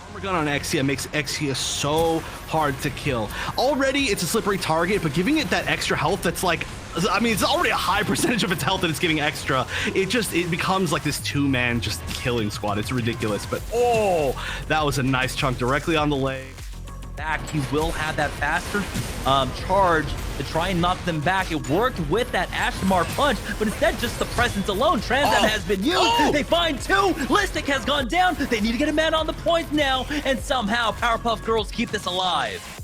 Armor gun on Exia makes Exia so hard to kill. Already it's a slippery target, but giving it that extra health that's like I mean, it's already a high percentage of its health that it's giving extra. It becomes like this two-man just killing squad. It's ridiculous, but oh, that was a nice chunk directly on the leg. Back, he will have that faster charge to try and knock them back. It worked with that Ashmar punch, but instead just the presence alone. Transat has been used. They find two. Listic has gone down. They need to get a man on the point now, and somehow Powerpuff Girls keep this alive.